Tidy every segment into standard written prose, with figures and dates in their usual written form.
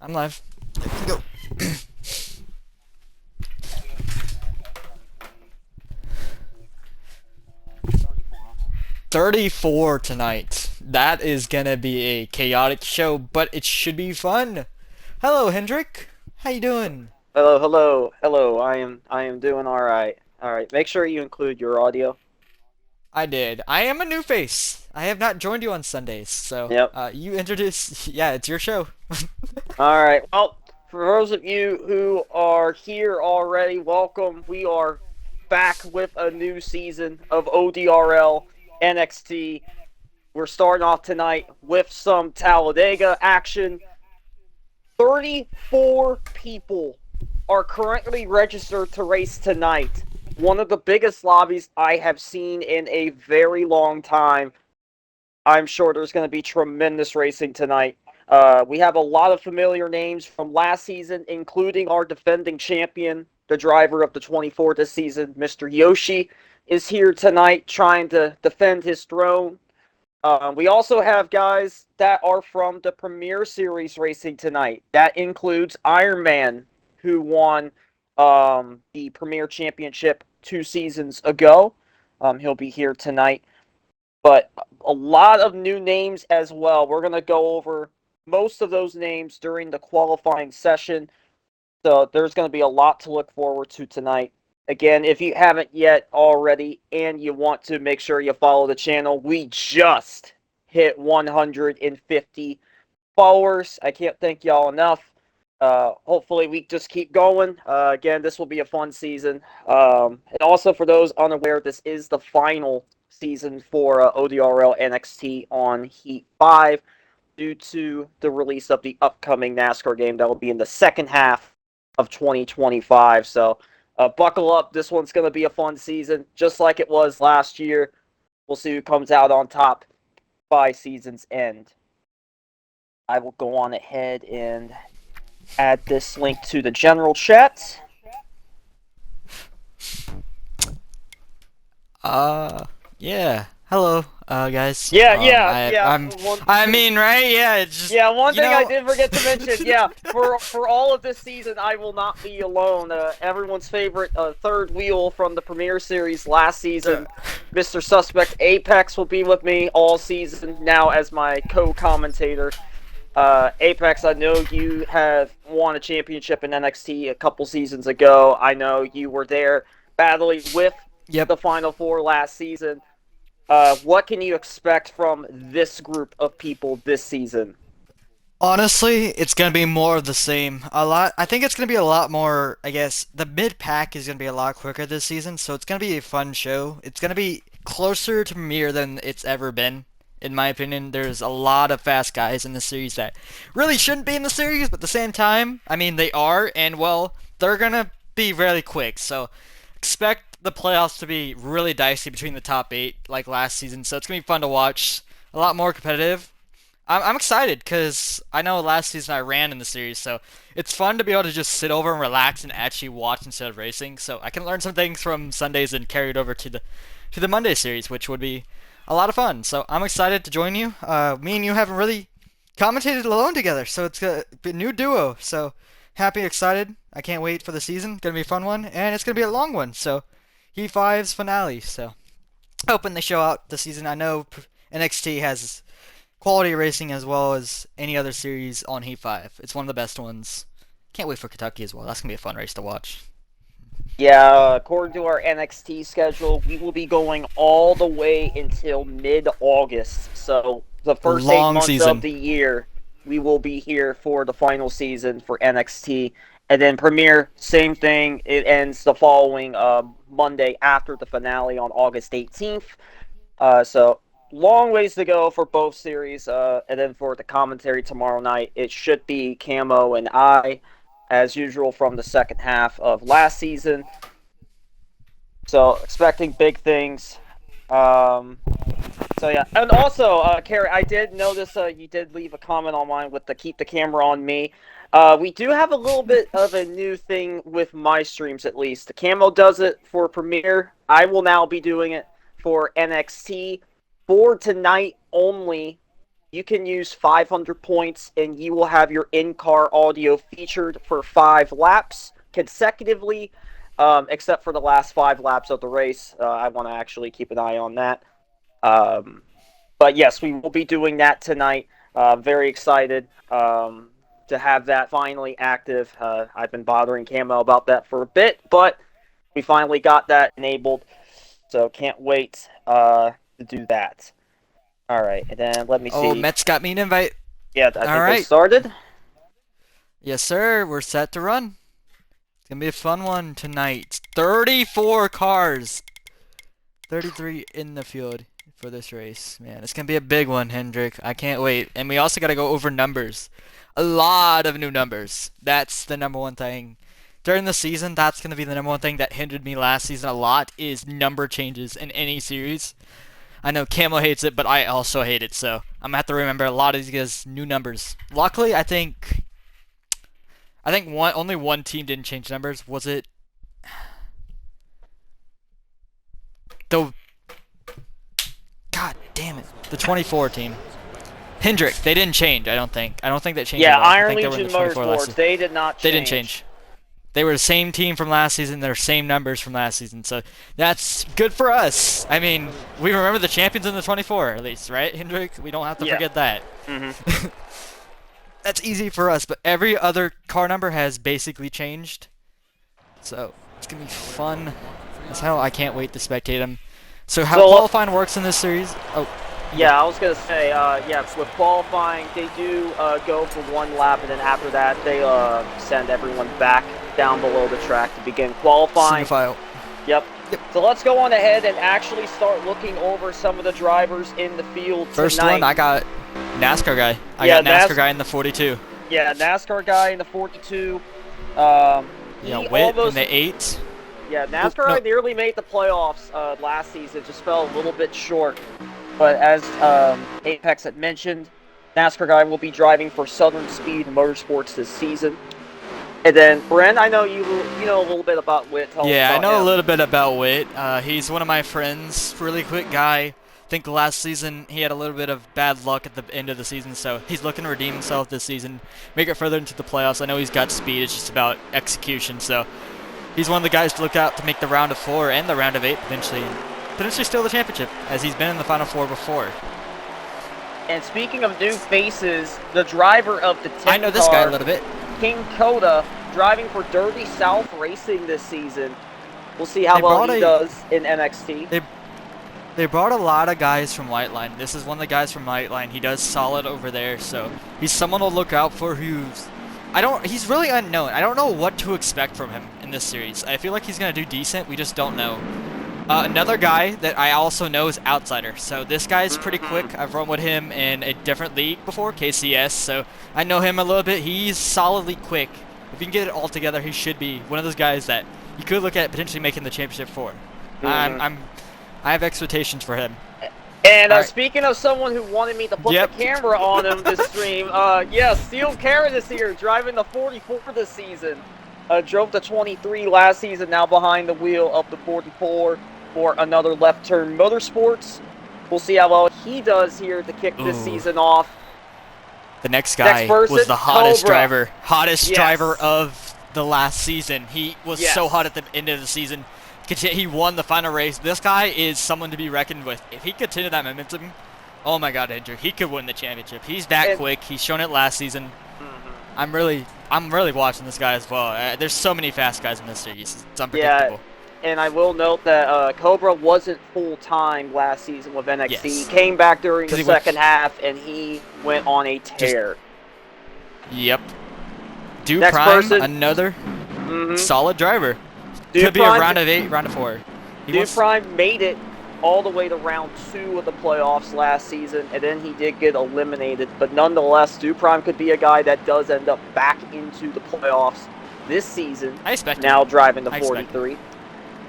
I'm live. Go. 34 tonight. That is gonna be a chaotic show, but it should be fun. Hello, Hendrik. How you doing? Hello, hello, hello. I am doing all right. All right. Make sure you include your audio. I did. I am a new face. I have not joined you on Sundays, so Yep. you introduce. Yeah, it's your show. All right. Well, for those of you who are here already, welcome. We are back with a new season of ODRL NXT. We're starting off tonight with some Talladega action. 34 people are currently registered to race tonight. One of the biggest lobbies I have seen in a very long time. I'm sure there's going to be tremendous racing tonight. We have a lot of familiar names from last season, including our defending champion, the driver of the 24 this season, Mr. Yoshi, is here tonight trying to defend his throne. We also have guys that are from the Premier Series racing tonight. That includes Iron Man, who won the Premier Championship 2 seasons ago. He'll be here tonight. But a lot of new names as well. We're going to go over most of those names during the qualifying session. So there's going to be a lot to look forward to tonight. Again, if you haven't yet already and you want to, make sure you follow the channel. We just hit 150 followers. I can't thank y'all enough. Hopefully we just keep going. Again, this will be a fun season. And also for those unaware, this is the final season for ODRL NXT on Heat 5 due to the release of the upcoming NASCAR game that will be in the second half of 2025. So buckle up. This one's going to be a fun season, just like it was last year. We'll see who comes out on top by season's end. I will go on ahead and add this link to the general chat. Uh, yeah. Hello, guys. Yeah, yeah, yeah. I'm. I mean, right? Yeah. It's just Yeah, one thing I did forget to mention, yeah, for all of this season, I will not be alone. Everyone's favorite third wheel from the Premier Series last season, Mr. Suspect Apex will be with me all season now as my co-commentator. Apex, I know you have won a championship in NXT a couple seasons ago. I know you were there battling with Yep. the Final Four last season. What can you expect from this group of people this season? Honestly, it's gonna be more of the same. A lot. I think it's gonna be a lot more. I guess the mid pack is gonna be a lot quicker this season, so it's gonna be a fun show. It's gonna be closer to Premiere than it's ever been, in my opinion. There's a lot of fast guys in the series that really shouldn't be in the series, but at the same time, I mean they are, and well, they're gonna be really quick. So expect the playoffs to be really dicey between the top eight, like last season. So it's gonna be fun to watch. A lot more competitive. I'm excited because I know last season I ran in the series, so it's fun to be able to just sit over and relax and actually watch instead of racing. So I can learn some things from Sundays and carry it over to the Monday series, which would be a lot of fun. So I'm excited to join you. Me and you haven't really commentated alone together, so it's a new duo. So happy, excited. I can't wait for the season. Gonna be a fun one, and it's gonna be a long one. So Heat 5's finale. So hoping they show out the season. I know NXT has quality racing as well as any other series on Heat 5. It's one of the best ones. Can't wait for Kentucky as well. That's going to be a fun race to watch. Yeah, according to our NXT schedule, we will be going all the way until mid-August. So the A first eight long months of season. the year, we will be here for the final season for NXT. And then Premiere, same thing. It ends the following Monday after the finale on August 18th. So long ways to go for both series. And then for the commentary tomorrow night, it should be Camo and I, as usual from the second half of last season. So expecting big things. Um, so yeah, and also, Carrie, I did notice you did leave a comment on mine with the keep the camera on me. We do have a little bit of a new thing with my streams, at least. The Camo does it for Premiere. I will now be doing it for NXT. For tonight only, you can use 500 points, and you will have your in-car audio featured for 5 laps consecutively, except for the last 5 laps of the race. I want to actually keep an eye on that. Um, but yes, we will be doing that tonight. Very excited to have that finally active. I've been bothering Camo about that for a bit, but we finally got that enabled. So can't wait to do that. All right, and then let me Oh, see. Mets got me an invite. Yeah, I All think they right. started. Yes, sir. We're set to run. It's gonna be a fun one tonight. 34 cars. 33 in the field for this race. Man, it's gonna be a big one, Hendrick. I can't wait. And we also gotta go over numbers. A lot of new numbers. That's the number one thing. During the season, that's gonna be the number one thing that hindered me last season a lot is number changes in any series. I know Camo hates it, but I also hate it, so I'm gonna have to remember a lot of these guys' new numbers. Luckily, I think only one team didn't change numbers. Was it the God damn it, the 24 team? Hendrick, they didn't change. I don't think. I don't think they changed Yeah, at all. I Iron think they were in Legion the 24 last Motorsports. season. They did not change. They didn't change. They were the same team from last season. They're same numbers from last season. So that's good for us. I mean, we remember the champions in the 24 at least, right, Hendrick? We don't have to forget that. Mm-hmm. That's easy for us. But every other car number has basically changed. So it's gonna be fun. That's how I can't wait to spectate them. So how qualifying works in this series? Oh. Yeah, I was gonna say, with qualifying, they do go for 1 lap, and then after that, they send everyone back down below the track to begin qualifying. Single file. Yep. So let's go on ahead and actually start looking over some of the drivers in the field First tonight. one, I got NASCAR guy. I got NASCAR guy in the 42. Yeah, NASCAR guy in the 42. Yeah, Witt in the 8. Yeah, NASCAR nearly made the playoffs last season, just fell a little bit short. But as Apex had mentioned, NASCAR guy will be driving for Southern Speed Motorsports this season. And then, Bren, I know you know a little bit about Witt. Yeah, I know a little bit about Witt. He's one of my friends, really quick guy. I think last season he had a little bit of bad luck at the end of the season, so he's looking to redeem himself this season, make it further into the playoffs. I know he's got speed, it's just about execution, so he's one of the guys to look out to make the round of 4 and the round of 8 potentially steal the championship, as he's been in the Final 4 before. And speaking of new faces, the driver of the 10 I know this guy a little bit. King Coda, driving for Dirty South Racing this season. We'll see how well he does in NXT. They brought a lot of guys from Lightline. This is one of the guys from Lightline. He does solid over there, so he's someone to look out for he's really unknown. I don't know what to expect from him in this series. I feel like he's going to do decent. We just don't know. Another guy that I also know is Outsider. So this guy's pretty quick. I've run with him in a different league before, KCS, so I know him a little bit. He's solidly quick. If you can get it all together, he should be one of those guys that you could look at potentially making the championship for. I have expectations for him. And speaking of someone who wanted me to put the camera on him this stream, Steel Karen is here, driving the 44 this season. Drove the 23 last season, now behind the wheel of the 44 for another Left Turn Motorsports. We'll see how well he does here to kick this season off. The next guy was the hottest driver. Hottest driver of the last season. He was so hot at the end of the season. He won the final race. This guy is someone to be reckoned with. If he continued that momentum, oh my God, Andrew, he could win the championship. He's that quick. He's shown it last season. I'm really watching this guy as well. There's so many fast guys in this series. It's unpredictable. Yeah, and I will note that Cobra wasn't full-time last season with NXT. He came back during the second half, and he went on a tear. Yep. Prime, another solid driver. Could be a round of 8, round of 4. Prime made it all the way to round 2 of the playoffs last season, and then he did get eliminated. But nonetheless, Prime could be a guy that does end up back into the playoffs this season. I expect now driving the 43.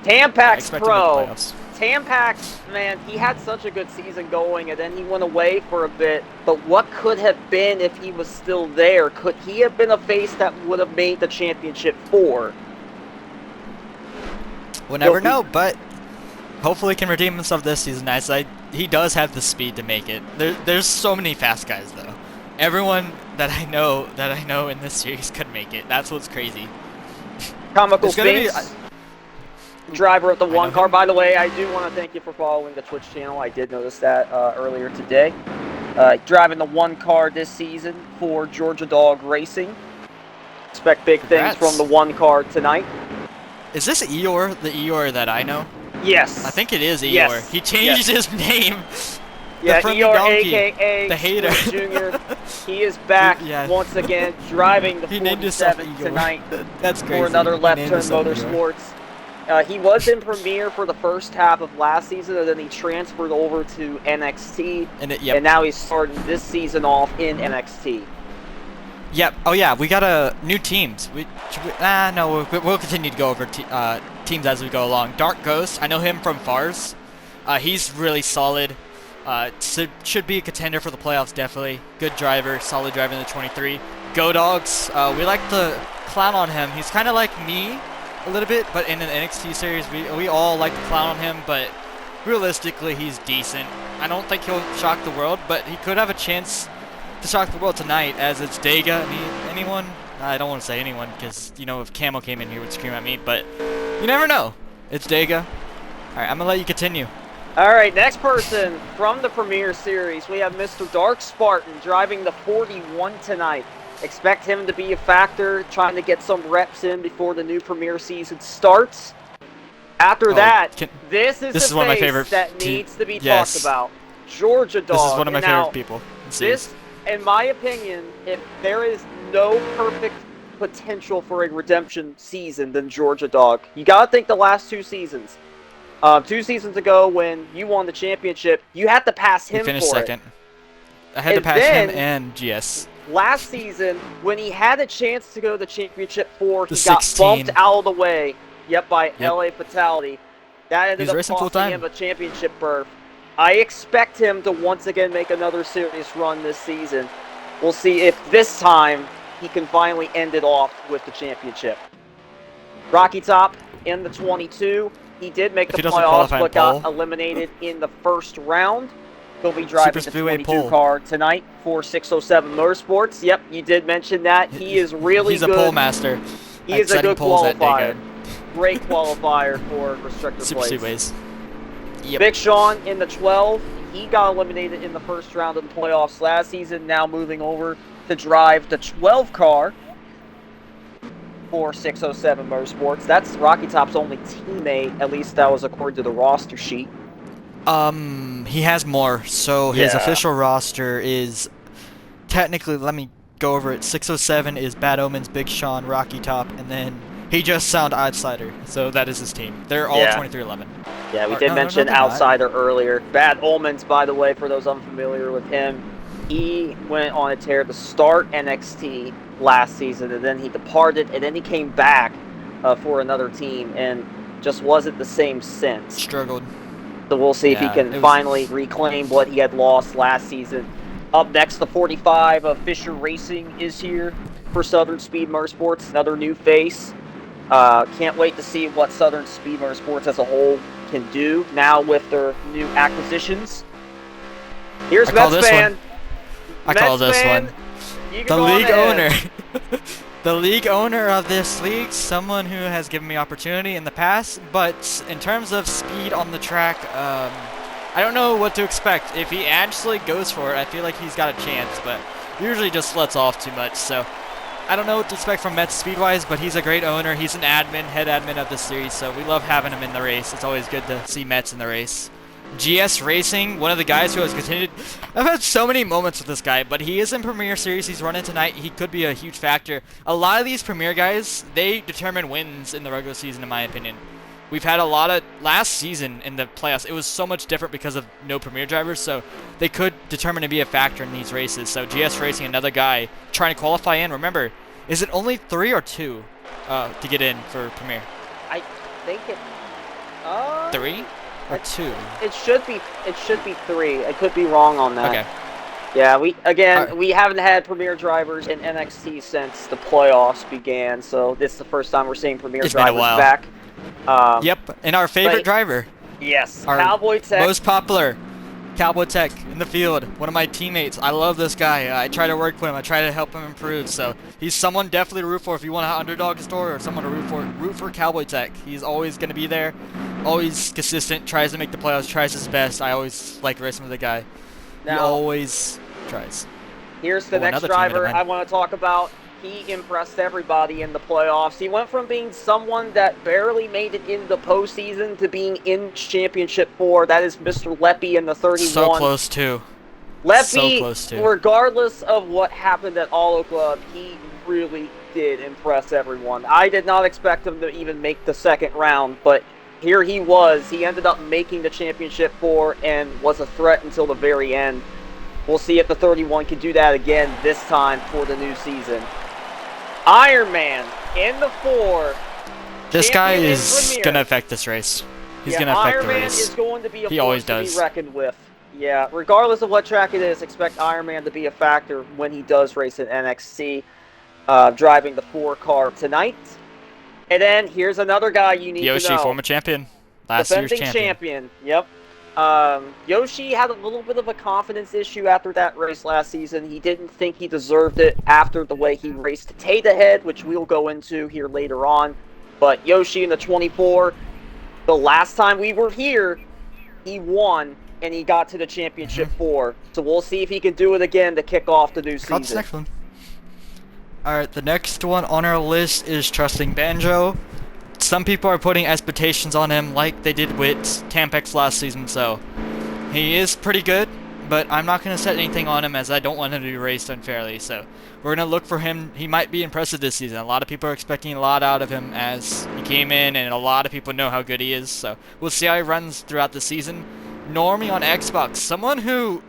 Tampax Pro. Tampax, man, he had such a good season going, and then he went away for a bit. But what could have been if he was still there? Could he have been a face that would have made the championship 4? We'll never know, but hopefully he can redeem himself this season. he does have the speed to make it. There's so many fast guys though. Everyone that I know in this series could make it. That's what's crazy. Comical It's gonna be. Sphinx, driver of the I know one car. him. By the way, I do want to thank you for following the Twitch channel. I did notice that earlier today. Driving the one car this season for Georgia Dog Racing. Expect big things Congrats. from the one car tonight. Is this Eeyore, the Eeyore that I know? Yes. I think it is Eeyore. Yes. He changed his name. Yeah, The friendly Eeyore, donkey, a.k.a. the hater. Jr. He is back Yeah. once again, driving the He named himself 47 Eeyore. tonight That's crazy. for another He Left named Turn himself Eeyore. Motorsports. He was in Premiere for the first half of last season, and then he transferred over to NXT, Yep. and now he's starting this season off in NXT. Yep. Oh yeah, we got new teams. No, we'll continue to go over teams as we go along. Dark Ghost, I know him from Fars. He's really solid. Should be a contender for the playoffs, definitely. Good driver, solid driver in the 23. Go Dogs, we like to clown on him. He's kind of like me a little bit, but in an NXT series, we all like to clown on him, but realistically, he's decent. I don't think he'll shock the world, but he could have a chance to shock the world tonight, as it's Dega. Anyone? I don't want to say anyone, because, you know, if Camo came in here, would scream at me, but you never know. It's Dega. Alright, I'm going to let you continue. All right, next person from the Premier Series, we have Mr. Dark Spartan driving the 41 tonight. Expect him to be a factor, trying to get some reps in before the new Premier season starts. After that, this is one of my face favorite that needs to be yes. talked about. Georgia Dog. This is one of my Now, favorite people in series. this, in my opinion, if there is no perfect potential for a redemption season than Georgia Dog. You gotta think the last two seasons. 2 seasons ago, when you won the championship, you had to pass him He finished for second. it. I had to And pass him then, and GS. Last season, when he had a chance to go to the championship four, he The got 16. bumped out of the way. Yep, by LA Fatality. That ended He's up racing costing full-time. him a championship berth. I expect him to once again make another serious run this season. We'll see if this time he can finally end it off with the championship. Rocky Top in the 22. He did make the playoffs, but got eliminated in the first round. He'll be driving the 22 car tonight for 607 Motorsports. Yep, you did mention that. He is really good. He's a pole master. He is a good qualifier. Great qualifier for restrictor Super plates. Speedways. Yep. Big Sean in the 12. He got eliminated in the first round of the playoffs last season. Now moving over to drive the 12 car for 607 Motorsports. That's Rocky Top's only teammate, at least that was according to the roster sheet. He has more. So his official roster is technically, let me go over it. 607 is Bad Omens, Big Sean, Rocky Top, and then he just sound Outsider. So that is his team. They're all 2311. Yeah, we did mention Outsider earlier. Bad Omens, by the way, for those unfamiliar with him, he went on a tear to start NXT last season, and then he departed, and then he came back for another team, and just wasn't the same since. Struggled. So we'll see if he can finally reclaim what he had lost last season. Up next, the 45 of Fisher Racing is here for Southern Speed Motorsports, another new face. Can't wait to see what Southern Speed Motorsports as a whole can do now with their new acquisitions. Here's Mets fan. I call this one. The league owner. The league owner of this league, someone who has given me opportunity in the past, but in terms of speed on the track, I don't know what to expect. If he actually goes for it, I feel like he's got a chance, but usually just lets off too much, so I don't know what to expect from Mets speed-wise, but he's a great owner. He's an head admin of the series, so we love having him in the race. It's always good to see Mets in the race. GS Racing, one of the guys who has continued. I've had so many moments with this guy, but he is in Premier Series. He's running tonight. He could be a huge factor. A lot of these Premier guys, they determine wins in the regular season, in my opinion. We've had a lot of last season in the playoffs. It was so much different because of no Premier drivers, so they could determine to be a factor in these races. So GS Racing, another guy trying to qualify in. Remember, is it only 3 or 2 to get in for Premier? I think it. 3 or 2? It should be 3. I could be wrong on that. Okay. Yeah, we haven't had Premier drivers in NXT since the playoffs began, so this is the first time we're seeing Premier drivers back. Yep, and our favorite driver. Yes, our Cowboy Tech. Most popular. Cowboy Tech in the field, one of my teammates. I love this guy. I try to work with him. I try to help him improve. So he's someone definitely to root for if you want an underdog story or someone to root for. Root for Cowboy Tech. He's always going to be there, always consistent. Tries to make the playoffs. Tries his best. I always like racing with the guy. He Now, always tries. here's the Oh, next another teammate of driver mine. I want to talk about. He impressed everybody in the playoffs. He went from being someone that barely made it in the postseason to being in championship 4. That is Mr. Leppy in the So 31. close too. So Leppy, close too. regardless of what happened at Auto Club, he really did impress everyone. I did not expect him to even make the second round, but here he was. He ended up making the championship 4 and was a threat until the very end. We'll see if the 31 can do that again this time for the new season. Iron Man in the 4. This guy champion in is Premier. gonna affect this race. He's Yeah, gonna affect Iron the Man race. is going to be a He always force to does. be reckoned with. Yeah, regardless of what track it is, expect Iron Man to be a factor when he does race in NXT, driving the 4 car tonight. And then here's another guy you need to Yoshi, know. former champion, last year's Defending champion. champion. Yep. Yoshi had a little bit of a confidence issue after that race last season. He didn't think he deserved it after the way he raced Tata Head, which we'll go into here later on. But Yoshi in the 24, the last time we were here, he won and he got to the championship 4. So we'll see if he can do it again to kick off the new Got this season. next one. Alright, the next one on our list is Trusting Banjo. Some people are putting expectations on him like they did with Tampex last season, so he is pretty good, but I'm not going to set anything on him as I don't want him to be raced unfairly, so we're going to look for him. He might be impressive this season. A lot of people are expecting a lot out of him as he came in, and a lot of people know how good he is, so we'll see how he runs throughout the season. Normie on Xbox, someone who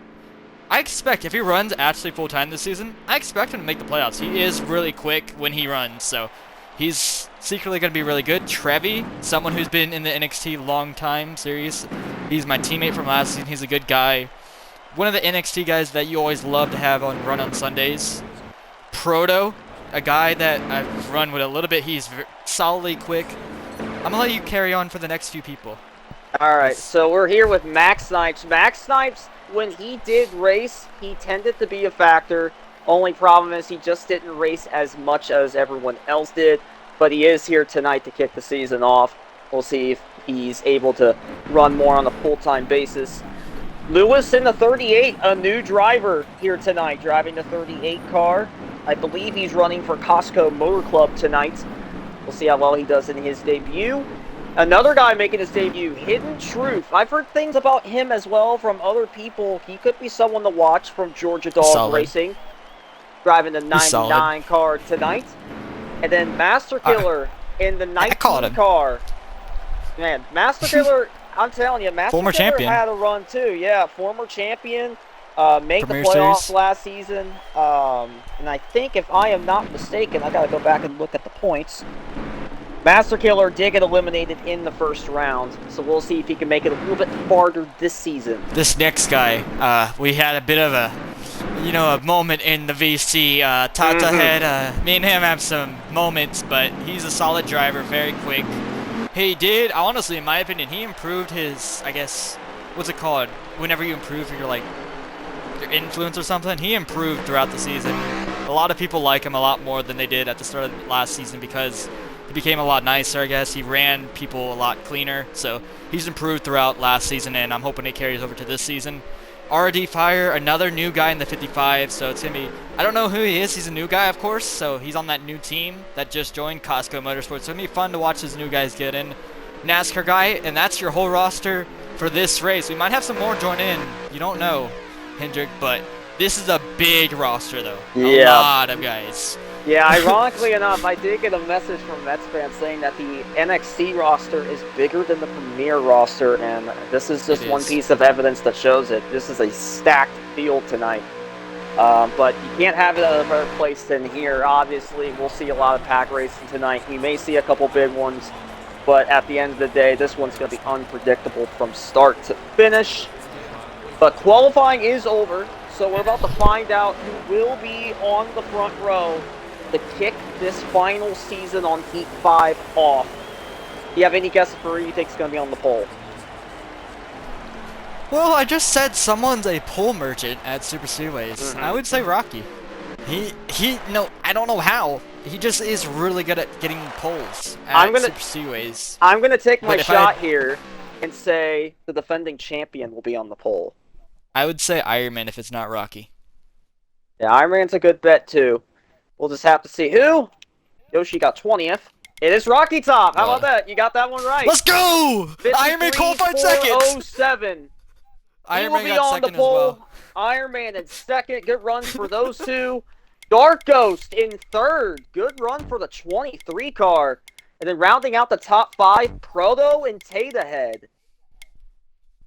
I expect if he runs actually full time this season, I expect him to make the playoffs. He is really quick when he runs, so he's secretly going to be really good. Trevi, someone who's been in the NXT long time series. He's my teammate from last season. He's a good guy. One of the NXT guys that you always love to have on run on Sundays. Proto, a guy that I've run with a little bit. He's solidly quick. I'm going to let you carry on for the next few people. Alright, so we're here with Max Snipes. Max Snipes, when he did race, he tended to be a factor. Only problem is he just didn't race as much as everyone else did. But he is here tonight to kick the season off. We'll see if he's able to run more on a full-time basis. Lewis in the 38, a new driver here tonight, driving the 38 car. I believe he's running for Costco Motor Club tonight. We'll see how well he does in his debut. Another guy making his debut, Hidden Truth. I've heard things about him as well from other people. He could be someone to watch from Georgia Dog Solid. Racing. Driving the He's 99 car tonight. And then Master Killer in the 19 car. Man, Master Killer, I'm telling you, Master Former Killer champion. had a run too. Yeah, former champion. Made Premier the playoffs Series. last season. And I think, if I am not mistaken, I gotta go back and look at the points. Master Killer did get eliminated in the first round, so we'll see if he can make it a little bit farther this season. This next guy, we had a bit of a, a moment in the VC. Tata Head, me and him have some moments, but he's a solid driver, very quick. He did, honestly, in my opinion, he improved his, I guess, what's it called? Whenever you improve your influence or something, he improved throughout the season. A lot of people like him a lot more than they did at the start of last season because he became a lot nicer, I guess. He ran people a lot cleaner, so he's improved throughout last season, and I'm hoping it carries over to this season. RD Fire, another new guy in the 55, so it's going to be, I don't know who he is. He's a new guy, of course, so he's on that new team that just joined Costco Motorsports. So it's going to be fun to watch these new guys get in. NASCAR guy, and that's your whole roster for this race. We might have some more join in. You don't know, Hendrick, but this is a big roster, though. A lot of guys. Yeah, ironically enough, I did get a message from Mets fans saying that the NXT roster is bigger than the Premier roster, and this is just one piece of evidence that shows it. This is a stacked field tonight. But you can't have it at a better place than here. Obviously, we'll see a lot of pack racing tonight. We may see a couple big ones, but at the end of the day, this one's going to be unpredictable from start to finish. But qualifying is over, so we're about to find out who will be on the front row to kick this final season on Heat 5 off. Do you have any guesses for who you think is going to be on the pole? Well, I just said someone's a pole merchant at Super Speedways. I would say Rocky. No, I don't know how. He just is really good at getting poles I'm at gonna Super Speedways. I'm gonna take my But if I, shot here and say the defending champion will be on the pole. I would say Iron Man if it's not Rocky. Yeah, Iron Man's a good bet too. We'll just have to see who. Yoshi got 20th. It is Rocky Top. How about Well, that? You got that one right. let's go! Iron Man qualified second. 53,407. He Iron will Man be got on the second as well. pole. Iron Man in second. Good runs for those two. Dark Ghost in third. Good run for the 23 car. And then rounding out the top five, Proto and Tata Head.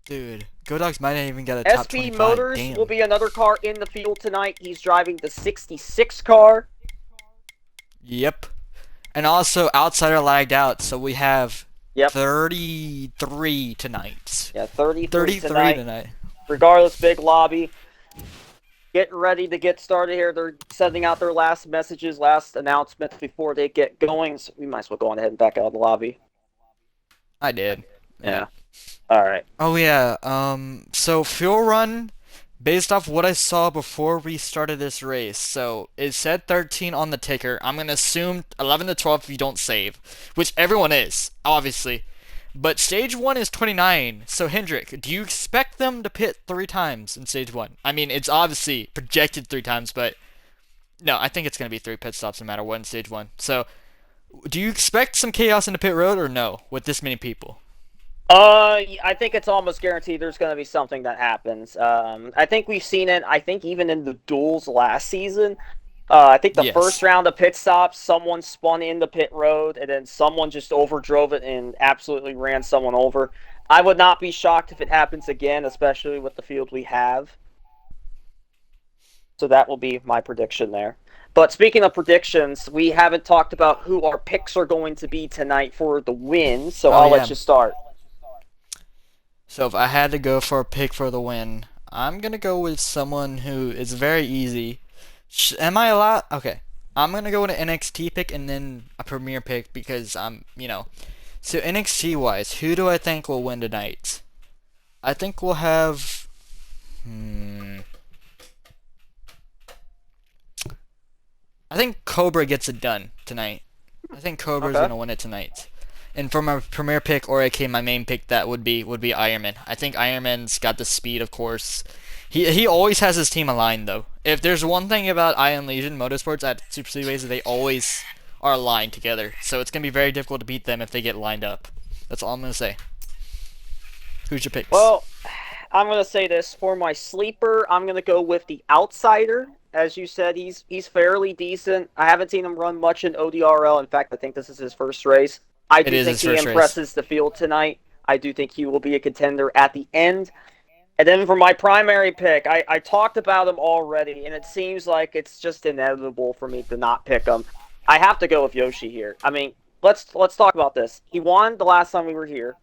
Dude, Go Dogs might not even get a top SP 25. Motors Damn. will be another car in the field tonight. He's driving the 66 car. Yep. And also, Outsider lagged out, so we have Yep. 33 tonight. Yeah, 33 33 tonight. Regardless, big lobby. Getting ready to get started here. They're sending out their last messages, last announcements before they get going. So we might as well go on ahead and back out of the lobby. I did. Yeah. All right. Oh yeah. So fuel run, based off what I saw before we started this race. So it said 13 on the ticker. I'm gonna assume 11 to 12 if you don't save, which everyone is, obviously. But stage one is 29. So Hendrick, do you expect them to pit 3 times in stage one? I mean, it's obviously projected 3 times, but no, I think it's gonna be 3 pit stops no matter what in stage one. So, do you expect some chaos in the pit road or no with this many people? I think it's almost guaranteed there's going to be something that happens. I think we've seen it. I think even in the duels last season, I think the first Yes. round of pit stops, someone spun in the pit road, and then someone just overdrove it and absolutely ran someone over. I would not be shocked if it happens again, especially with the field we have. So that will be my prediction there. But speaking of predictions, we haven't talked about who our picks are going to be tonight for the win, so Oh I'll yeah. let you start. So if I had to go for a pick for the win, I'm gonna go with someone who is very easy. Am I allowed? Okay. I'm gonna go with an NXT pick and then a Premier pick because I'm. So NXT wise, who do I think will win tonight? I think we'll have. I think Cobra gets it done tonight. I think Cobra's Okay. gonna win it tonight. And for my premier pick, or AK my main pick, that would be Iron Man. I think Iron Man's got the speed, of course. He always has his team aligned though. If there's one thing about Iron Legion Motorsports at Super Speedways, they always are aligned together. So it's gonna be very difficult to beat them if they get lined up. That's all I'm gonna say. Who's your picks? Well, I'm gonna say this for my sleeper. I'm gonna go with the outsider. As you said, he's fairly decent. I haven't seen him run much in ODRL. In fact, I think this is his first race. I It do is think his he first race. impresses the field tonight. I do think he will be a contender at the end. And then for my primary pick, I talked about him already, and it seems like it's just inevitable for me to not pick him. I have to go with Yoshi here. I mean, let's talk about this. He won the last time we were here.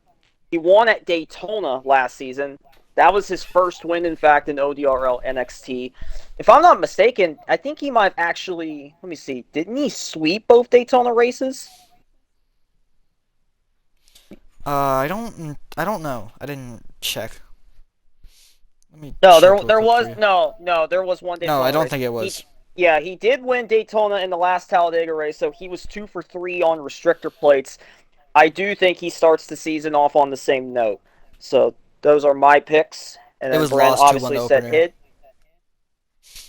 He won at Daytona last season. That was his first win, in fact, in ODRL NXT. If I'm not mistaken, I think he might have actually. Let me see. Didn't he sweep both Daytona races? I don't know. I didn't check. Let me No, check real there quick for was you. no there was one No, I Daytona don't race. think it He was. Yeah, he did win Daytona in the last Talladega race, so he was 2 for 3 on restrictor plates. I do think he starts the season off on the same note. So those are my picks, and It then was Brent lost 2-1 obviously the said opener. hit.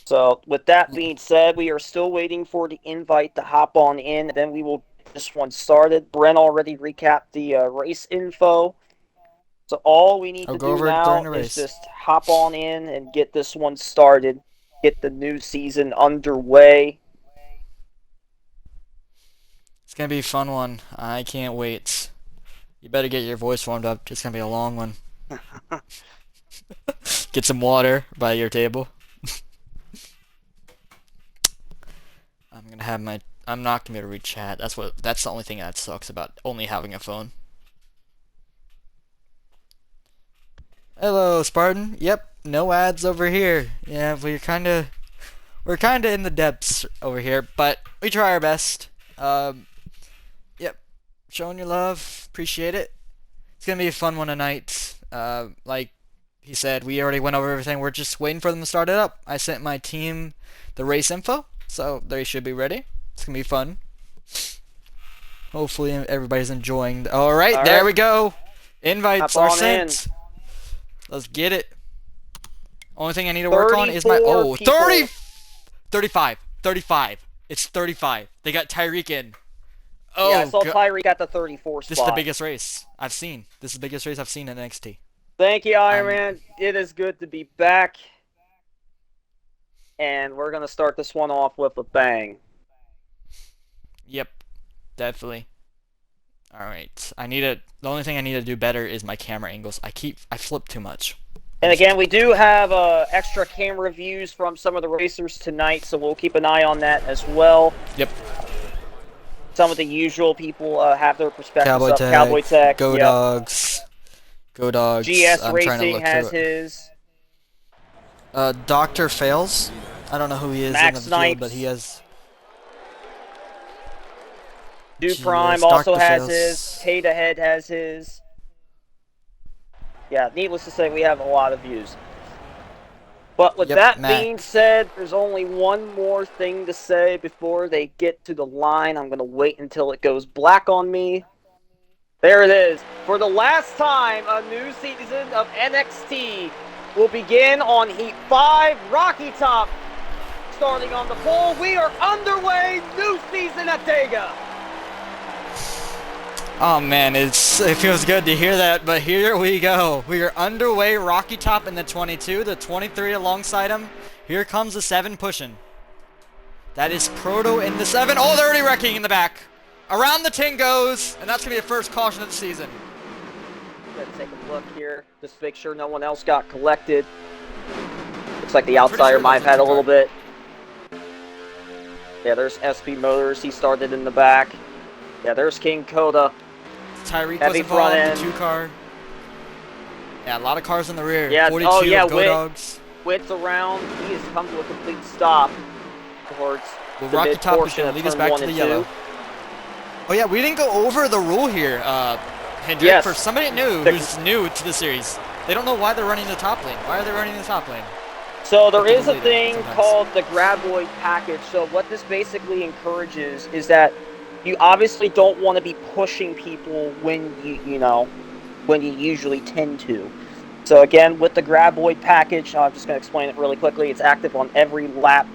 So with that being said, we are still waiting for the invite to hop on in. Then we will get this one started. Brent already recapped the race info. So all we need I'll to go do over it during now the is race. just hop on in and get this one started. Get the new season underway. It's gonna be a fun one. I can't wait. You better get your voice warmed up. It's gonna be a long one. Get some water by your table. I'm gonna have my. I'm not gonna be able to read chat. That's the only thing that sucks about only having a phone. Hello, Spartan. Yep, no ads over here. Yeah, we're kinda in the depths over here, but we try our best. Yep, showing your love. Appreciate it. It's gonna be a fun one tonight. Like He said we already went over everything. We're just waiting for them to start it up. I sent my team the race info, so they should be ready. It's gonna be fun. Hopefully everybody's enjoying. All right, All there right, we go. hop Invites are on in. sent. Let's get it. Only thing I need to work on is my 34 people. 35. 35. It's 35. They got Tyreek in. Yeah, I Oh saw god. Tyreek at the 34 This is the spot. biggest race I've seen. This is the biggest race I've seen in NXT. Thank you, Iron I'm Man. It is good to be back. And we're going to start this one off with a bang. Yep, definitely. All right. The only thing I need to do better is my camera angles. I flip too much. And again, we do have extra camera views from some of the racers tonight, so we'll keep an eye on that as well. Yep. Some of the usual people have their perspectives Cowboy up. Tech. Cowboy Tech, Go yep. Dogs. Go Dogs. GS I'm trying to Racing look has through it. his. Doctor Fails. I don't know who he is in Max the field, but he Snipes. has. Do GS, Prime also Dr. has Fails. his. Tata Head has his. Yeah, needless to say, we have a lot of views. But with Yep, that Mac. being said, there's only one more thing to say before they get to the line. I'm going to wait until it goes black on me. There it is. For the last time, a new season of NXT will begin on Heat 5 Rocky Top. Starting on the pole, we are underway. New season at Dega. Oh man, it feels good to hear that, but here we go. We are underway. Rocky Top in the 22, the 23 alongside him. Here comes the 7 pushing. That is Proto in the 7. Oh, they're already wrecking in the back. Around the 10 goes, and that's going to be the first caution of the season. Let's take a look here, just to make sure no one else got collected. Looks like the outsider sure might have that's had a a little two-car. bit. Yeah, there's SP Motors. He started in the back. Yeah, there's King Coda. Tyreek was Heavy front involved, the end. 2-car. Yeah, a lot of cars in the rear. Yeah, 42 oh yeah, of Go Dogs. Width around. He has come to a complete stop towards Well, the Rocky mid Top is portion going of to lead us turn back 1 to the and yellow. 2. Oh yeah, we didn't go over the rule here, Hendrick. Yes. For somebody new who's new to the series, they don't know why they're running the top lane. Why are they running the top lane? So there Have to is a delete it thing sometimes. called the Graboid package. So what this basically encourages is that you obviously don't want to be pushing people when when you usually tend to. So again, with the Graboid package, I'm just going to explain it really quickly. It's active on every lap.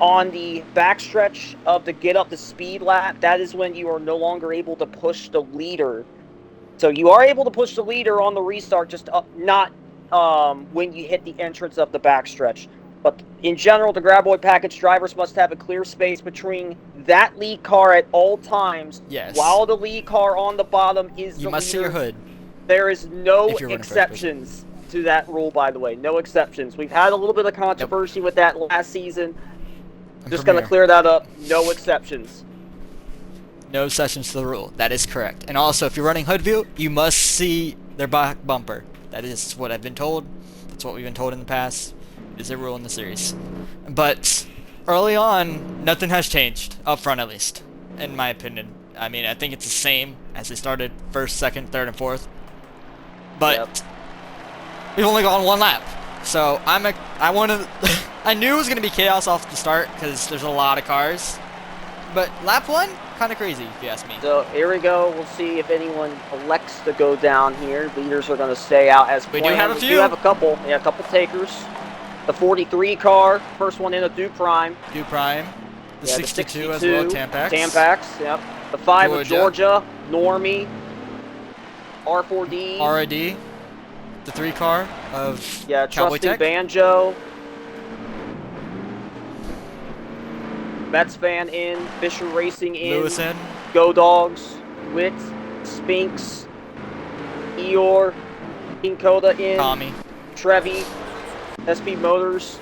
On the backstretch of the get up to speed lap, that is when you are no longer able to push the leader. So you are able to push the leader on the restart, just not when you hit the entrance of the backstretch. But in general, the Graboid package drivers must have a clear space between that lead car at all times. Yes. While the lead car on the bottom is You the must see leader. your hood. There is no If you're running first person. exceptions to that rule, by the way. No exceptions. We've had a little bit of controversy with that last season. And Just going to Premier. clear that up. No exceptions. No exceptions to the rule. That is correct. And also, if you're running hood view, you must see their back bumper. That is what I've been told. That's what we've been told in the past. It is a rule in the series. But early on, nothing has changed. Up front, at least. In my opinion. I mean, I think it's the same as they started first, second, third, and fourth. But Yep. we've only gone one lap. So I want to... I knew it was going to be chaos off the start because there's a lot of cars. But lap 1, kind of crazy, if you ask me. So here we go. We'll see if anyone elects to go down here. Leaders are going to stay out as We planned. do have a We few. do have a couple. Yeah, a couple takers. The 43 car, first one in a Do Prime. Do Prime. The Yeah, 62 as well, Tampax. Tampax, yep. The 5 of Georgia, Normie, R4D. RID. The 3-car of Yeah, Cowboy Trusting Tech. Banjo. Mets fan in, Fisher Racing in, Lewis in. Go Dogs, Wit, Spinks, Eeyore, King Coda in, Tommy. Trevi, SP Motors.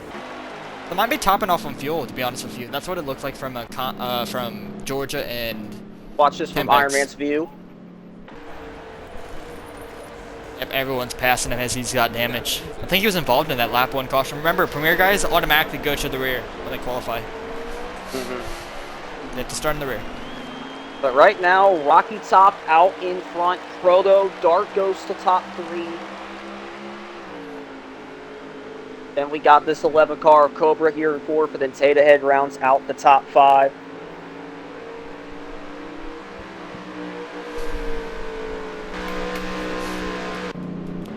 They might be topping off on fuel, to be honest with you. That's what it looked like from from Georgia and... Watch this from Tempex. Iron Man's view. Yep, everyone's passing him as he's got damage. I think he was involved in that lap 1 caution. Remember, Premier guys automatically go to the rear when they qualify. They have to start in the rear. But right now, Rocky Top out in front. Proto, Dart goes to top 3. Then we got this 11 car of Cobra here in fourth, but then Tata Head rounds out the top 5.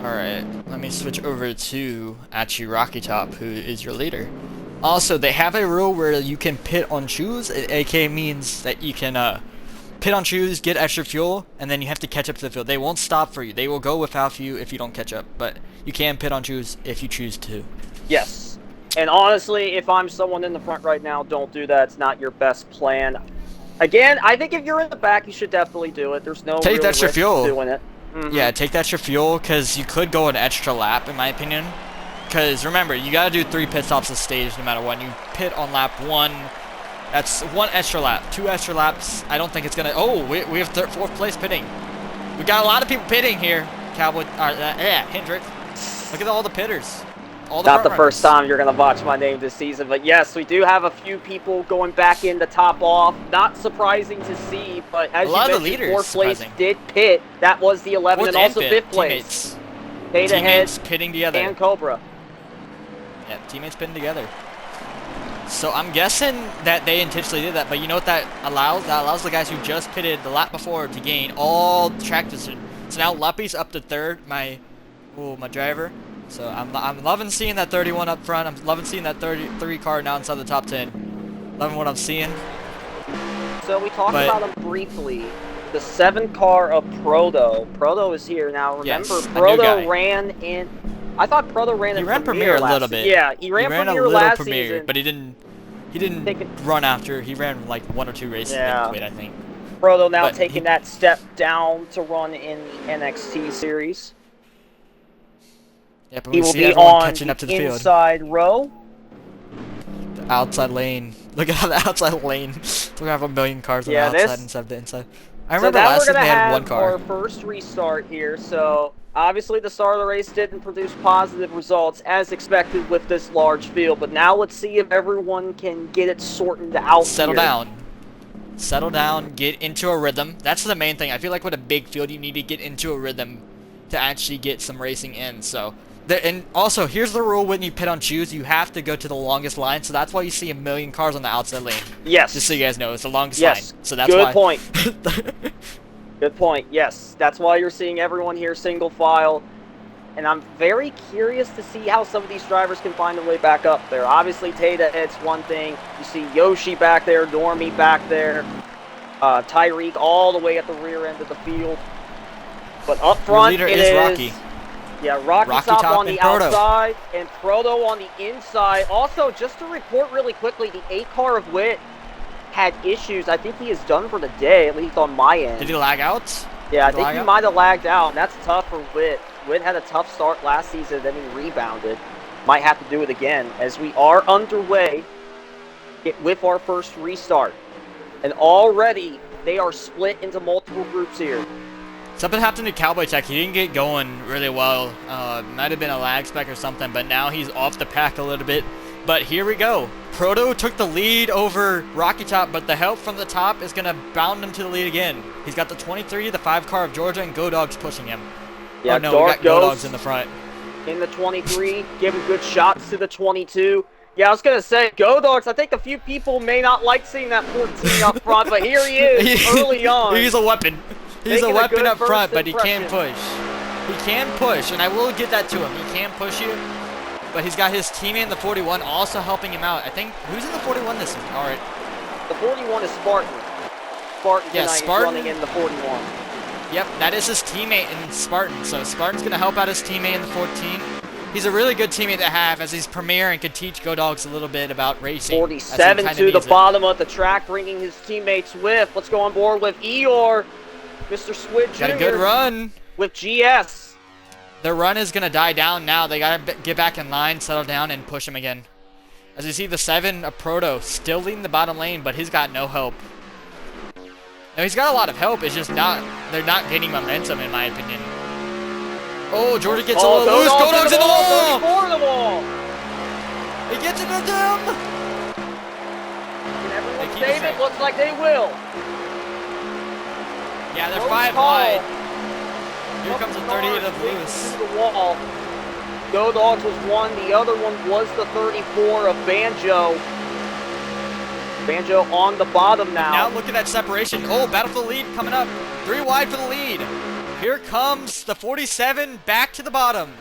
Alright, let me switch over to actually Rocky Top, who is your leader. Also, they have a rule where you can pit on shoes. AK means that you can pit on shoes, get extra fuel, and then you have to catch up to the field. They won't stop for you. They will go without you if you don't catch up, but you can pit on shoes if you choose to. Yes. And honestly, if I'm someone in the front right now, don't do that. It's not your best plan. Again, I think if you're in the back, you should definitely do it. There's no Take real the extra risk fuel. doing it. Yeah, take that extra fuel, because you could go an extra lap, in my opinion. Because remember, you gotta do 3 pit stops a stage no matter what. You pit on lap 1. That's 1 extra lap. 2 extra laps. I don't think it's gonna. Oh, we have 4th place pitting. We got a lot of people pitting here. Cowboy. Hendrick. Look at all the pitters. All the Not the front first runners. time you're going to watch my name this season, but yes, we do have a few people going back in to top off. Not surprising to see, but as A lot you of the mentioned, leaders, 4th place surprising. did pit. That was the 11th and also 5th place. Tata Head Teammates pitting together. and Cobra. Yeah, teammates pitting together. So I'm guessing that they intentionally did that, but you know what that allows? That allows the guys who just pitted the lap before to gain all track distance. So now Luppy's up to 3rd, my driver. So I'm loving seeing that 31 up front. I'm loving seeing that 33 car now inside the top 10. Loving what I'm seeing. So we talked about them briefly. The 7 car of Proto. Proto is here now. Remember, Yes, Proto ran in. I thought Proto ran in Premier a little bit. Yeah, he ran Premier last season. But he didn't run after. He ran like 1 or 2 races and quit, I think. Proto now taking that step down to run in the NXT series. Yeah, but He will be on the inside row. The outside lane. Look at how the outside lane. We're gonna have a million cars on the outside instead of the inside. I remember last season they had 1 car. Our first restart here, so obviously the start of the race didn't produce positive results as expected with this large field, but now let's see if everyone can get it sorted out. Settle down, get into a rhythm. That's the main thing. I feel like with a big field you need to get into a rhythm to actually get some racing in. So and also, here's the rule when you pit on shoes, you have to go to the longest line, so that's why you see a million cars on the outside lane. Yes. Just so you guys know, it's the longest line. So that's Good point. Good point. Yes, that's why you're seeing everyone here single file. And I'm very curious to see how some of these drivers can find their way back up there. Obviously, Tata, it's one thing. You see Yoshi back there, Normie back there, Tyreek all the way at the rear end of the field. But up front, your leader is Rocky. Yeah, Rocky Top on the outside and Proto on the inside. Also, just to report really quickly, the 8 car of Wit had issues. I think he is done for the day, at least on my end. Did he lag out? Yeah, I think he might have lagged out. That's tough for Wit. Wit had a tough start last season, then he rebounded. Might have to do it again, as we are underway with our first restart. And already, they are split into multiple groups here. Something happened to Cowboy Tech. He didn't get going really well. Might have been a lag spec or something, but now he's off the pack a little bit. But here we go. Proto took the lead over Rocky Top, but the help from the top is going to bound him to the lead again. He's got the 23, the 5 car of Georgia, and Go Dog's pushing him. Yeah, oh no, we got Go Dogs in the front. In the 23, giving good shots to the 22. Yeah, I was going to say, Go Dogs, I think a few people may not like seeing that 14 up front, but here he is early on. He's a weapon. He's a weapon up front, but he can push. He can push, and I will get that to him. He can push you, but he's got his teammate in the 41 also helping him out. I think, who's in the 41 this season? All right. The 41 is Spartan. Spartan is running in the 41. Yep, that is his teammate in Spartan. So Spartan's going to help out his teammate in the 14. He's a really good teammate to have, as he's premier and could teach Go Dogs a little bit about racing. 47 to the bottom of the track, bringing his teammates with. Let's go on board with Eeyore. Mr. Squid Jr. Got a good run. With GS. Their run is going to die down now. They got to get back in line, settle down, and push him again. As you see, the 7 of Proto still leading the bottom lane, but he's got no help. Now, he's got a lot of help. It's just they're not gaining momentum, in my opinion. Oh, Georgia gets a little loose. Go Dog's in the wall. 34 in the wall. He gets into them. Can everyone save it? Looks like they will. Yeah, they're 5 wide. Here comes a 38 of loose. The wall. Go Dogs was one. The other one was the 34 of Banjo. Banjo on the bottom now. Now look at that separation. Oh, battle for the lead coming up. 3 wide for the lead. Here comes the 47 back to the bottom.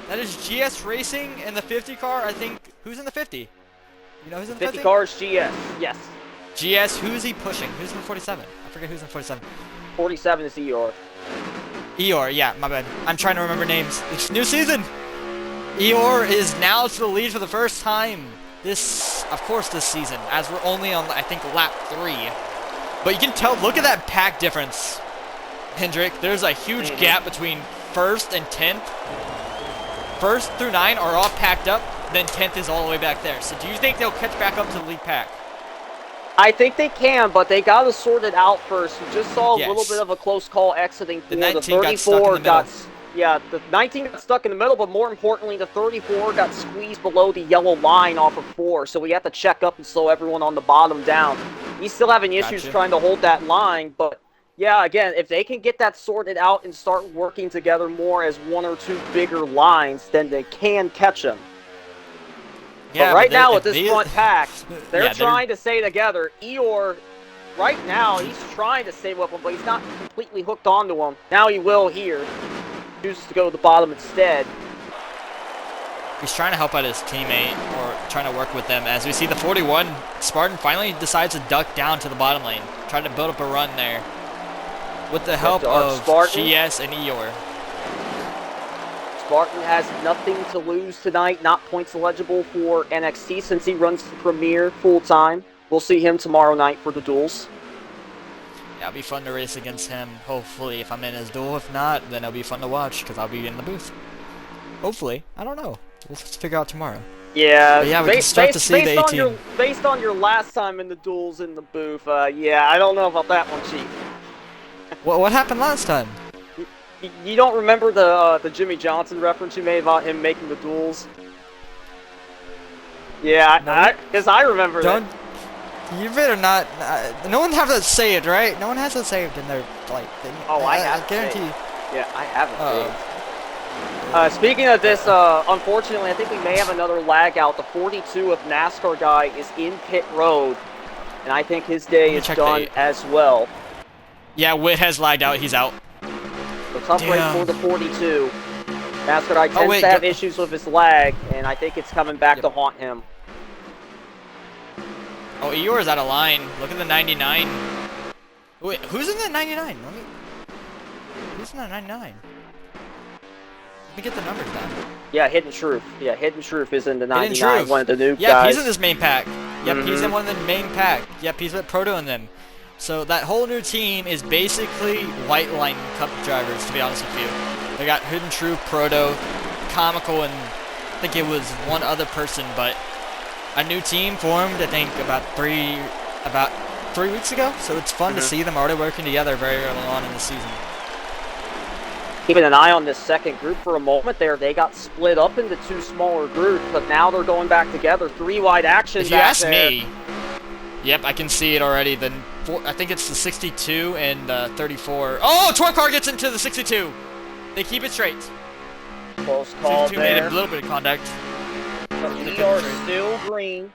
That is GS Racing in the 50 car. I think. Who's in the 50? You know who's in the 50? 50 car is GS. Yes. GS. Who's he pushing? Who's in the 47? I forget who's in the 47. 47 is Eeyore. Eeyore. Yeah, my bad. I'm trying to remember names. It's new season. Eeyore is now to the lead for the first time this season, as we're only on, I think, lap 3. But you can tell, look at that pack difference, Hendrick. There's a huge gap between 1st and 10th. 1st through 9 are all packed up, then 10th is all the way back there. So do you think they'll catch back up to the lead pack? I think they can, but they got to sort it out first. We just saw a little bit of a close call exiting. The 19 got stuck in the middle. Yeah, the 19 got stuck in the middle, but more importantly, the 34 got squeezed below the yellow line off of 4, so we have to check up and slow everyone on the bottom down. He's still having issues trying to hold that line, but yeah, again, if they can get that sorted out and start working together more as 1 or 2 bigger lines, then they can catch them. Yeah, but right now with this front pack, they're trying to stay together. Eeyore, right now, he's trying to stay with him, but he's not completely hooked onto him. Now he will here. Chooses to go to the bottom instead. He's trying to help out his teammate, or trying to work with them. As we see the 41, Spartan finally decides to duck down to the bottom lane. Trying to build up a run there. With the help of GS and Eeyore. Spartan has nothing to lose tonight. Not points eligible for NXT since he runs the Premier full-time. We'll see him tomorrow night for the duels. Yeah, it'll be fun to race against him, hopefully, if I'm in his duel. If not, then it'll be fun to watch, because I'll be in the booth. Hopefully. I don't know. We'll just figure out tomorrow. Yeah, yeah, we can start to see the 18. Based on your last time in the duels in the booth, yeah, I don't know about that one, Chief. What happened last time? You don't remember the Jimmy Johnson reference you made about him making the duels? Yeah, because I remember that. You better not. No one has that saved, right? No one has that saved in their thing. Oh, I have. I guarantee. Yeah, I haven't saved. Speaking of this, unfortunately, I think we may have another lag out. The 42 of NASCAR guy is in pit road, and I think his day is done as well. Yeah, Witt has lagged out. He's out. So tough break for the 42. NASCAR guy tends to have issues with his lag, and I think it's coming back to haunt him. Oh, Eeyore's out of line. Look at the 99. Wait, who's in the 99? Who's in the 99? Let me get the numbers down. Yeah, Hidden Shrew. Yeah, Hidden Shrew is in the 99, one of the new guys. Yeah, he's in this main pack. Yep, he's in one of the main pack. Yep, he's with Proto and them. So that whole new team is basically White Line Cup drivers, to be honest with you. They got Hidden Shrew, Proto, Comical, and I think it was one other person, but a new team formed, I think, about three weeks ago. So it's fun to see them already working together very early on in the season. Keeping an eye on this second group for a moment there. They got split up into 2 smaller groups, but now they're going back together. 3 wide action. If you ask me, yep, I can see it already. I think it's the 62 and 34. Oh, 12 car gets into the 62. They keep it straight. Close call 62 there. made a little bit of contact. But we are still green.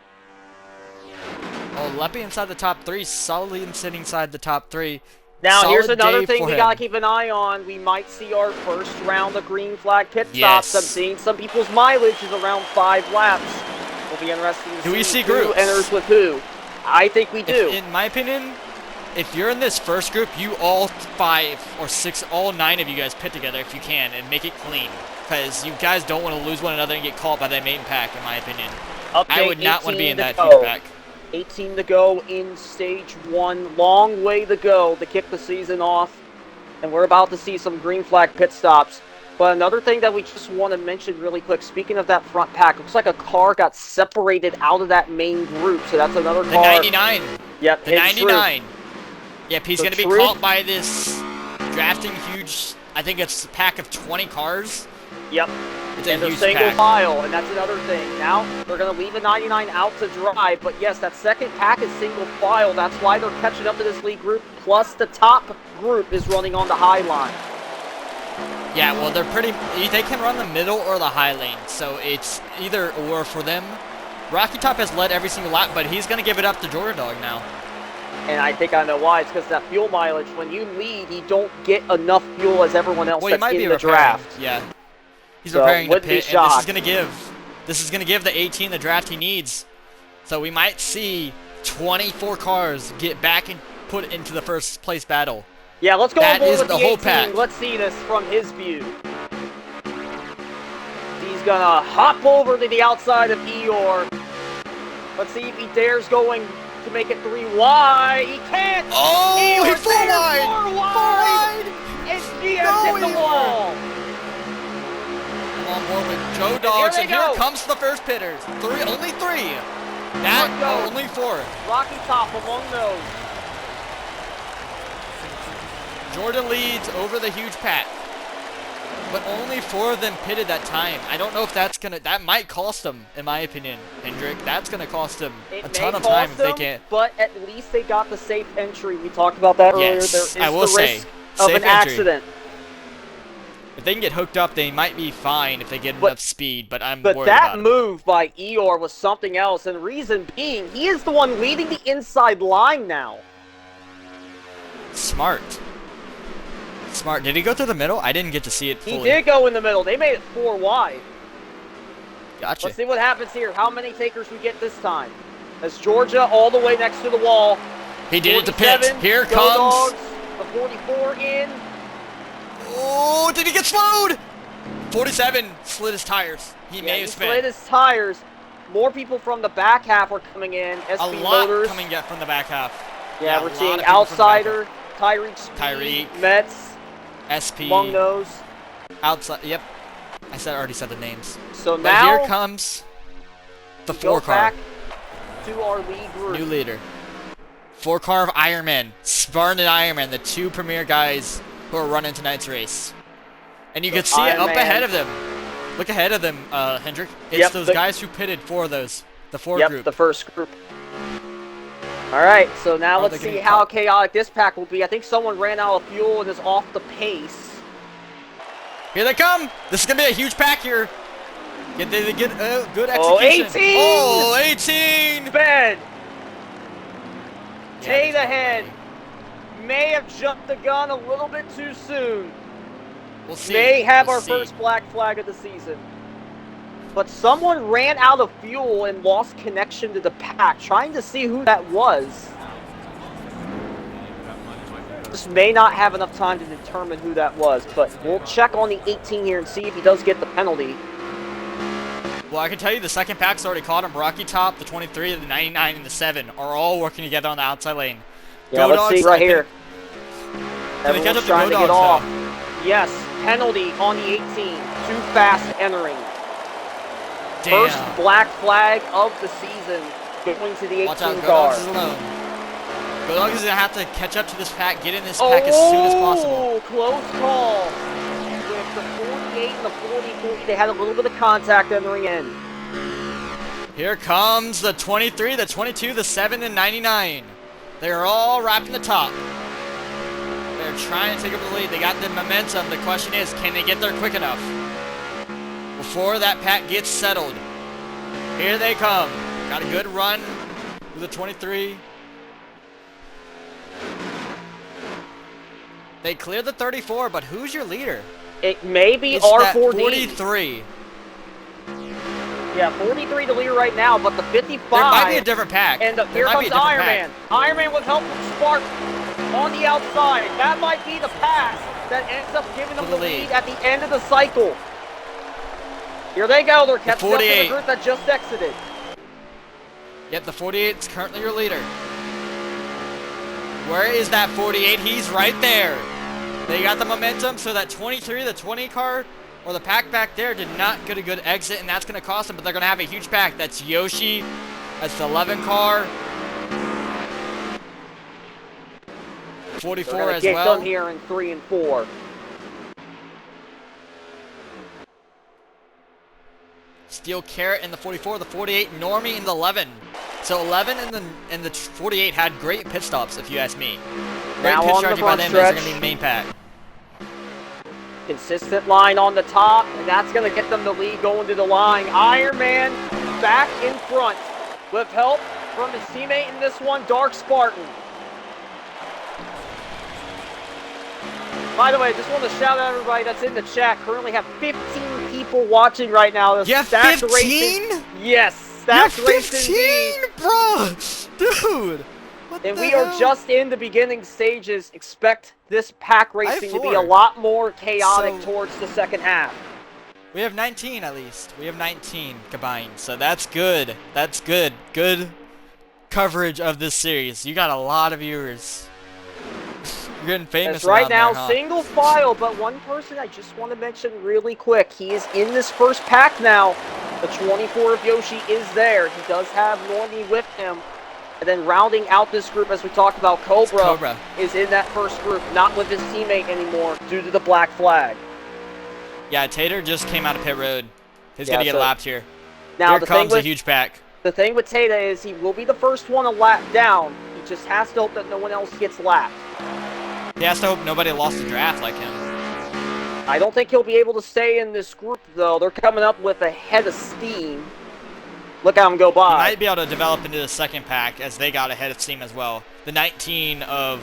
Oh, Leppy inside the top 3, solidly sitting inside the top 3. Now, here's another thing we gotta keep an eye on. We might see our first round of green flag pit stops. I'm seeing some people's mileage is around 5 laps. Will be interesting to see who enters with who. I think we do. In my opinion, if you're in this first group, you all 5 or 6, all 9 of you guys pit together if you can and make it clean. Because you guys don't want to lose one another and get caught by that main pack, in my opinion. I would not want to be in that huge pack. 18 to go in stage 1. Long way to go to kick the season off. And we're about to see some green flag pit stops. But another thing that we just want to mention really quick, speaking of that front pack, looks like a car got separated out of that main group. So that's another car. The 99. Yep, the 99. Yep, he's going to be caught by this drafting huge, I think it's a pack of 20 cars. Yep. It's and they're single file, and that's another thing. Now, they're going to leave a 99 out to dry, but yes, that second pack is single file. That's why they're catching up to this lead group, plus the top group is running on the high line. Yeah, well, they can run the middle or the high lane, so it's either or for them. Rocky Top has led every single lap, but he's going to give it up to Jordan Dog now. And I think I know why. It's because that fuel mileage. When you lead, you don't get enough fuel as everyone else that's in the draft. Yeah, he's So, preparing to wouldn't be pit, and shocked. this is going to give the 18 the draft he needs. So we might see 24 cars get back and put into the first place battle. Yeah, let's go on That board is with the the whole 18. pack. Let's see this from his view. He's gonna hop over to the outside of Eeyore. Let's see if he dares going to make it 3 wide. He can't! Oh, he Eeyore's full there, wide! 4 wide! And Diaz hit the Eeyore! wall! I'm on board with Joe Dogs, and here comes the first pitters. Only three. Only 4. Rocky Top among those. Jordan leads over the huge pack, but only 4 of them pitted that time. I don't know if that might cost them, in my opinion, Hendrick. That's gonna cost them a ton of time if they can't. But at least they got the safe entry. We talked about that earlier. Yes, There is I will the say, risk of safe an entry. accident. If they can get hooked up, they might be fine if they get enough speed, but I'm worried But about that it. move by Eeyore was something else, and reason being, he is the one leading the inside line now. Smart. Did he go through the middle? I didn't get to see it fully. He did go in the middle. They made it 4 wide. Gotcha. Let's see what happens here. How many takers we get this time? As Georgia all the way next to the wall. He did it to pit. Here Go comes. Dogs, the 44 in. Oh, did he get slowed? 47 slid his tires. He may have spin. Slid his tires. More people from the back half are coming in. A SP lot Motors. coming from the back half. Yeah, a we're lot seeing of people from the back Outsider, Tyreek Speed, Tyreek. Mets, SP. among those. Outside. Yep. Already said the names. So But now here comes the we go 4 car. back to our lead group. New leader. 4 car of Ironman. Spartan and Ironman, the 2 premier guys who are running tonight's race. And you can see it up ahead of them. Look ahead of them, Hendrick. It's those guys who pitted for those. The 4 group. The first group. Alright, so now let's see how chaotic this pack will be. I think someone ran out of fuel and is off the pace. Here they come! This is going to be a huge pack here. Get good execution. Oh, 18! Oh, 18! Bed! Yeah, Tay the head. May have jumped the gun a little bit too soon. We'll see. May have our first black flag of the season. But someone ran out of fuel and lost connection to the pack. Trying to see who that was. Just may not have enough time to determine who that was. But we'll check on the 18 here and see if he does get the penalty. Well, I can tell you the second pack's already caught him. Rocky Top, the 23, the 99, and the 7 are all working together on the outside lane. Yeah, let's see right here. Everyone's trying to get off. Yes, penalty on the 18. Too fast entering. Damn. First black flag of the season going to the 18 Watch out, car. Go-Dogs is alone. Go-Dogs is going to have to catch up to this pack, get in this pack as soon as possible. Oh, close call. With the 48 and the 44, they had a little bit of contact entering in. Here comes the 23, the 22, the 7, and 99. They're all wrapping the top. They're trying to take over the lead. They got the momentum. The question is, can they get there quick enough before that pack gets settled? Here they come. Got a good run with the 23. They cleared the 34, but who's your leader? It may be It's R4D. that 43. Yeah, 43 the leader right now, but the 55. There might be a different pack. And here comes Iron Man. Iron Man with help from Spark on the outside. That might be the pass that ends up giving them the lead at the end of the cycle. Here they go. They're catching up to the group that just exited. Yep, the 48 is currently your leader. Where is that 48? He's right there. They got the momentum, so that 23, the 20 car, or the pack back there did not get a good exit, and that's going to cost them, but they're going to have a huge pack. That's Yoshi. That's the 11 car. 44 as well. Get them here in 3 and 4. Steel Carrot in the 44, the 48, Normie in the 11. So 11 and the 48 had great pit stops, if you ask me. Great Now pit on the strategy by front them. stretch. These are going to be main pack. Consistent line on the top, and that's going to get them the lead going to the line. Iron Man back in front with help from his teammate in this one, Dark Spartan. By the way, just want to shout out everybody that's in the chat. Currently have 15 people watching right now. You have Stacked 15? Racing. Yes, Stacked Racing. 15, bro! Dude! What And the we hell? are just in the beginning stages. Expect this pack racing to be a 4. lot more chaotic So- towards the second half. We have 19 at least. We have 19 combined, so that's good. That's good. Good coverage of this series. You got a lot of viewers. You're getting famous As right around now, there, huh? single file, but one person I just want to mention really quick. He is in this first pack now. The 24 of Yoshi is there. He does have Normie with him. And then rounding out this group, as we talked about, Cobra is in that first group, not with his teammate anymore due to the black flag. Yeah, Tater just came out of pit road. He's gonna get so- lapped here. Now Here the comes thing a with huge pack. the thing with Tata is he will be the first one to lap down. He just has to hope that no one else gets lapped. He has to hope nobody lost the draft like him. I don't think he'll be able to stay in this group though. They're coming up with a head of steam. Look at him go He by. might be able to develop into the second pack as they got ahead of steam as well. The 19 of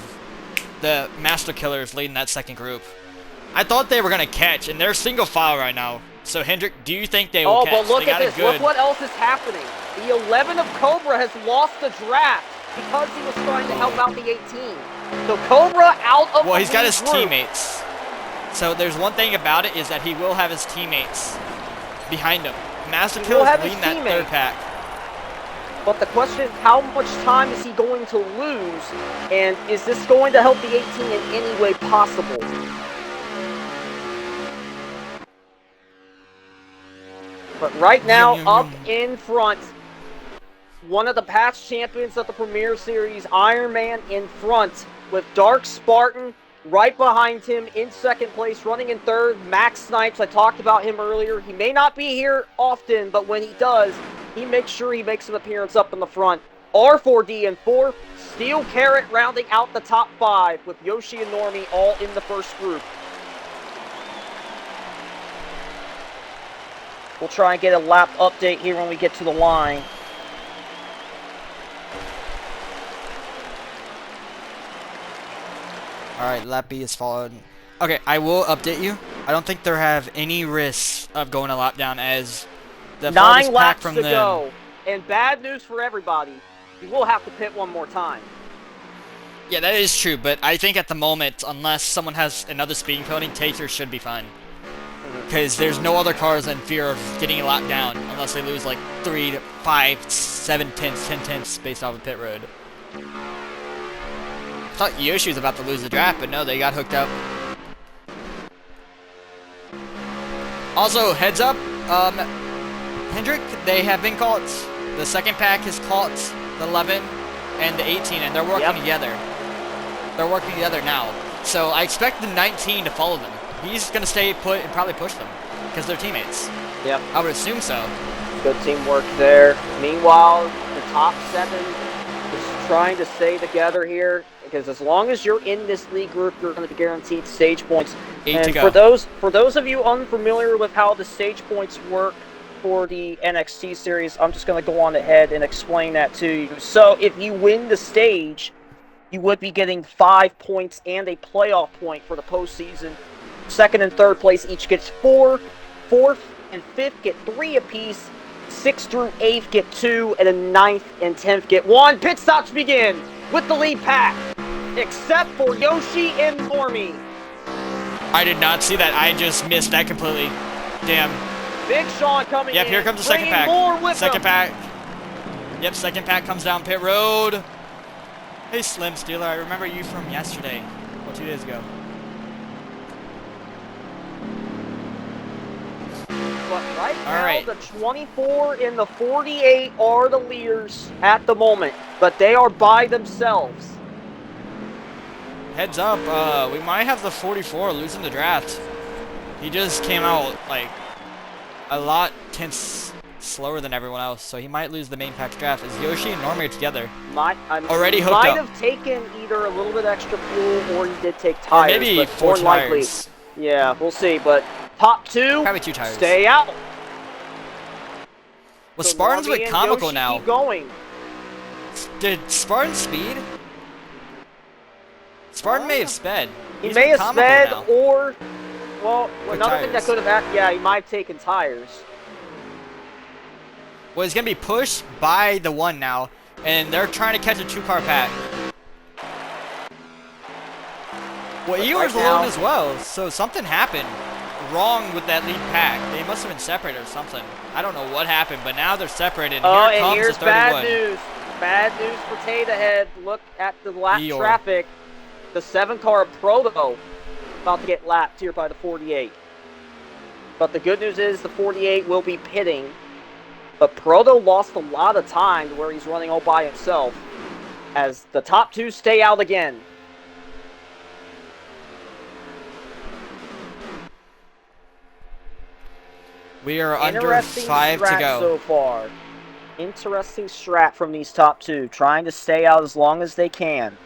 the Master Killers leading that second group. I thought they were going to catch, and they're single file right now. So, Hendrick, do you think they will Oh, catch? but look They at got a this. good... Look what else is happening. The 11 of Cobra has lost the draft because he was trying to help out the 18. So Cobra out of Well, the he's got lead his group. teammates. So there's one thing about it is that he will have his teammates behind him. Master He Kill will is have his leading that third teammates. pack. But the question is, how much time is he going to lose? And is this going to help the 18 in any way possible? But right now, up in front, one of the past champions of the Premier Series, Iron Man, in front with Dark Spartan right behind him in second place, running in third. Max Snipes, I talked about him earlier. He may not be here often, but when he does, he makes sure he makes an appearance up in the front. R4D in fourth, Steel Carrot rounding out the top 5 with Yoshi and Normie all in the first group. We'll try and get a lap update here when we get to the line. Alright, lap B is followed. Okay, I will update you. I don't think there have any risks of going a lap down as the 9 farthest pack laps from to them. go. And bad news for everybody. You will have to pit one more time. Yeah, that is true, but I think at the moment, unless someone has another speeding penalty, Taser should be fine. Because there's no other cars in fear of getting a lap down unless they lose like 3 to 5, 7 tenths, 10 tenths based off of pit road. I thought Yoshi was about to lose the draft, but no, they got hooked up. Also, heads up, Hendrick, they have been caught. The second pack has caught the 11 and the 18, and they're working together. They're working together now. So I expect the 19 to follow them. He's going to stay put and probably push them because they're teammates. Yep. I would assume so. Good teamwork there. Meanwhile, the top 7 is trying to stay together here because as long as you're in this league group, you're going to be guaranteed stage points. 8 and to go. For those of you unfamiliar with how the stage points work for the NXT series, I'm just going to go on ahead and explain that to you. So if you win the stage, you would be getting 5 points and a playoff point for the postseason. Second and third place each gets 4. Fourth and fifth get 3 apiece. 6th through 8th get 2, and then 9th and 10th get 1. Pit stops begin with the lead pack, except for Yoshi and Normie. I did not see that. I just missed that completely. Damn. Big Sean coming in. Yep, here comes the second bringing pack. more with Second him. pack. Yep, second pack comes down pit road. Hey, Slim Steeler, I remember you from yesterday. Well, 2 days ago. But right All now, right. the 24 and the 48 are the leaders at the moment, but they are by themselves. Heads up, we might have the 44 losing the draft. He just came out, like, a lot tense slower than everyone else, so he might lose the main pack draft as Yoshi and Normie are together. Already hooked might up. have taken either a little bit extra fuel or he did take Or tires, maybe but 4 more likely, tires. Yeah, we'll see. But top two, Probably 2 tires. stay out. Well, So Spartan's Normie with and comical Yoshi now. keep going. Did Spartan speed? Spartan may have sped. He He's may with have comical sped, now. or well, With another thing that tires. could have happened. Yeah, he might have taken tires. Well, he's gonna be pushed by the one now, and they're trying to catch a 2-car pack. Well, But Eeyore's right alone now- as well, so something happened wrong with that lead pack. They must have been separated or something. I don't know what happened, but now they're separated. And Oh, here and comes here's the 31. bad news. Bad news for Tate ahead. Look at the lap Eeyore. traffic. The 7-car Proto about to get lapped here by the 48. But the good news is the 48 will be pitting. But Proto lost a lot of time to where he's running all by himself. As the top two stay out again. We are under Interesting 5 to strat go. so far. Interesting strat from these top two, trying to stay out as long as they can.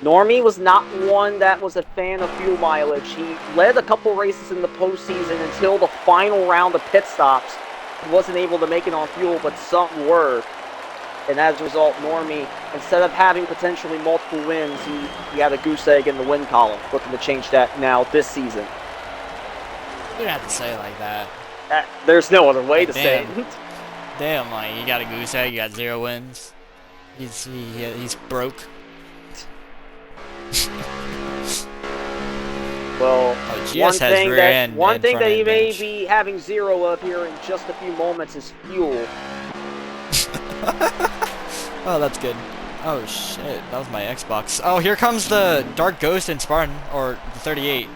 Normie was not one that was a fan of fuel mileage. He led a couple races in the postseason until the final round of pit stops. He wasn't able to make it on fuel, but some were. And as a result, Normie, instead of having potentially multiple wins, he had a goose egg in the win column. Looking to change that now this season. You don't have to say it like that. There's no other way to say Damn. it. Damn, like, you got a goose egg, you got 0 wins. He's broke. Well, Oh, GS one has thing rear that end one and thing front that he end may bench. be having 0 of here in just a few moments is fuel. Oh, that's good. Oh shit, that was my Xbox. Oh, here comes the Dark Ghost and Spartan, or the 38.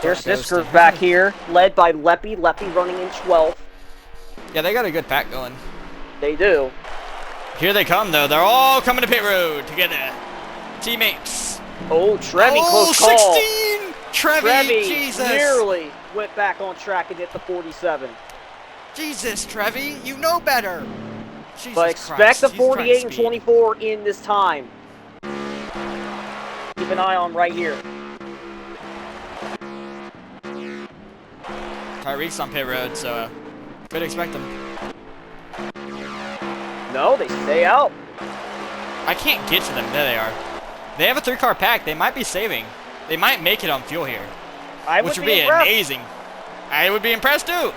There's Dark this Ghost group and- back here, led by Leppy. Leppy running in 12th. Yeah, they got a good pack going. They do. Here they come, though. They're all coming to pit road together. Teammates. Oh, Trevi, Oh, close call. 16! Trevi, Trevi Jesus. nearly went back on track and hit the 47. Jesus, Trevi, you know better. Jesus But expect Christ, the he's trying to 48 and speed. 24 in this time. Keep an eye on right here. Tyreek's on pit road, so could expect them. No, they stay out. I can't get to them. There they are. They have a 3-car pack. They might be saving. They might make it on fuel here, which would be impressed. amazing. I would be impressed too.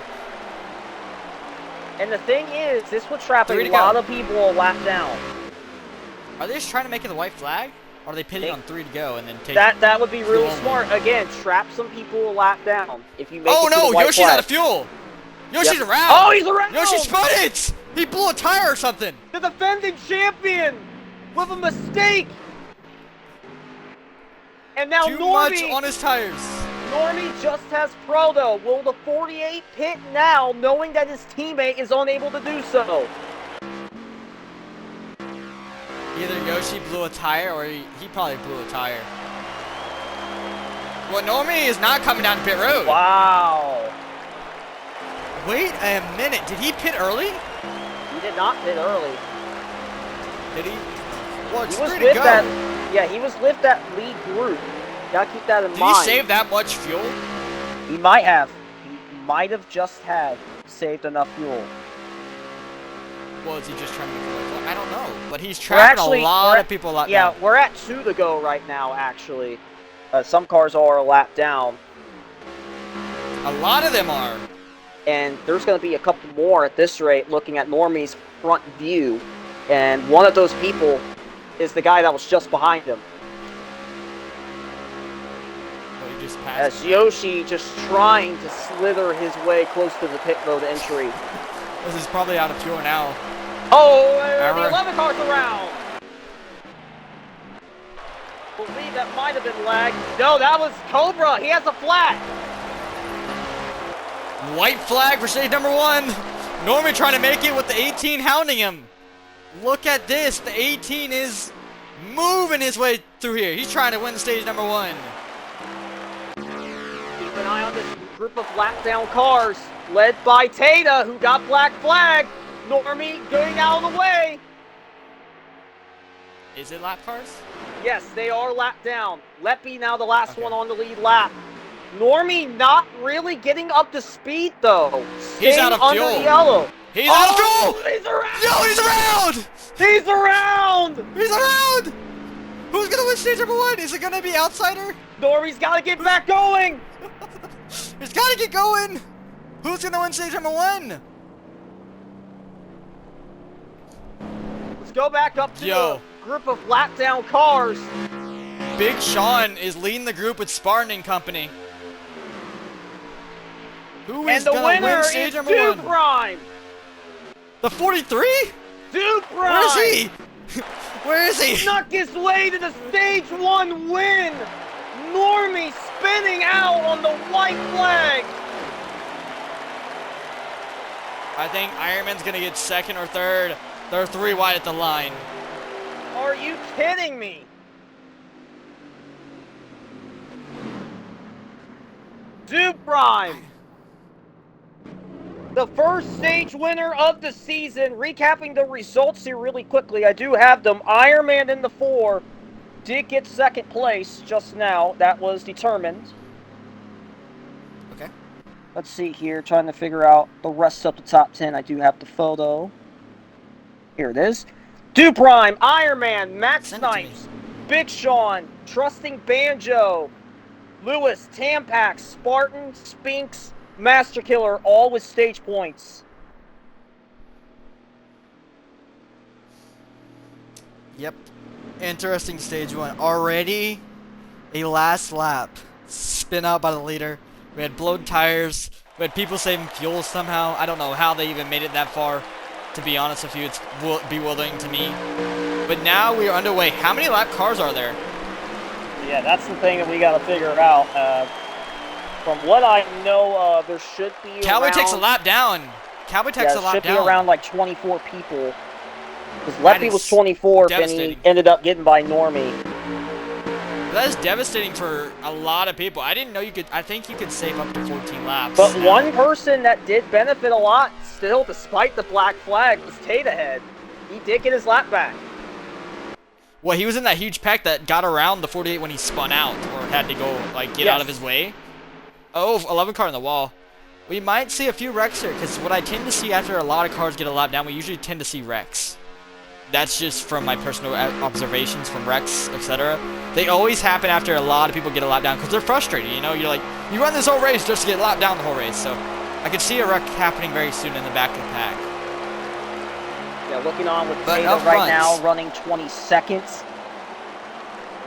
And the thing is, this would trap 3 a to lot go. of people a lap down. Are they just trying to make it the white flag? Or are they pitting on 3 to go and then take That would be really Fuel. smart. Again, trap some people a lap down. If you make Oh it to no, the white Yoshi's flag. out of fuel. Yoshi's Yep. around. Oh, he's around! Yoshi spun it. He blew a tire or something. The defending champion with a mistake. And now Too much Normie, on his tires. Normie just has Proto. Will the 48 pit now, knowing that his teammate is unable to do so? Either Yoshi blew a tire or he probably blew a tire. Well, Normie is not coming down to pit road. Wow. Wait a minute. Did he pit early? He did not pit early. Did he? Well, it's He was 3 to with go. that. Yeah, he was with that lead group. Gotta keep that in Did mind. he save that much fuel? He might have. He might have just had saved enough fuel. Well, is he just trying to make the white flag? I don't know. But he's trapping a lot of people a lot Yeah, down. we're at 2 to go right now, actually. Some cars are a lap down. A lot of them are. And there's going to be a couple more at this rate looking at Normie's front view. And one of those people is the guy that was just behind him. Well, he just passed. As Yoshi just trying to slither his way close to the pit road entry. This is probably out of fuel now. Oh, the Ever. 11 car's around! Believe that might have been lag. No, that was Cobra. He has a flag. White flag for stage number 1. Normie trying to make it with the 18 hounding him. Look at this. The 18 is moving his way through here. He's trying to win stage number 1. Keep an eye on this group of lap down cars, led by Tata, who got black flag. Normie going out of the way. Is it lap cars? Yes, they are lapped down. Leppy now the last Okay. one on the lead lap. Normie not really getting up to speed, though. He's Staying out of under fuel. yellow. He's out of fuel! He's around! No, he's around! He's around! He's around! Who's gonna win stage number 1? Is it gonna be Outsider? Normie's got to get back going! He's gotta get going! Who's gonna win stage number 1? Let's go back up to Yo. the group of lap down cars. Big Sean is leading the group with Spartan and company. Who is And the gonna winner win is stage number Dude 1? Prime! The 43? Dude Prime! Where is he? Where is he? Snuck his way to the stage 1 win! Normie spinning out on the white flag! I think Ironman's gonna get second or third. They're 3 wide at the line. Are you kidding me? Dude Prime! The first stage winner of the season. Recapping the results here really quickly. I do have them. Ironman in the 4 did get second place just now. That was determined. Okay. Let's see here. Trying to figure out the rest of the top 10. I do have the photo. Here it is. Dude Prime, Ironman, Max Send it to me. Snipes, Big Sean, Trusting Banjo, Lewis, Tampax, Spartan, Spinks, Master Killer, all with stage points. Yep. Interesting stage 1. Already a last lap. Spin out by the leader. We had blown tires. We had people saving fuel somehow. I don't know how they even made it that far. To be honest with you, it's bewildering to me. But now we are underway. How many lap cars are there? Yeah, that's the thing that we got to figure out. From what I know, there should be Cowboy around, takes a lap down. Cowboy takes a lap should down. be around like 24 people. Because That Leppy is was 24th and he devastating. ended up getting by Normie. That is devastating for a lot of people. I didn't know you could. I think you could save up to 14 laps. But now. one person that did benefit a lot still, despite the black flag, was Taterhead. He did get his lap back. Well, he was in that huge pack that got around the 48 when he spun out or had to go like get out of his way. Oh, 11 car on the wall. We might see a few wrecks here because what I tend to see after a lot of cars get a lap down, we usually tend to see wrecks. That's just from my personal observations from wrecks, etc. They always happen after a lot of people get a lap down because they're frustrated. You know, you're like, you run this whole race just to get lapped down the whole race. So I could see a wreck happening very soon in the back of the pack. Yeah, looking on with But Tater up right front- now, running 20 seconds.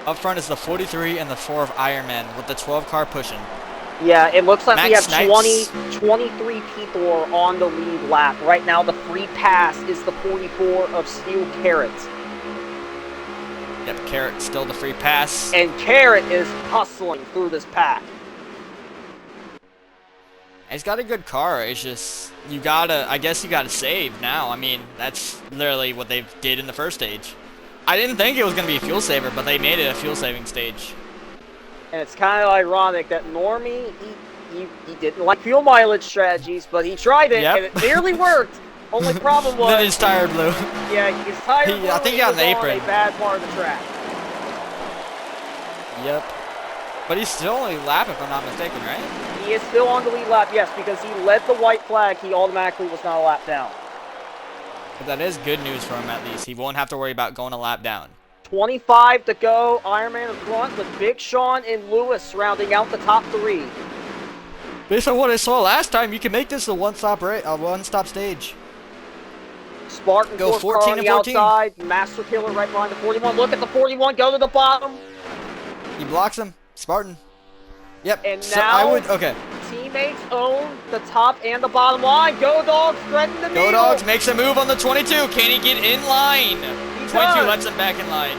Up front is the 43 and the 4 of Ironman with the 12 car pushing. Yeah, it looks like we have Max Snipes. 23 people are on the lead lap. Right now, the free pass is the 44 of Steel Carrot. Yep, Carrot still the free pass. And Carrot is hustling through this pack. He's got a good car. It's just, you gotta, I guess you gotta save now. I mean, that's literally what they did in the first stage. I didn't think it was gonna be a fuel saver, but they made it a fuel saving stage. And it's kind of ironic that Normie, he didn't like fuel mileage strategies, but he tried it, Yep. and it nearly worked. Only problem was, Then his tire blew. yeah, his tire I think he got was an on apron. a bad part of the track. Yep. But he's still only lap if I'm not mistaken, right? He is still on the lead lap, yes, because he led the white flag. He automatically was not a lap down. But that is good news for him at least. He won't have to worry about going a lap down. 25 to go. Ironman in front with Big Sean and Lewis rounding out the top 3. Based on what I saw last time, you can make this a one-stop stage. Spartan Go 4 car 14 on to the 14. outside. Master Killer right behind the 41. Look at the 41 go to the bottom. He blocks him. Spartan. Yep. And so now- I would, okay. Teammates own the top and the bottom line. Go Dogs threaten the Go needle. Dogs makes a move on the 22. Can he get in line? 22 does. lets him back in line.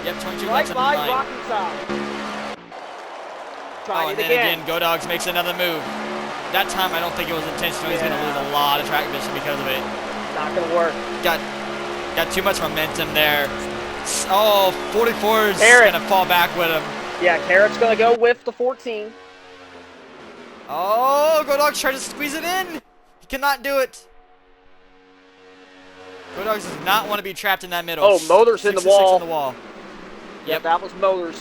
Yep, 22 Right lets him in by line. Rocky Top. Oh, Trying and it then again, Go Dogs makes another move. That time, I don't think it was intentional. He's going to lose a lot of track position because of it. Not going to work. Got too much momentum there. Oh, 44 is Carrot. going to fall back with him. Yeah, Carrot's going to go with the 14. Oh, Go Dogs trying to squeeze it in. He cannot do it. Bulldogs does not want to be trapped in that middle. Oh, Motors in the 66 wall. in the wall. Yep, that was Motors.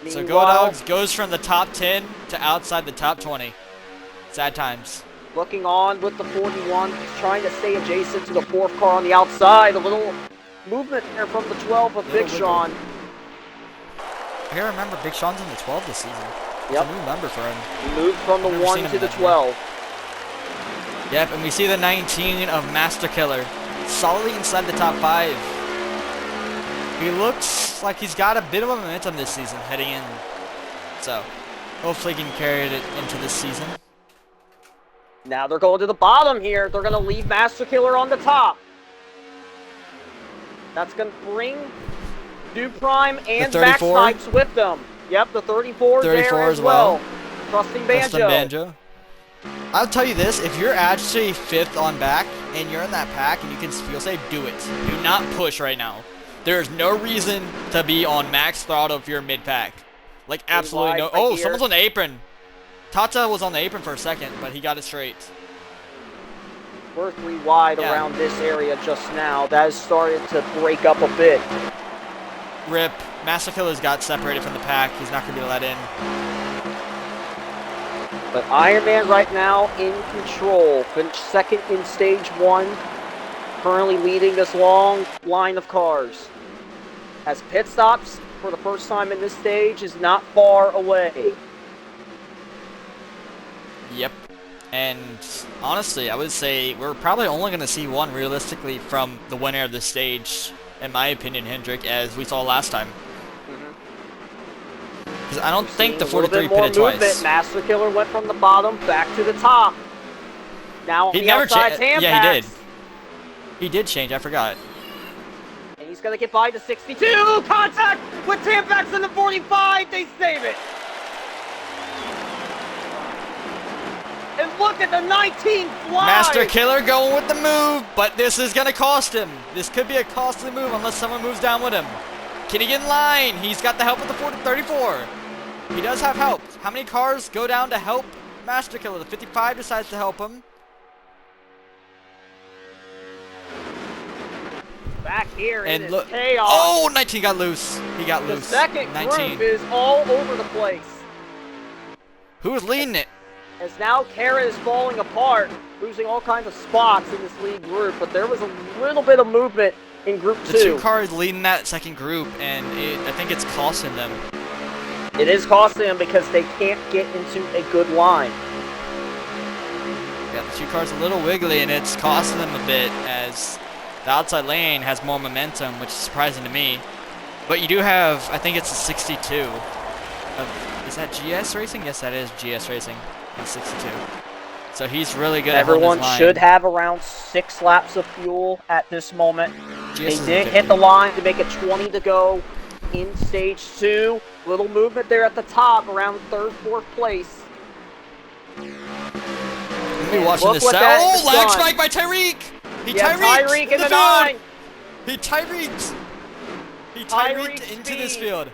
So Meanwhile, Dogs goes from the top 10 to outside the top 20. Sad times. looking on with the 41, he's trying to stay adjacent to the 4th car on the outside. A little movement there from the 12 of Big Sean. I gotta remember Big Sean's in the 12 this season. It's a new number for him. He moved from the 1 to the 12. Yep, and we see the 19 of Master Killer solidly inside the top 5. He looks like he's got a bit of a momentum this season heading in. So, hopefully he can carry it into this season. Now they're going to the bottom here. They're going to leave Master Killer on the top. That's going to bring New Prime and Max Snipes with them. Yep, the 34 there as well. Trusting Banjo. I'll tell you this, if you're actually 5th on back and you're in that pack and you can feel safe, do it. Do not push right now. There's no reason to be on max throttle if you're mid-pack. Like, absolutely no. Oh, someone's on the apron. Tata was on the apron for a second, but he got it straight. We're 3 wide around this area just now. That has started to break up a bit. Rip. Master Killer's got separated from the pack. He's not going to be let in. But Iron Man right now in control. Finished 2nd in stage 1. Currently leading this long line of cars. As pit stops for the first time in this stage is not far away. Yep. And honestly, I would say we're probably only going to see one realistically from the winner of the stage, in my opinion, Hendrick, as we saw last time. Because I don't think the 43 pitted twice. Master Killer went from the bottom back to the top. Now on the outside, Tampax. Yeah, he did. He did change, I forgot. And he's going to get by the 62. Contact with Tampax in the 45. They save it. And look at the 19 fly. Master Killer going with the move, but this is going to cost him. This could be a costly move unless someone moves down with him. Can he get in line? He's got the help of the 34. He does have help. How many cars go down to help Master Killer? The 55 decides to help him. Back here in this chaos. Oh, 19 got loose. He got loose. The second 19 group is all over the place. Who is leading it? As now Kara is falling apart, losing all kinds of spots in this lead group, but there was a little bit of movement in Group 2. The 2 cars leading that second group, and I think it's costing them. It is costing them because they can't get into a good line. Yeah, the 2 cars a little wiggly, and it's costing them a bit as the outside lane has more momentum, which is surprising to me. But you do have, I think it's a 62. Is that GS Racing? Yes, that is GS Racing. He's 62. So he's really good at holding his line. Everyone should have around 6 laps of fuel at this moment. GS they did hit the line to make it 20 to go in stage 2. Little movement there at the top around 3rd, 4th place. Let me watch this out. Oh, lag strike by Tyreek! Tyreek in the 9. He Tyreeked into this field.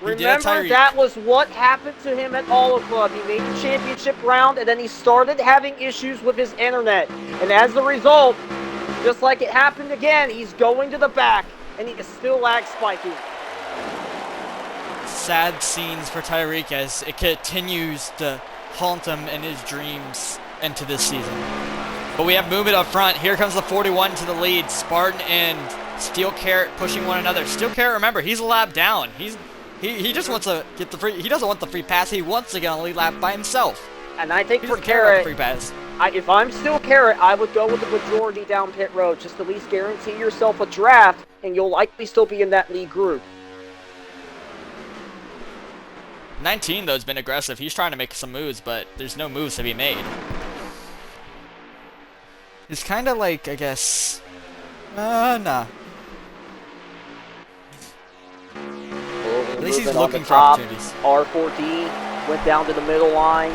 Remember, that was what happened to him at Auto Club. He made the championship round, and then he started having issues with his internet. And as a result, just like it happened again, he's going to the back, and he is still lag spiking. Sad scenes for Tyreek as it continues to haunt him in his dreams into this season. But we have movement up front. Here comes the 41 to the lead. Spartan and Steel Carrot pushing one another. Steel Carrot, remember, he's a lap down. He just wants to get the free. He doesn't want the free pass. He wants to get on the lead lap by himself. And I think for Carrot, free pass. If I'm still Carrot, I would go with the majority down pit road. Just at least guarantee yourself a draft, and you'll likely still be in that lead group. 19 though has been aggressive. He's trying to make some moves, but there's no moves to be made. It's kind of like, I guess, nah. At least he's looking for opportunities. R4D went down to the middle line.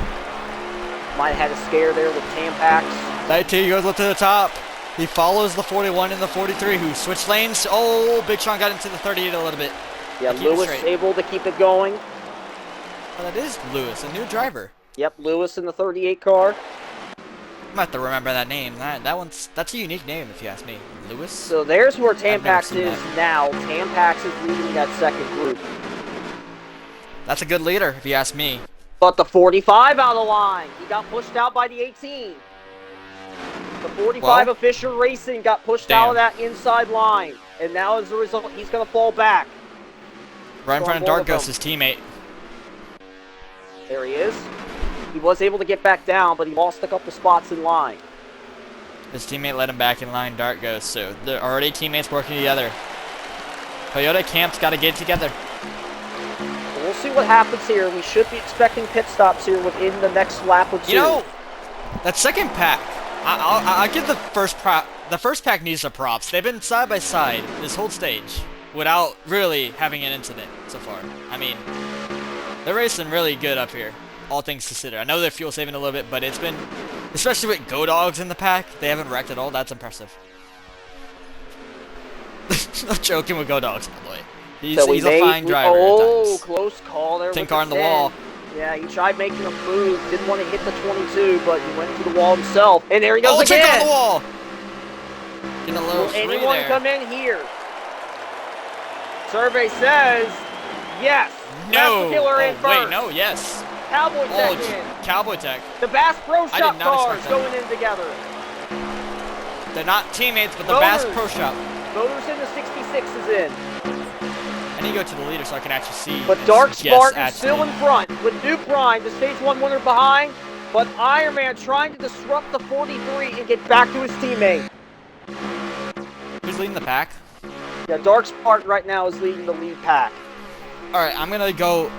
Might have had a scare there with Tampax. 19 goes up to the top. He follows the 41 and the 43 who switched lanes. Oh, Big Sean got into the 38 a little bit. Yeah, Lewis able to keep it going. Well, that is Lewis, a new driver. Yep, Lewis in the 38 car. I'm gonna have to remember that name. That's a unique name if you ask me. Lewis? So there's where I've never Tampax seen is that. now. Tampax is leading that second group. That's a good leader if you ask me. But the 45 out of the line. He got pushed out by the 18. The 45 Well, of Fisher Racing got pushed out of that inside line. And now as a result, he's going to fall back. right in front of Dark Ghost, his teammate. There he is. He was able to get back down, but he lost a couple spots in line. His teammate let him back in line, Dark Ghost, so they're already teammates working together. Toyota Camp's got to get together. We'll see what happens here. We should be expecting pit stops here within the next lap or two. You know, that second pack, I'll give the first pack needs some props. They've been side by side this whole stage without really having an incident so far. I mean, they're racing really good up here, all things considered. I know they're fuel saving a little bit, but it's been, especially with Go Dogs in the pack, they haven't wrecked at all. That's impressive. No joking with Go Dogs, by the way. He's a fine driver at times. Close call there. Tin car on the wall. Yeah, he tried making a move. Didn't want to hit the 22, but he went to the wall himself. And there he goes again. Tin car on the wall. Getting a little Will anyone come in here? Survey says yes. No. Killer in first. Wait, no, yes. Cowboy Tech in. Cowboy Tech. The Bass Pro Shop cars going in together. They're not teammates, but the Bass Pro Shop. Voters in the 66 is in. I need to go to the leader so I can actually see. But Dark Spartan still in front with New Prime, the stage 1 winner behind. But Iron Man trying to disrupt the 43 and get back to his teammate. Who's leading the pack? Yeah, Dark Spartan right now is leading the lead pack. Alright, I'm going to go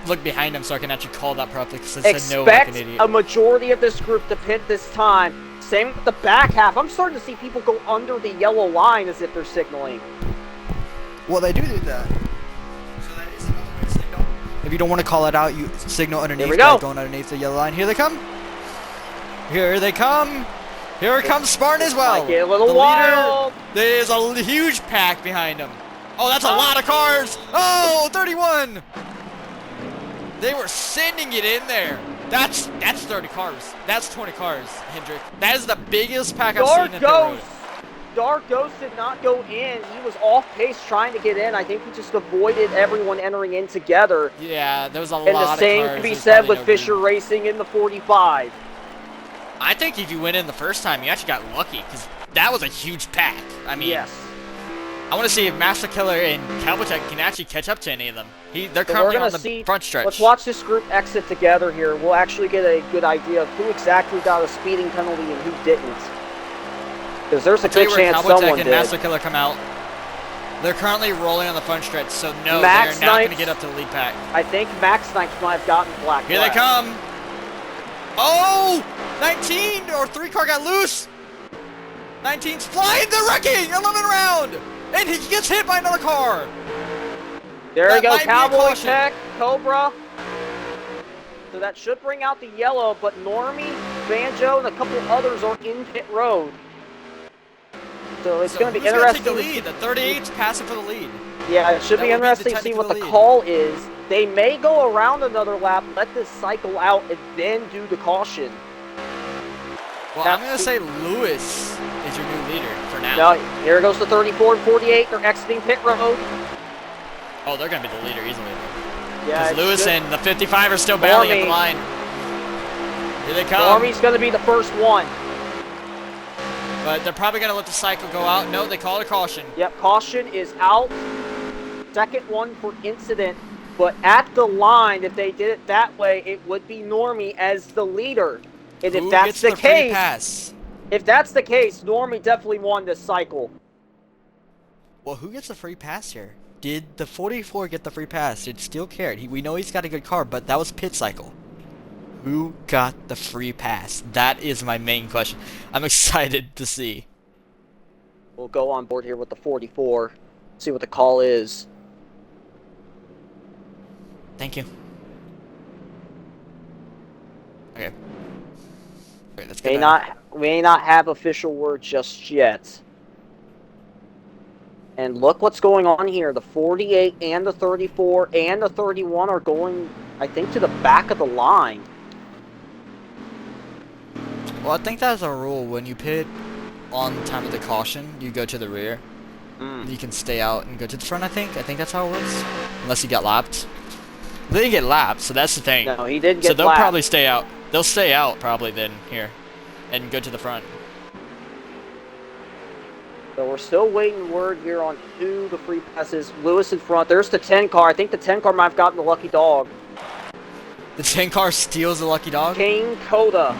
look behind him so I can actually call that properly because I said no like an idiot. Expect a majority of this group to pit this time. Same with the back half. I'm starting to see people go under the yellow line as if they're signaling. Well, they do that. So that is another way to signal. If you don't want to call it out, you signal underneath. Here we go. Going underneath the yellow line. Here they come. Here they come. Here comes Spartan as well. Might get a little wild. There's a huge pack behind him. Oh, that's a lot of cars. Oh, 31. They were sending it in there. That's 30 cars. That's 20 cars, Hendrick. That is the biggest pack I've seen in the road. Dark Ghost did not go in. He was off pace trying to get in. I think he just avoided everyone entering in together. Yeah, there was a lot of cars. And the same can be said with Fisher Racing in the 45. I think if you went in the first time, you actually got lucky because that was a huge pack. I mean, yes. I want to see if Master Killer and Cowboy Tech can actually catch up to any of them. They're currently on the front stretch. Let's watch this group exit together here. We'll actually get a good idea of who exactly got a speeding penalty and who didn't. Because there's a good chance Cowboy Tech someone and did. Master Killer come out. They're currently rolling on the front stretch, so no, Max they're not going to get up to the lead pack. I think Max Snipes might have gotten black. Here they come. Oh! 19 or 3 car got loose. 19's flying, they're wrecking! 11 round! And he gets hit by another car. There we go, Cowboy Tech, Cobra. So that should bring out the yellow, but Normie, Banjo, and a couple others are in pit road. So it's going to be interesting. Take the lead? The 38's passing for the lead. Yeah, it should be interesting to see what the call is. They may go around another lap, let this cycle out, and then do the caution. Well, I'm going to say Lewis is your new leader for now. No, here goes the 34 and 48. They're exiting pit road. Oh, they're going to be the leader easily. Yeah, because Lewis and the 55 are still battling at the line. Here they come. Normie's going to be the first one. But they're probably going to let the cycle go out. No, they call it a caution. Yep, caution is out. Second one for incident. But at the line, if they did it that way, it would be Normie as the leader. And if that's the case, Normie definitely won this cycle. Well, who gets the free pass here? Did the 44 get the free pass? Did Steel Carrot? We know he's got a good car, but that was pit cycle. Who got the free pass? That is my main question. I'm excited to see. We'll go on board here with the 44. See what the call is. Thank you. Okay. Wait, let's get may not have official word just yet. And look what's going on here. The 48 and the 34 and the 31 are going, I think, to the back of the line. Well, I think that's a rule. When you pit on time of the caution, you go to the rear. Mm. You can stay out and go to the front, I think. I think that's how it works. Unless you get lapped. They didn't get lapped, so that's the thing. No, he did So get they'll lapped. probably stay out. They'll stay out probably then here. And go to the front. So we're still waiting word here on who the free pass is. Lewis in front. There's the 10 car. I think the 10 car might have gotten the lucky dog. The 10 car steals the lucky dog. Kane Coda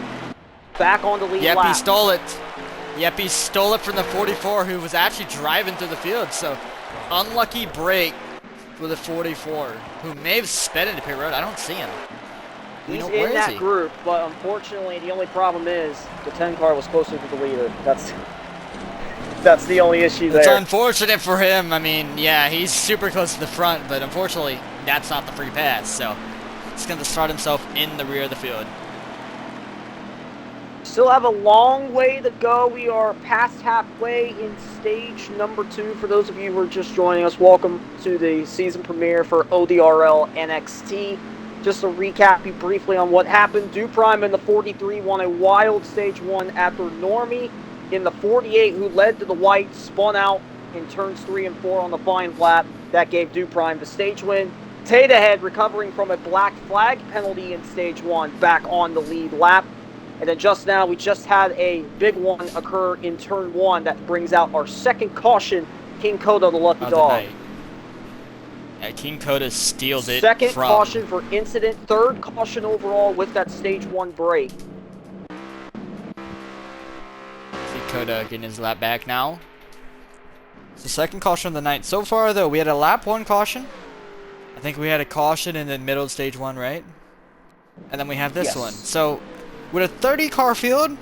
back on the lead Yep, lap. he stole it. Yep, he stole it from the 44 who was actually driving through the field. So, unlucky break for the 44 who may have sped into pit road. I don't see him. He's in that group, but unfortunately the only problem is the 10 car was closer to the leader. That's the only issue there. It's unfortunate for him. I mean, yeah, he's super close to the front, but unfortunately that's not the free pass. So, he's going to start himself in the rear of the field. Still have a long way to go. We are past halfway in stage number 2. For those of you who are just joining us, welcome to the season premiere for ODRL NXT. Just to recap you briefly on what happened. Duprime in the 43 won a wild stage 1 after Normie in the 48, who led to the white, spun out in turns 3 and 4 on the fine lap. That gave Duprime the stage win. Taterhead recovering from a black flag penalty in stage 1, back on the lead lap. And then just now, we just had a big one occur in turn 1 that brings out our second caution, King Coda, the lucky dog. Yeah, King Coda steals it. Second caution for incident, third caution overall with that stage 1 break. See Coda getting his lap back now. It's the second caution of the night. So far, though, we had a lap 1 caution. I think we had a caution in the middle of stage 1, right? And then we have this one. So, with a 30 car field,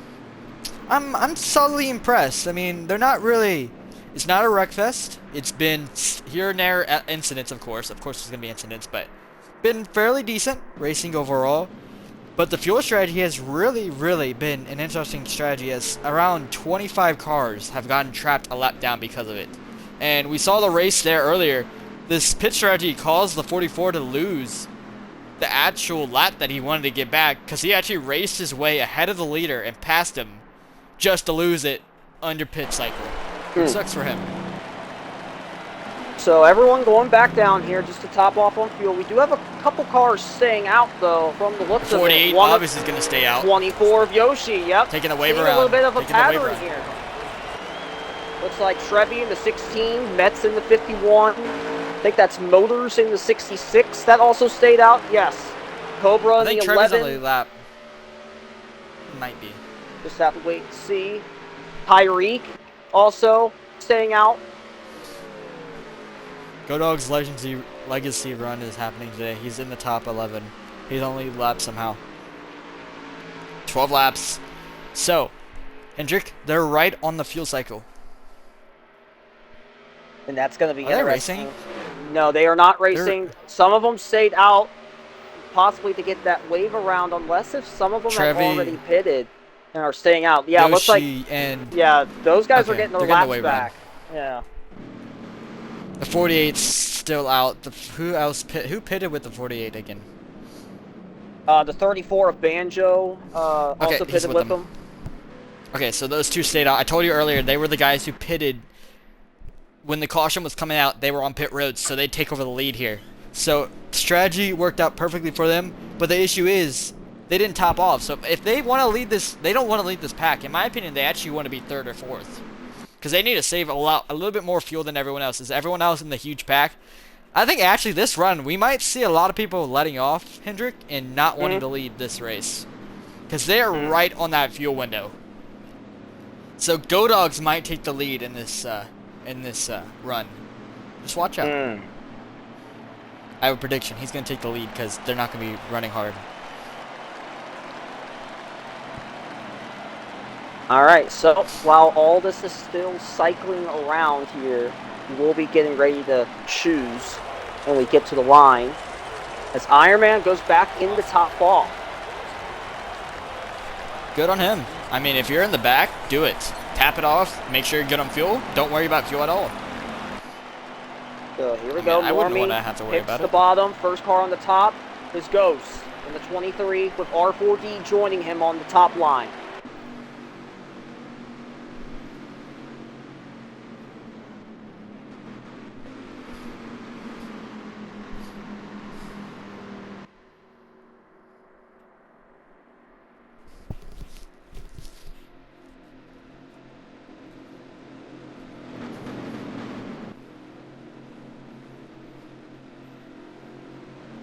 I'm solidly impressed. I mean, they're not really... It's not a wreck fest. It's been here and there incidents, of course. Of course, there's going to be incidents, but been fairly decent racing overall. But the fuel strategy has really, really been an interesting strategy, as around 25 cars have gotten trapped a lap down because of it. And we saw the race there earlier. This pit strategy caused the 44 to lose the actual lap that he wanted to get back, because he actually raced his way ahead of the leader and passed him just to lose it under pit cycle. It sucks for him. So everyone going back down here just to top off on fuel. We do have a couple cars staying out, though, from the looks of it. 48 obviously is going to stay out. 24 of Yoshi, yep. Taking the wave around. A little bit of a pattern here. Looks like Trevi in the 16, Metz in the 51. I think that's Motors in the 66. That also stayed out, yes. Cobra in the 11. I think Trevi's on the lap. Might be. Just have to wait and see. Tyreek also staying out. Go Dog's legacy run is happening today. He's in the top 11. He's only lapped somehow. 12 laps. So, Hendrick, they're right on the fuel cycle. And that's going to be interesting. Racing? No, they are not racing. Some of them stayed out, possibly to get that wave around, unless if some of them have already pitted and are staying out. Yeah, Yoshi looks like. And yeah, those guys are getting their laps back. Yeah. The 48's still out. Who pitted with the 48 again? The 34 of Banjo also pitted with them. Okay, so those two stayed out. I told you earlier, they were the guys who pitted when the caution was coming out. They were on pit roads, so they'd take over the lead here. So strategy worked out perfectly for them, but the issue is they didn't top off. So if they want to lead this, they don't want to lead this pack. In my opinion, they actually want to be 3rd or 4th. Because they need to save a little bit more fuel than everyone else. Is everyone else in the huge pack? I think actually this run, we might see a lot of people letting off Hendrick and not wanting to lead this race. Because they are right on that fuel window. So Go Dogs might take the lead in this run. Just watch out. I have a prediction. He's going to take the lead because they're not going to be running hard. Alright, so while all this is still cycling around here, we'll be getting ready to choose when we get to the line, as Iron Man goes back in the top ball. Good on him. I mean, if you're in the back, do it. Tap it off, make sure you're good on fuel. Don't worry about fuel at all. So here we go. I wouldn't want to have to worry about it. Hits the bottom, first car on the top is Ghost in the 23 with R4D joining him on the top line.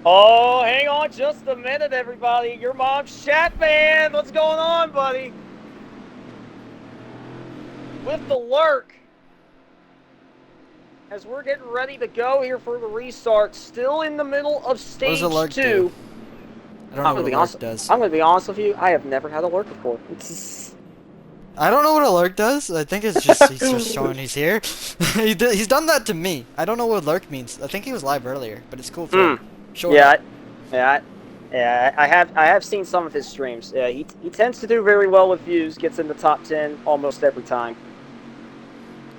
Oh, hang on just a minute, everybody. Your mom's chat, man. What's going on, buddy? With the lurk. As we're getting ready to go here for the restart, still in the middle of What does a stage lurk 2. do? I don't know I'm what gonna a be lurk honest. does. I'm gonna be honest with you. I have never had a lurk before. I don't know what a lurk does. I think it's just he's just showing he's here. He's done that to me. I don't know what lurk means. I think he was live earlier, but it's cool for him. Showing Yeah, up. yeah. I have seen some of his streams. Yeah, he tends to do very well with views. Gets in the top 10 almost every time.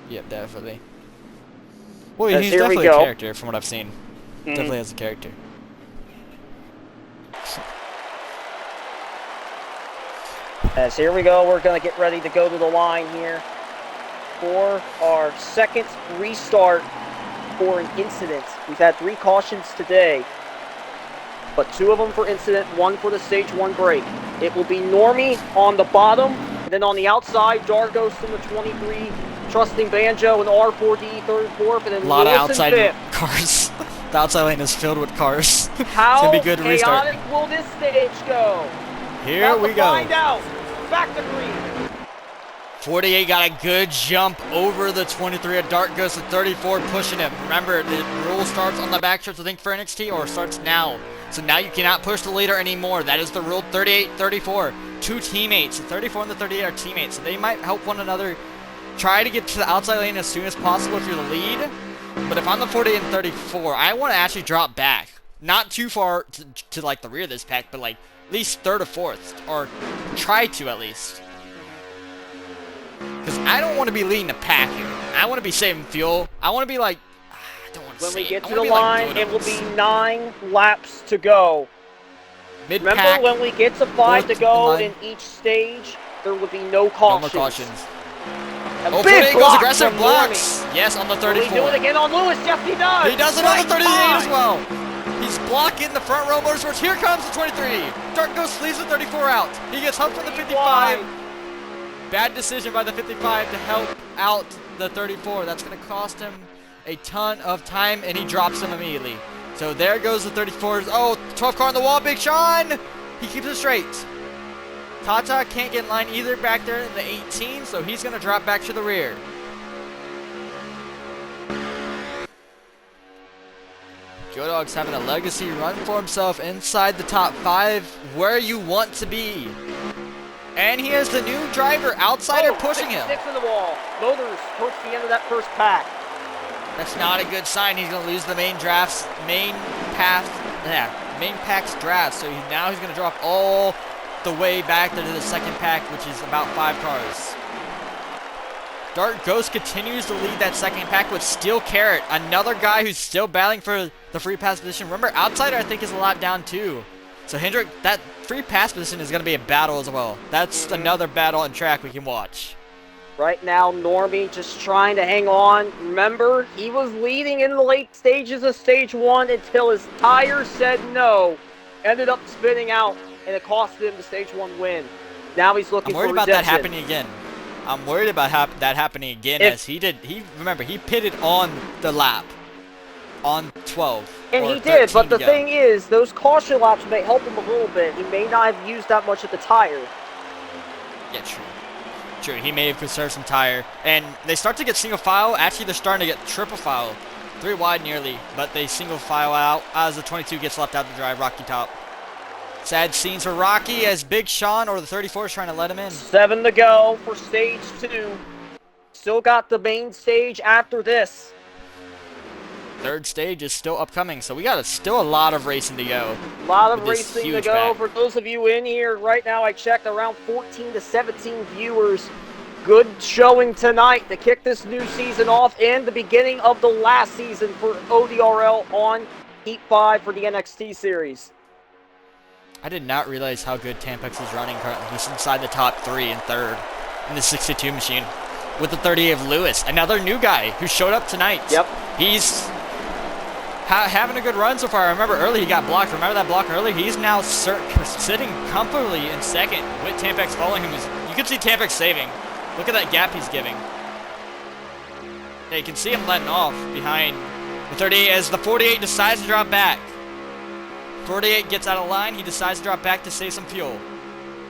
Yep, definitely. Well, As he's here we definitely a go. character from what I've seen. Definitely has a character. As here we go, we're going to get ready to go to the line here for our second restart for an incident. We've had 3 cautions today, but 2 of them for incident, 1 for the stage 1 break. It will be Normie on the bottom, and then on the outside, Dargos in the 23, Trusting Banjo and R4D third, fourth, and then A lot of Lewis in outside fifth. cars. The outside lane is filled with cars. It's How gonna be good to restart. chaotic will this stage go? Here About we to go. find out. Back to green. 48 got a good jump over the 23. A dart goes to 34, pushing him. Remember, the rule starts on the backstretch, I think, for NXT, or starts now. So now you cannot push the leader anymore. That is the rule. 38, 34. 2 teammates. The 34 and the 38 are teammates, so they might help one another. Try to get to the outside lane as soon as possible if you're the lead. But if I'm the 48 and 34, I want to actually drop back. Not too far to like the rear of this pack, but like at least 3rd or 4th. Or try to at least. Because I don't want to be leading the pack here. I want to be saving fuel. I want to be like... I don't want to When say we get I to wanna the be like line, it will be Dodos. 9 laps to go. Mid-pack. Remember, when we get to 5 to fourth go in in line. each stage, there will be no No cautions. more cautions. A Oh, big 48 goes block aggressive from blocks. Normie. Yes, on the Will he 34. do it again on Lewis? Yes, he does. He does it on the 38 as time. well. He's blocking the front row motorsports. Here comes the 23. Dark Ghost leaves the 34 out. He gets help from the 55. Bad decision by the 55 to help out the 34. That's going to cost him a ton of time, and he drops him immediately. So there goes the 34s. Oh, 12 car on the wall, Big Sean. He keeps it straight. Tata can't get in line either back there in the 18, so he's going to drop back to the rear. Joe Dog's having a legacy run for himself inside the top 5 where you want to be. And he has the new driver, Outsider, pushing him. 6 in the wall. Motors towards the end of that first pack. That's not a good sign. He's going to lose the main pack's draft. So now he's going to drop all the way back there to the second pack, which is about 5 cars. Dark Ghost continues to lead that second pack with Steel Carrot, another guy who's still battling for the free pass position. Remember, Outsider I think is a lot down too. So Hendrick, that free pass position is going to be a battle as well. That's another battle on track we can watch. Right now, Normie just trying to hang on. Remember, he was leading in the late stages of stage 1 until his tires said no. Ended up spinning out, and it cost him the stage 1 win. Now he's looking for redemption. I'm worried about that happening again. I'm worried about that happening again, as he remember, he pitted on the lap on 12. And he did, but the thing is, those caution laps may help him a little bit. He may not have used that much of the tire. Yeah, true. True, he may have conserved some tire. And they start to get single file. Actually, they're starting to get triple file. 3 wide nearly, but they single file out as the 22 gets left out to drive Rocky top. Sad scenes for Rocky as Big Sean or the 34 is trying to let him in. 7 to go for stage 2. Still got the main stage after this. 3rd stage is still upcoming, so we got still a lot of racing to go. A lot of racing to go. Pack. For those of you in here, right now I checked around 14 to 17 viewers. Good showing tonight to kick this new season off and the beginning of the last season for ODRL on Heat 5 for the NXT Series. I did not realize how good Tampex is running currently. He's inside the top 3 and 3rd in the 62 machine. With the 38 of Lewis, another new guy who showed up tonight. Yep. He's having a good run so far. I remember early he got blocked. Remember that block early? He's now sitting comfortably in 2nd with Tampex following him. You can see Tampex saving. Look at that gap he's giving. Yeah, you can see him letting off behind the 38 as the 48 decides to drop back. 48 gets out of line. He decides to drop back to save some fuel.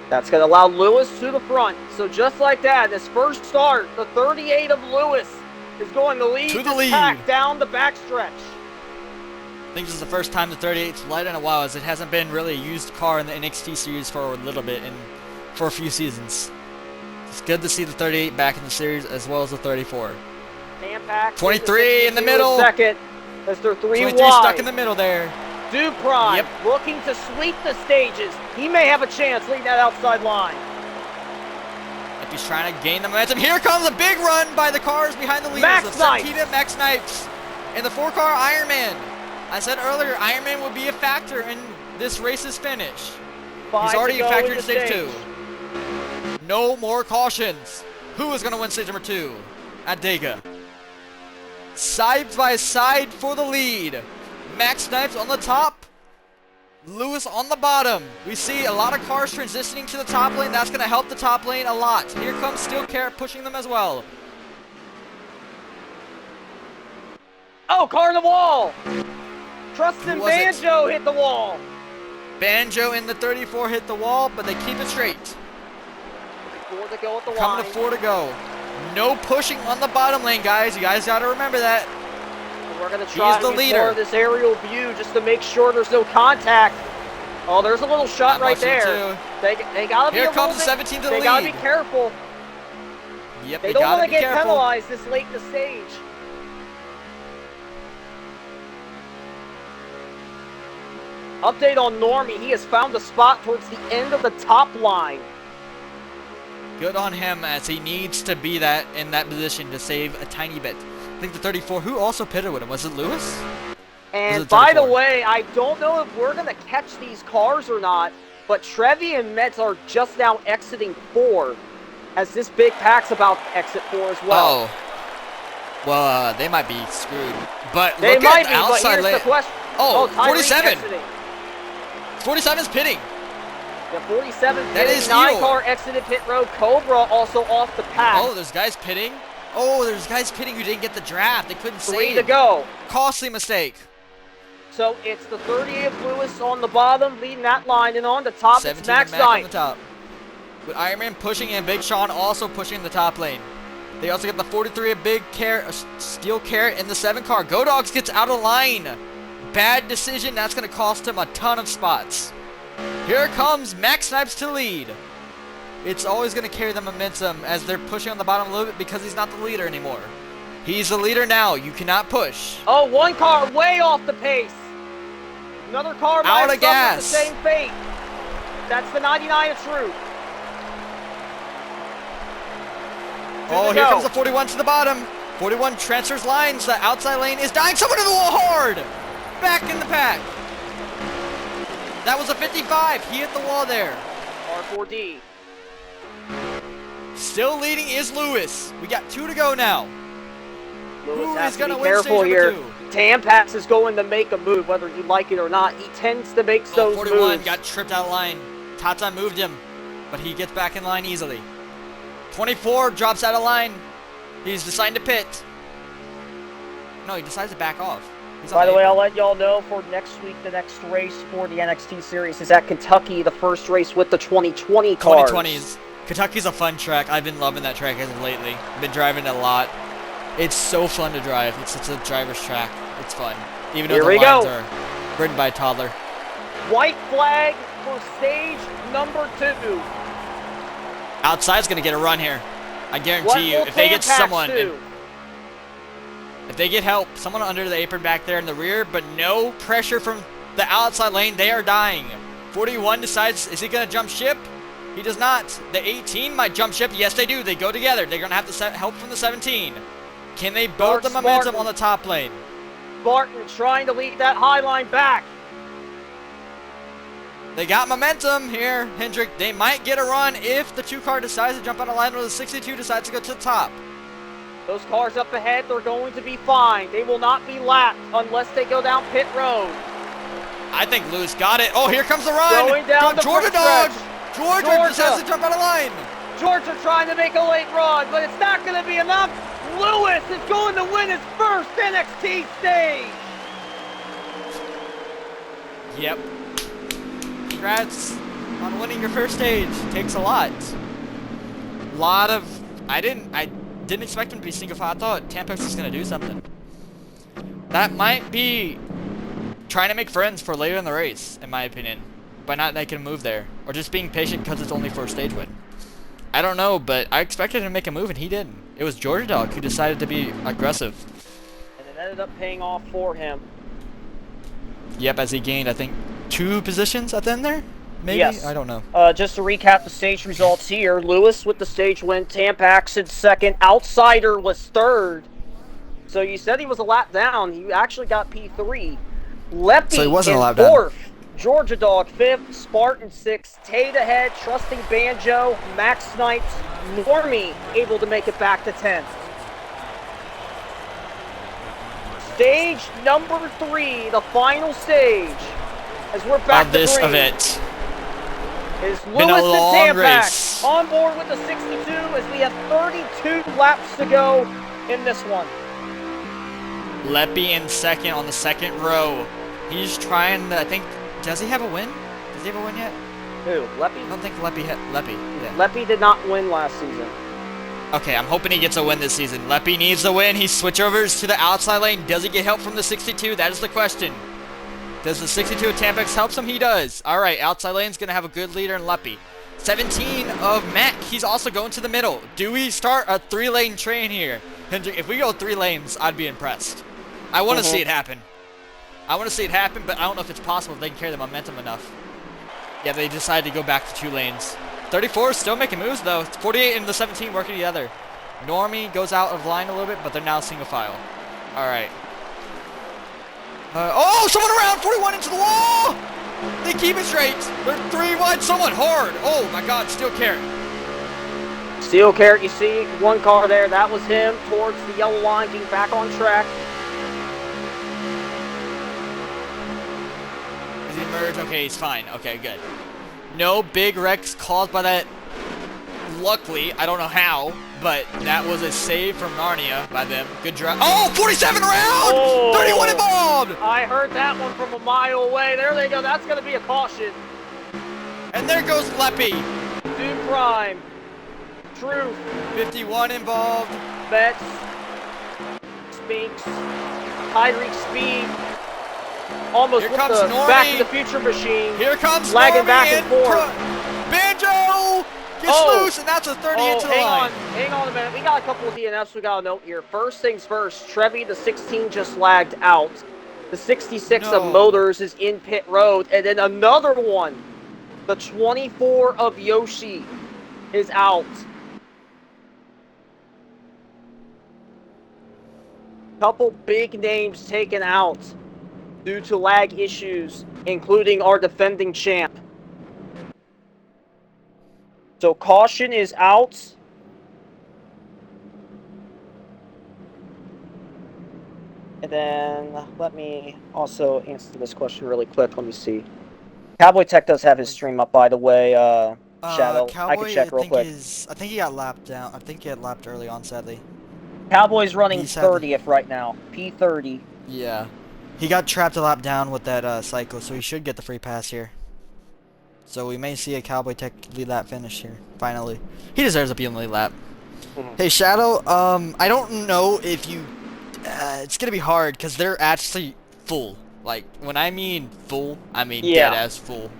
That's going to allow Lewis to the front. So just like that, this first start, the 38 of Lewis is going to lead this pack down the backstretch. I think this is the first time the 38's led in a while, as it hasn't been really a used car in the NXT series for a little bit and for a few seasons. It's good to see the 38 back in the series as well as the 34. Tampax 23 in the middle. Second. That's their 3 23 wide. Stuck in the middle there. Duprime looking to sweep the stages. He may have a chance leading that outside line. If he's trying to gain the momentum, here comes a big run by the cars behind the leaders. Max Snipes. Max Snipes in the 4-car Ironman. I said earlier, Ironman would be a factor in this race's finish. He's already a factor in stage 2. No more cautions. Who is going to win stage number 2 at Dega? Side by side for the lead. Max Snipes on the top, Lewis on the bottom. We see a lot of cars transitioning to the top lane. That's going to help the top lane a lot. Here comes Steel Carrot pushing them as well. Oh, car in the wall. Trustin Banjo hit the wall. Banjo in the 34 hit the wall, but they keep it straight. 4 to go at the line. Coming to 4 to go. No pushing on the bottom lane, guys. You guys got to remember that. We're going to try to ignore this aerial view just to make sure there's no contact. Oh, there's a little shot right there. They got to be Here comes the 17 to the lead. They got to be careful. Yep, they don't want to get penalized this late in the stage. Update on Normie. He has found a spot towards the end of the top line. Good on him, as he needs to be that in that position to save a tiny bit. I think the 34, who also pitted with him, was it Lewis? And by the way, I don't know if we're going to catch these cars or not, but Trevi and Metz are just now exiting 4, as this big pack's about to exit 4 as well. Oh. Well, they might be screwed. But they look might at be, the outside but here's the question. Oh, 47. Exiting. 47's pitting. The 47 that pitting, is 9-car exited pit road. Cobra also off the path. Oh, there's guys pitting. Oh, there's guys pitting who didn't get the draft. They couldn't save. 3 to go. Costly mistake. So it's the 30 of Lewis on the bottom, leading that line, and on the top it's Max Knight. on the top. With Ironman pushing and Big Sean also pushing the top lane. They also get the 43 of Big Carrot, Steel Carrot in the 7-car. Go Dogs gets out of line. Bad decision. That's going to cost him a ton of spots. Here comes Max Snipes to lead. It's always going to carry the momentum as they're pushing on the bottom a little bit because he's not the leader anymore. He's the leader now. You cannot push. Oh, 1 car way off the pace. Another car out of gas. The same fate. That's the 99 of Truth. Oh, here comes the 41 to the bottom. 41 transfers lines. The outside lane is dying. Someone in the wall hard. Back in the pack. That was a 55. He hit the wall there. R4D. Still leading is Lewis. We got 2 to go now. Lewis has to be careful here. Tampax is going to make a move, whether you like it or not. He tends to make those 41 moves. Got tripped out of line. Tata moved him, but he gets back in line easily. 24 drops out of line. He's deciding to pit. No, he decides to back off. By the way, I'll let y'all know for next week, the next race for the NXT series is at Kentucky, the first race with the 2020 cars. 2020s. Kentucky's a fun track. I've been loving that track as of lately. I've been driving it a lot. It's so fun to drive. It's a driver's track. It's fun. Even though the lines are ridden by a toddler. White flag for stage number 2. Outside's going to get a run here. I guarantee you, if they get someone, if they get help, someone under the apron back there in the rear, but no pressure from the outside lane, they are dying. 41 decides, is he going to jump ship? He does not. The 18 might jump ship. Yes, they do. They go together. They're going to have to help from the 17. Can they build the momentum on the top lane? Barton trying to lead that high line back. They got momentum here, Hendrick. They might get a run if the 2-car decides to jump on a line or the 62 decides to go to the top. Those cars up ahead, they're going to be fine. They will not be lapped unless they go down pit road. I think Lewis got it. Oh, here comes the run. Going down the Georgia Dog. Georgia decides to jump on a line. Georgia trying to make a late run, but it's not going to be enough. Lewis is going to win his first NXT stage. Yep. Congrats on winning your first stage. Takes a lot. I didn't expect him to be single file. I thought Tampex was gonna do something. That might be trying to make friends for later in the race, in my opinion, by not making a move there, or just being patient because it's only for a stage win. I don't know, but I expected him to make a move and he didn't. It was Georgia Dog who decided to be aggressive. And it ended up paying off for him. Yep, as he gained, I think, 2 positions at the end there? Maybe? Yes. I don't know. Just to recap the stage results here, Lewis with the stage win, Tampax in second, Outsider was third. So you said he was a lap down. He actually got P3. Leppy So he wasn't a lap in down. fourth. Georgia Dog fifth. Spartan sixth. Tate ahead. Trusting Banjo. Max Snipes. Normie able to make it back to 10th. Stage number 3, the final stage. As we're back On to this green, event. is Been a Lewis long and Tampax race. on board with the 62 as we have 32 laps to go in this one. Leppy in second on the second row. He's trying to, I think, does he have a win? Does he have a win yet? Who? Leppy? I don't think Leppy had, Leppy, yeah. Leppy did not win last season. Okay, I'm hoping he gets a win this season. Leppy needs a win. He switchovers to the outside lane. Does he get help from the 62? That is the question. Does the 62 of Tampax help him? He does. All right, outside lane's going to have a good leader in Leppy. 17 of Mac. He's also going to the middle. Do we start a 3-lane train here? Hendrick, if we go 3 lanes, I'd be impressed. I want to see it happen. I want to see it happen, but I don't know if it's possible if they can carry the momentum enough. Yeah, they decided to go back to 2 lanes. 34 is still making moves, though. 48 and the 17 working together. Normie goes out of line a little bit, but they're now single file. All right. Oh, someone around! 41 into the wall! They keep it straight. They're 3 wide. Someone hard. Oh, my God. Steel carrot. Steel Carrot, you see one car there. That was him towards the yellow line, getting back on track. Does he emerge? Okay, he's fine. Okay, good. No big wrecks caused by that. Luckily, I don't know how, but that was a save from Narnia by them. Good drive. Oh, 47 around! Oh. 31 involved! I heard that one from a mile away. There they go. That's going to be a caution. And there goes Leppy. Do Prime. Truth. 51 involved. Betts. Spinks. Tyreek Speed. Almost Here with comes the Normie. Back to the Future machine. Here comes Lagging Normie back and forth. Banjo gets loose, and that's a 38 to the line. Hang on a minute. We got a couple of DNFs we got to note here. First things first, Trevi, the 16, just lagged out. The 66 of Motors is in pit road. And then another one, the 24 of Yoshi, is out. Couple big names taken out due to lag issues, including our defending champ. So caution is out. And then let me also answer this question really quick. Let me see. Cowboy Tech does have his stream up, by the way. Shadow, Cowboy, I can check real quick. I think he got lapped down. I think he got lapped early on, sadly. Cowboy's running He's had- 30th right now. P30. Yeah. He got trapped a lap down with that cycle, so he should get the free pass here. So we may see a Cowboy Tech lead lap finish here, finally. He deserves to be in the lead lap. Hey, Shadow, I don't know if you... it's going to be hard, because they're actually full. Like, when I mean full, I mean dead-ass full.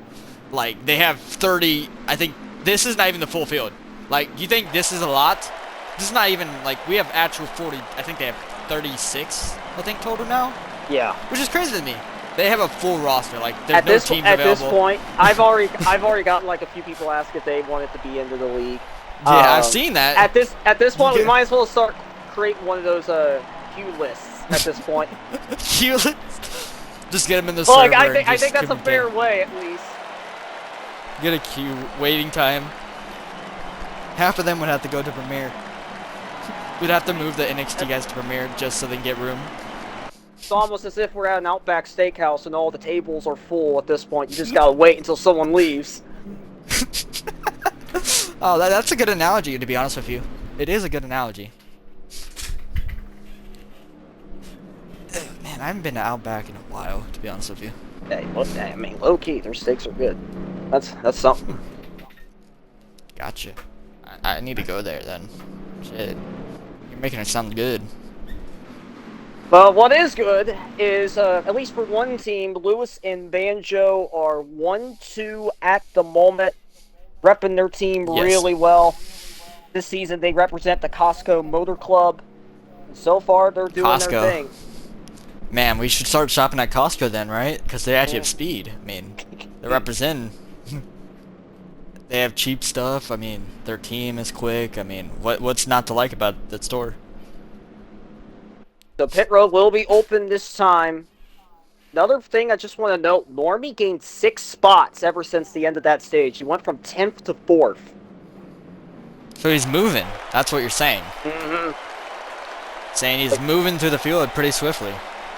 Like, they have 30... I think this is not even the full field. Like, you think this is a lot? This is not even, like, we have actual 40... I think they have 36, I think, total now? Yeah. Which is crazy to me. They have a full roster. Like, there's no teams available. At this point, I've already gotten like a few people ask if they wanted to be into the league. Yeah, I've seen that. At this point, we might as well start creating one of those queue lists. At this point, queue lists. Just get them in the server. Like I think that's a fair way, at least. Get a queue waiting time. Half of them would have to go to Premiere. We'd have to move the NXT guys to Premiere just so they can get room. It's almost as if we're at an Outback Steakhouse and all the tables are full at this point. You just gotta wait until someone leaves. Oh, that's a good analogy, to be honest with you. It is a good analogy. Man, I haven't been to Outback in a while, to be honest with you. Hey, look, I mean, low key, their steaks are good. That's something. Gotcha. I need to go there then. Shit. You're making it sound good. But what is good is, at least for one team, Lewis and Banjo are 1-2 at the moment, repping their team Yes. really well. This season, they represent the Costco Motor Club. And so far, they're doing their Costco. thing. Man, we should start shopping at Costco then, right? Because they actually have Mm. speed. I mean, they're representing. They have cheap stuff. I mean, their team is quick. I mean, what's not to like about that store? The pit road will be open this time. Another thing I just want to note, Normie gained 6 spots ever since the end of that stage. He went from 10th to 4th. So he's moving. That's what you're saying. Mm-hmm. Saying he's moving through the field pretty swiftly.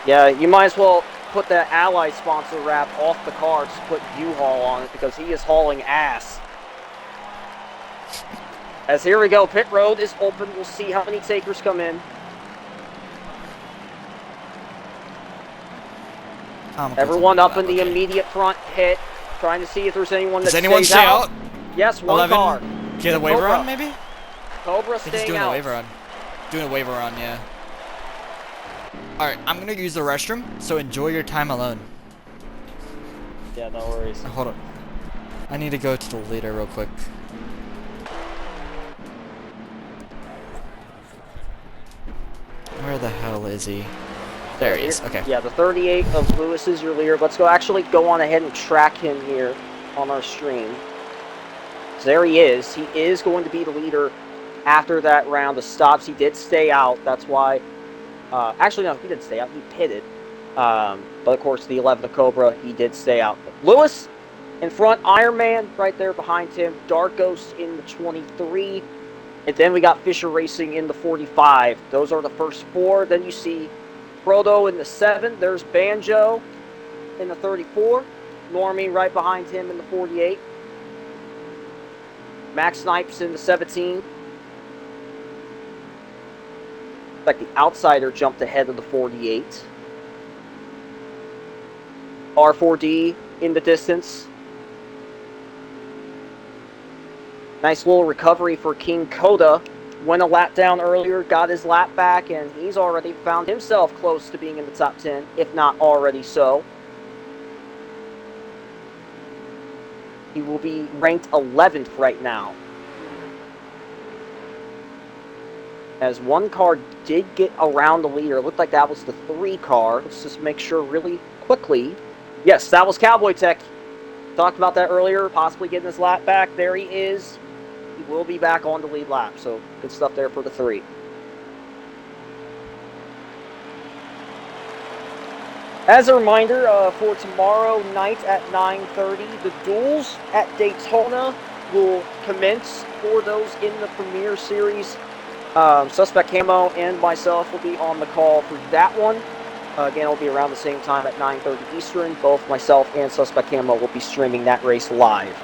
Yeah, you might as well put that ally sponsor wrap off the car, just put U-Haul on it, because he is hauling ass. As here we go, pit road is open. We'll see how many takers come in. Everyone up in the immediate front hit, trying to see if there's anyone that Does anyone stays stay out? Yes, one 11? car. Get a waiver on, maybe? Cobra He's staying doing out. a waiver on. Doing a waiver on, yeah. Alright, I'm gonna use the restroom, so enjoy your time alone. Yeah, no worries. Hold up. I need to go to the leader real quick. Where the hell is he? There he is, okay. Yeah, the 38 of Lewis is your leader. Let's go on ahead and track him here on our stream. So there he is. He is going to be the leader after that round of stops. He did stay out. That's why... actually, no, he didn't stay out. He pitted. But, of course, the 11 of Cobra, he did stay out. Lewis in front. Iron Man right there behind him. Dark Ghost in the 23. And then we got Fisher Racing in the 45. Those are the first 4. Then you see Frodo in the 7. There's Banjo in the 34. Normie right behind him in the 48. Max Snipes in the 17. Like the outsider jumped ahead of the 48. R4D in the distance. Nice little recovery for King Coda. Went a lap down earlier, got his lap back, and he's already found himself close to being in the top 10, if not already so. He will be ranked 11th right now. As one car did get around the leader. It looked like that was the 3 car. Let's just make sure really quickly. Yes, that was Cowboy Tech. Talked about that earlier, possibly getting his lap back. There he is. He will be back on the lead lap, so good stuff there for the 3. As a reminder, for tomorrow night at 9:30, the duels at Daytona will commence for those in the Premier Series. Suspect Camo and myself will be on the call for that one. Again, it'll be around the same time at 9:30 Eastern. Both myself and Suspect Camo will be streaming that race live.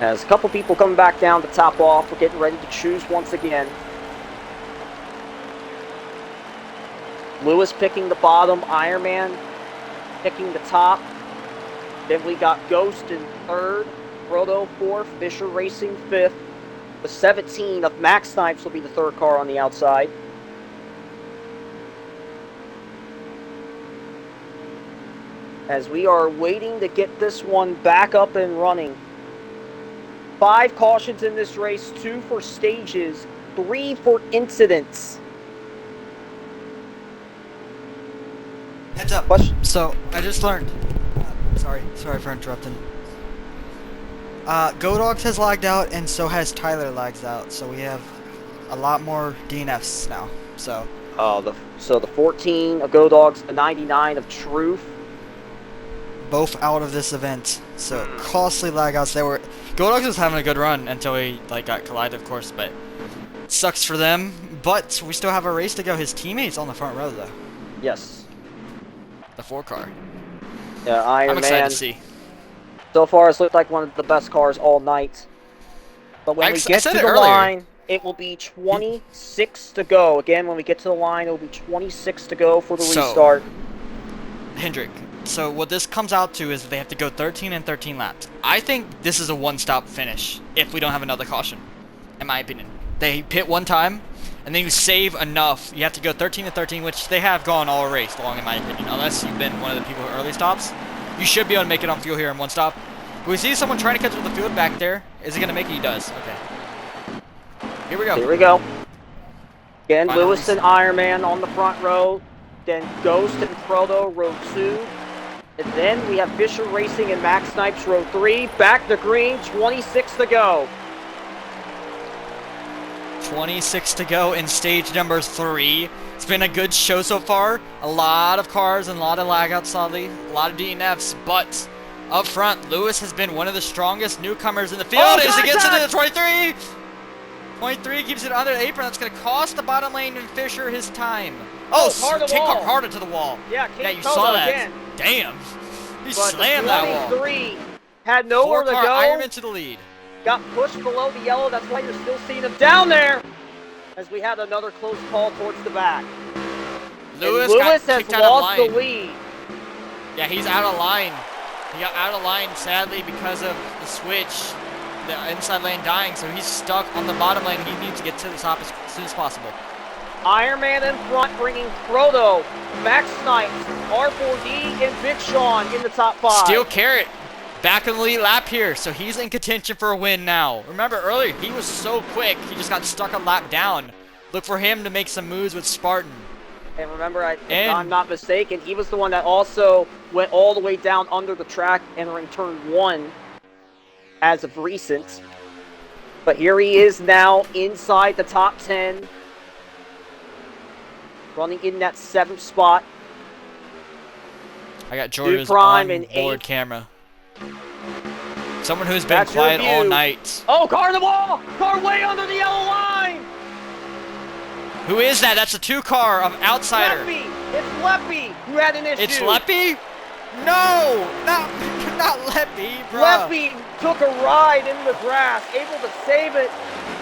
As a couple people coming back down to top off, we're getting ready to choose once again. Lewis picking the bottom, Iron Man picking the top. Then we got Ghost in 3rd, Frodo 4th, Fisher Racing 5th. The 17 of Max Snipes will be the 3rd car on the outside. As we are waiting to get this one back up and running. 5 cautions in this race, 2 for stages, 3 for incidents. Heads up. Question? So, I just learned. Sorry for interrupting. GoDogs has lagged out, and so has Tyler lags out. So we have a lot more DNFs now. So. So the 14 of GoDogs, the 99 of Truth. Both out of this event. So costly lagouts. GoDogs was having a good run until he got collided, of course, but sucks for them. But we still have a race to go. His teammates on the front row though. Yes. The 4 car. Yeah, Iron I'm excited Man. to see. So far, it's looked like one of the best cars all night. But when we get to the line, it will be 26 to go. Again, when we get to the line, it will be 26 to go for the restart. Hendrick. So what this comes out to is that they have to go 13 and 13 laps. I think this is a one-stop finish if we don't have another caution, in my opinion. They pit one time, and then you save enough. You have to go 13 and 13, which they have gone all race long, in my opinion. Unless you've been one of the people who early stops, you should be able to make it on fuel here in one stop. We see someone trying to catch up with the field back there. Is he going to make it? He does. Okay. Here we go. Here we go. Again, Finally. Lewis and Ironman on the front row. Then Ghost and Proto, row 2. And then we have Fisher Racing and Max Snipes, row 3. Back to green, 26 to go. 26 to go in stage number 3. It's been a good show so far. A lot of cars and a lot of lagouts, sadly. A lot of DNFs, but up front, Lewis has been one of the strongest newcomers in the field as he gets into the 23. 23 keeps it under the apron. That's going to cost the bottom lane and Fisher his time. Oh, kick harder to the wall. Yeah, you saw that. Again. Damn. He But slammed that wall. 23 had nowhere to go. Ironman to the lead. Got pushed below the yellow. That's why you're still seeing him down there. As we had another close call towards the back. Lewis has kicked out of lost the line. lead. Yeah, he's out of line. He got out of line, sadly, because of the switch. The inside lane dying, so he's stuck on the bottom lane. He needs to get to the top as soon as possible. Ironman in front, bringing Proto, Max Snipes, R4D, and Big Sean in the top 5. Steel Carrot back in the lead lap here, so he's in contention for a win now. Remember earlier, he was so quick, he just got stuck a lap down. Look for him to make some moves with Spartan. And remember, if I'm not mistaken, he was the one that also went all the way down under the track entering turn 1 as of recent. But here he is now inside the top 10. Running in that 7th spot. I got George's Prime on in board 8th. camera. Someone who's been quiet all night. Oh, car the wall! Car way under the yellow line! Who is that? That's a 2 car of Outsider. Leppy! It's Leppy who had an issue. It's Leppy? No! Not Leppy, bro. Leppy took a ride into the grass, able to save it,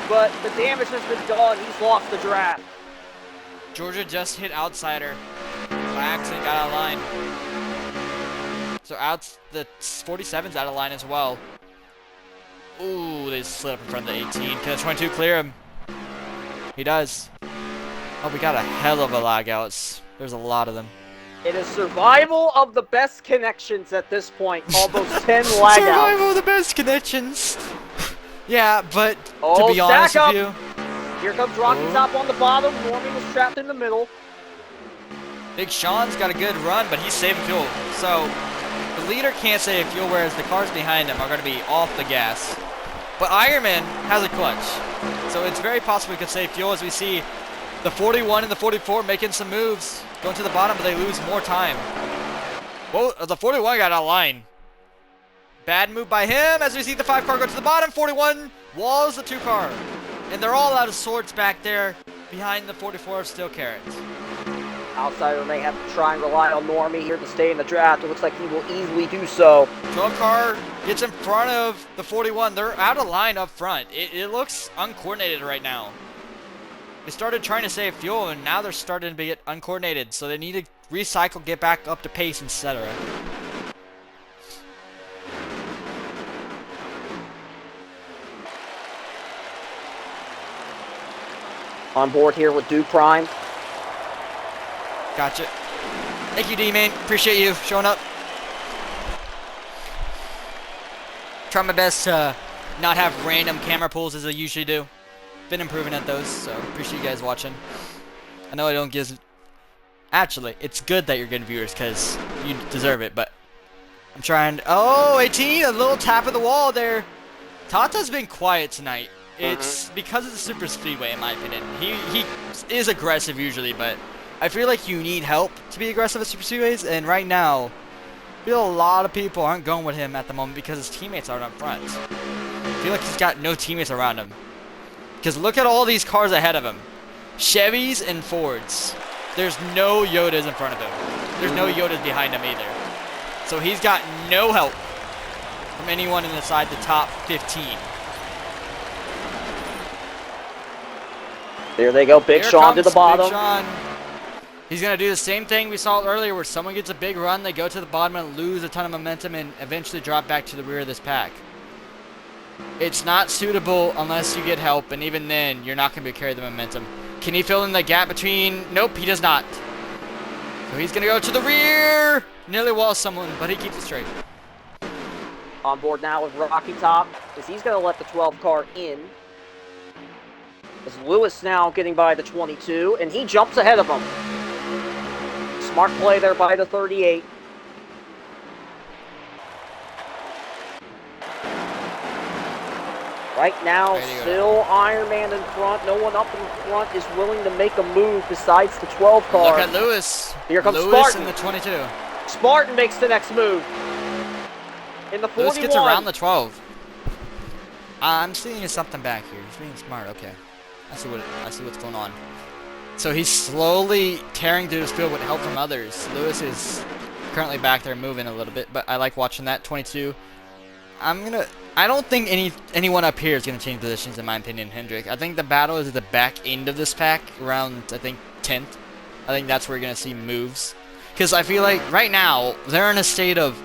but the damage has been done. He's lost the draft. Georgia just hit Outsider. By accident, got out of line. So the 47's out of line as well. Ooh, they slid up in front of the 18. Can the 22 clear him? He does. Oh, we got a hell of a lag outs. There's a lot of them. It is survival of the best connections at this point. Almost 10 lag Survival outs. of the best connections. Yeah, but to Oh, be honest stack with up. you, Here comes Rocky Top on the bottom. Normie was trapped in the middle. Big Sean's got a good run, but he's saving fuel. So the leader can't save fuel, whereas the cars behind him are going to be off the gas. But Ironman has a clutch, so it's very possible he could save fuel as we see the 41 and the 44 making some moves, going to the bottom, but they lose more time. Well, the 41 got out of line. Bad move by him as we see the 5 car go to the bottom. 41 walls the 2 car. And they're all out of sorts back there behind the 44 of Steel Carrots. Outsider may have to try and rely on Normie here to stay in the draft. It looks like he will easily do so. 12 car gets in front of the 41. They're out of line up front. It looks uncoordinated right now. They started trying to save fuel, and now they're starting to get uncoordinated. So they need to recycle, get back up to pace, etc. On board here with Duke Prime. Gotcha. Thank you, D-Man. Appreciate you showing up. Try my best to not have random camera pulls as I usually do. Been improving at those, so appreciate you guys watching. I know I don't give... Actually, it's good that you're good viewers because you deserve it, but I'm trying to... Oh, 18! A little tap of the wall there. Tata's been quiet tonight. It's because of the super speedway, in my opinion. He is aggressive usually, but I feel like you need help to be aggressive at super speedways, and right now, I feel a lot of people aren't going with him at the moment because his teammates aren't up front. I feel like he's got no teammates around him. Because look at all these cars ahead of him. Chevys and Fords. There's no Yodas in front of him. There's no Yodas behind him either. So he's got no help from anyone inside the top 15. There they go. Big Here Sean to comes the bottom. Big Sean. He's going to do the same thing we saw earlier where someone gets a big run, they go to the bottom and lose a ton of momentum and eventually drop back to the rear of this pack. It's not suitable unless you get help, and even then, you're not going to be able to carry the momentum. Can he fill in the gap between? Nope, he does not. So he's going to go to the rear. Nearly walls someone, but he keeps it straight. On board now with Rocky Top, as he's going to let the 12 car in. As Lewis now getting by the 22, and he jumps ahead of him. Smart play there by the 38. Right now, still Iron Man in front. No one up in front is willing to make a move besides the 12 car. Look at Lewis. Here comes Lewis Spartan. in the 22. Spartan makes the next move. In the 41. Lewis gets around the 12. I'm seeing something back here. He's being smart. Okay. I see what's going on. So he's slowly tearing through this field with help from others. Lewis is currently back there moving a little bit, but I like watching that 22. I don't think anyone up here is gonna change positions in my opinion, Hendrick. I think the battle is at the back end of this pack, around I think 10th. I think that's where you're gonna see moves. Because I feel like right now they're in a state of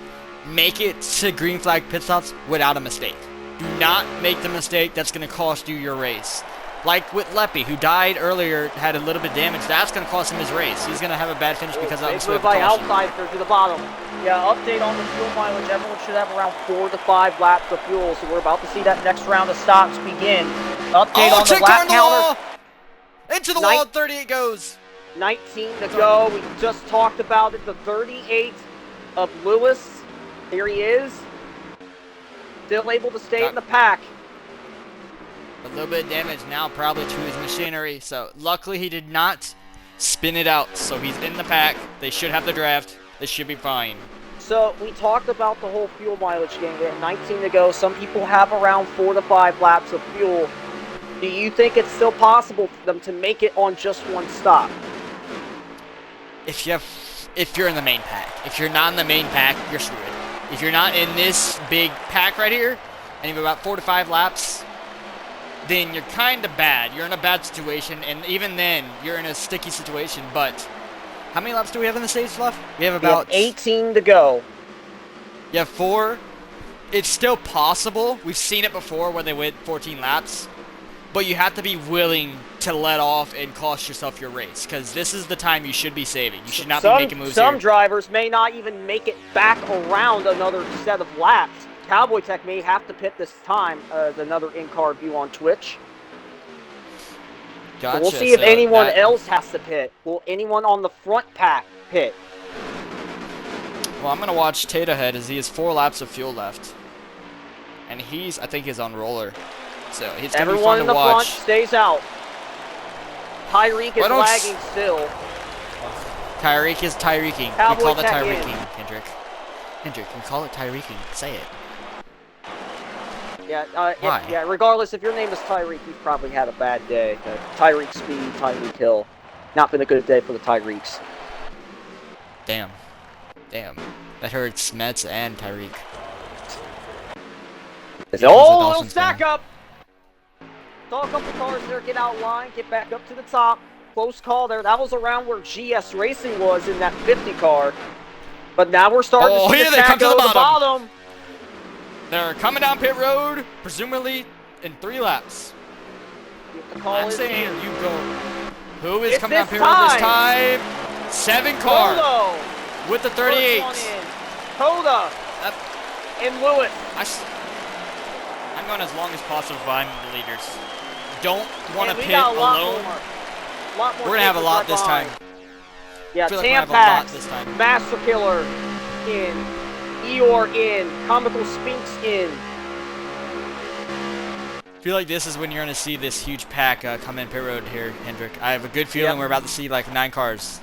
make it to green flag pit stops without a mistake. Do not make the mistake that's gonna cost you your race. Like with Leppy, who died earlier, had a little bit of damage. That's going to cost him his race. He's going to have a bad finish because of the by outsider to the bottom. Yeah, update on the fuel mileage. Everyone should have around 4 to 5 laps of fuel. So we're about to see that next round of stops begin. Update on the lap counter. Into the wall, 38 goes. 19 to go. We just talked about it. The 38 of Lewis. Here he is. Still able to stay in the pack. A little bit of damage now probably to his machinery, so luckily he did not spin it out, so he's in the pack. They should have the draft. They should be fine. So we talked about the whole fuel mileage game. We have 19 to go. Some people have around 4 to 5 laps of fuel. Do you think it's still possible for them to make it on just one stop? If you're in the main pack. If you're not in the main pack, you're screwed. If you're not in this big pack right here, and you have about 4 to 5 laps, then you're kind of bad. You're in a bad situation, and even then, you're in a sticky situation. But how many laps do we have in the stage left? We have about 18 to go. You have 4. It's still possible. We've seen it before where they went 14 laps. But you have to be willing to let off and cost yourself your race, because this is the time you should be saving. You should not be making moves Some here. drivers may not even make it back around another set of laps. Cowboy Tech may have to pit this time, another in-car view on Twitch. Gotcha. So we'll see if anyone else has to pit. Will anyone on the front pack pit? Well, I'm going to watch Tate ahead as he has 4 laps of fuel left. And I think he's on roller. So it's going to be fun to watch. Everyone in the front stays out. Tyreek is lagging still. Tyreek is Tyreeking. We call it Tyreeking, Hendrick. Hendrick, we call it Tyreeking. Say it. Yeah, regardless, if your name is Tyreek, you've probably had a bad day. Tyreek Speed, Tyreek Hill. Not been a good day for the Tyreeks. Damn. That hurts Mets and Tyreek. Little stack up! Saw a couple cars there get out line, get back up to the top. Close call there. That was around where GS Racing was in that 50 car. But now we're starting to see the stack go to the bottom. They're coming down pit road, presumably in 3 laps. I'm saying you go. Who is coming down pit road this time? 7 car with the 38. Koda and Lewis. I'm going as long as possible behind the leaders. Don't want to pit alone. We're going to have a lot this time. Yeah, Tampax, Master Killer in, Eeyore in, Comical Sphinx in. I feel like this is when you're going to see this huge pack come in pit road here, Hendrick. I have a good feeling we're about to see like 9 cars.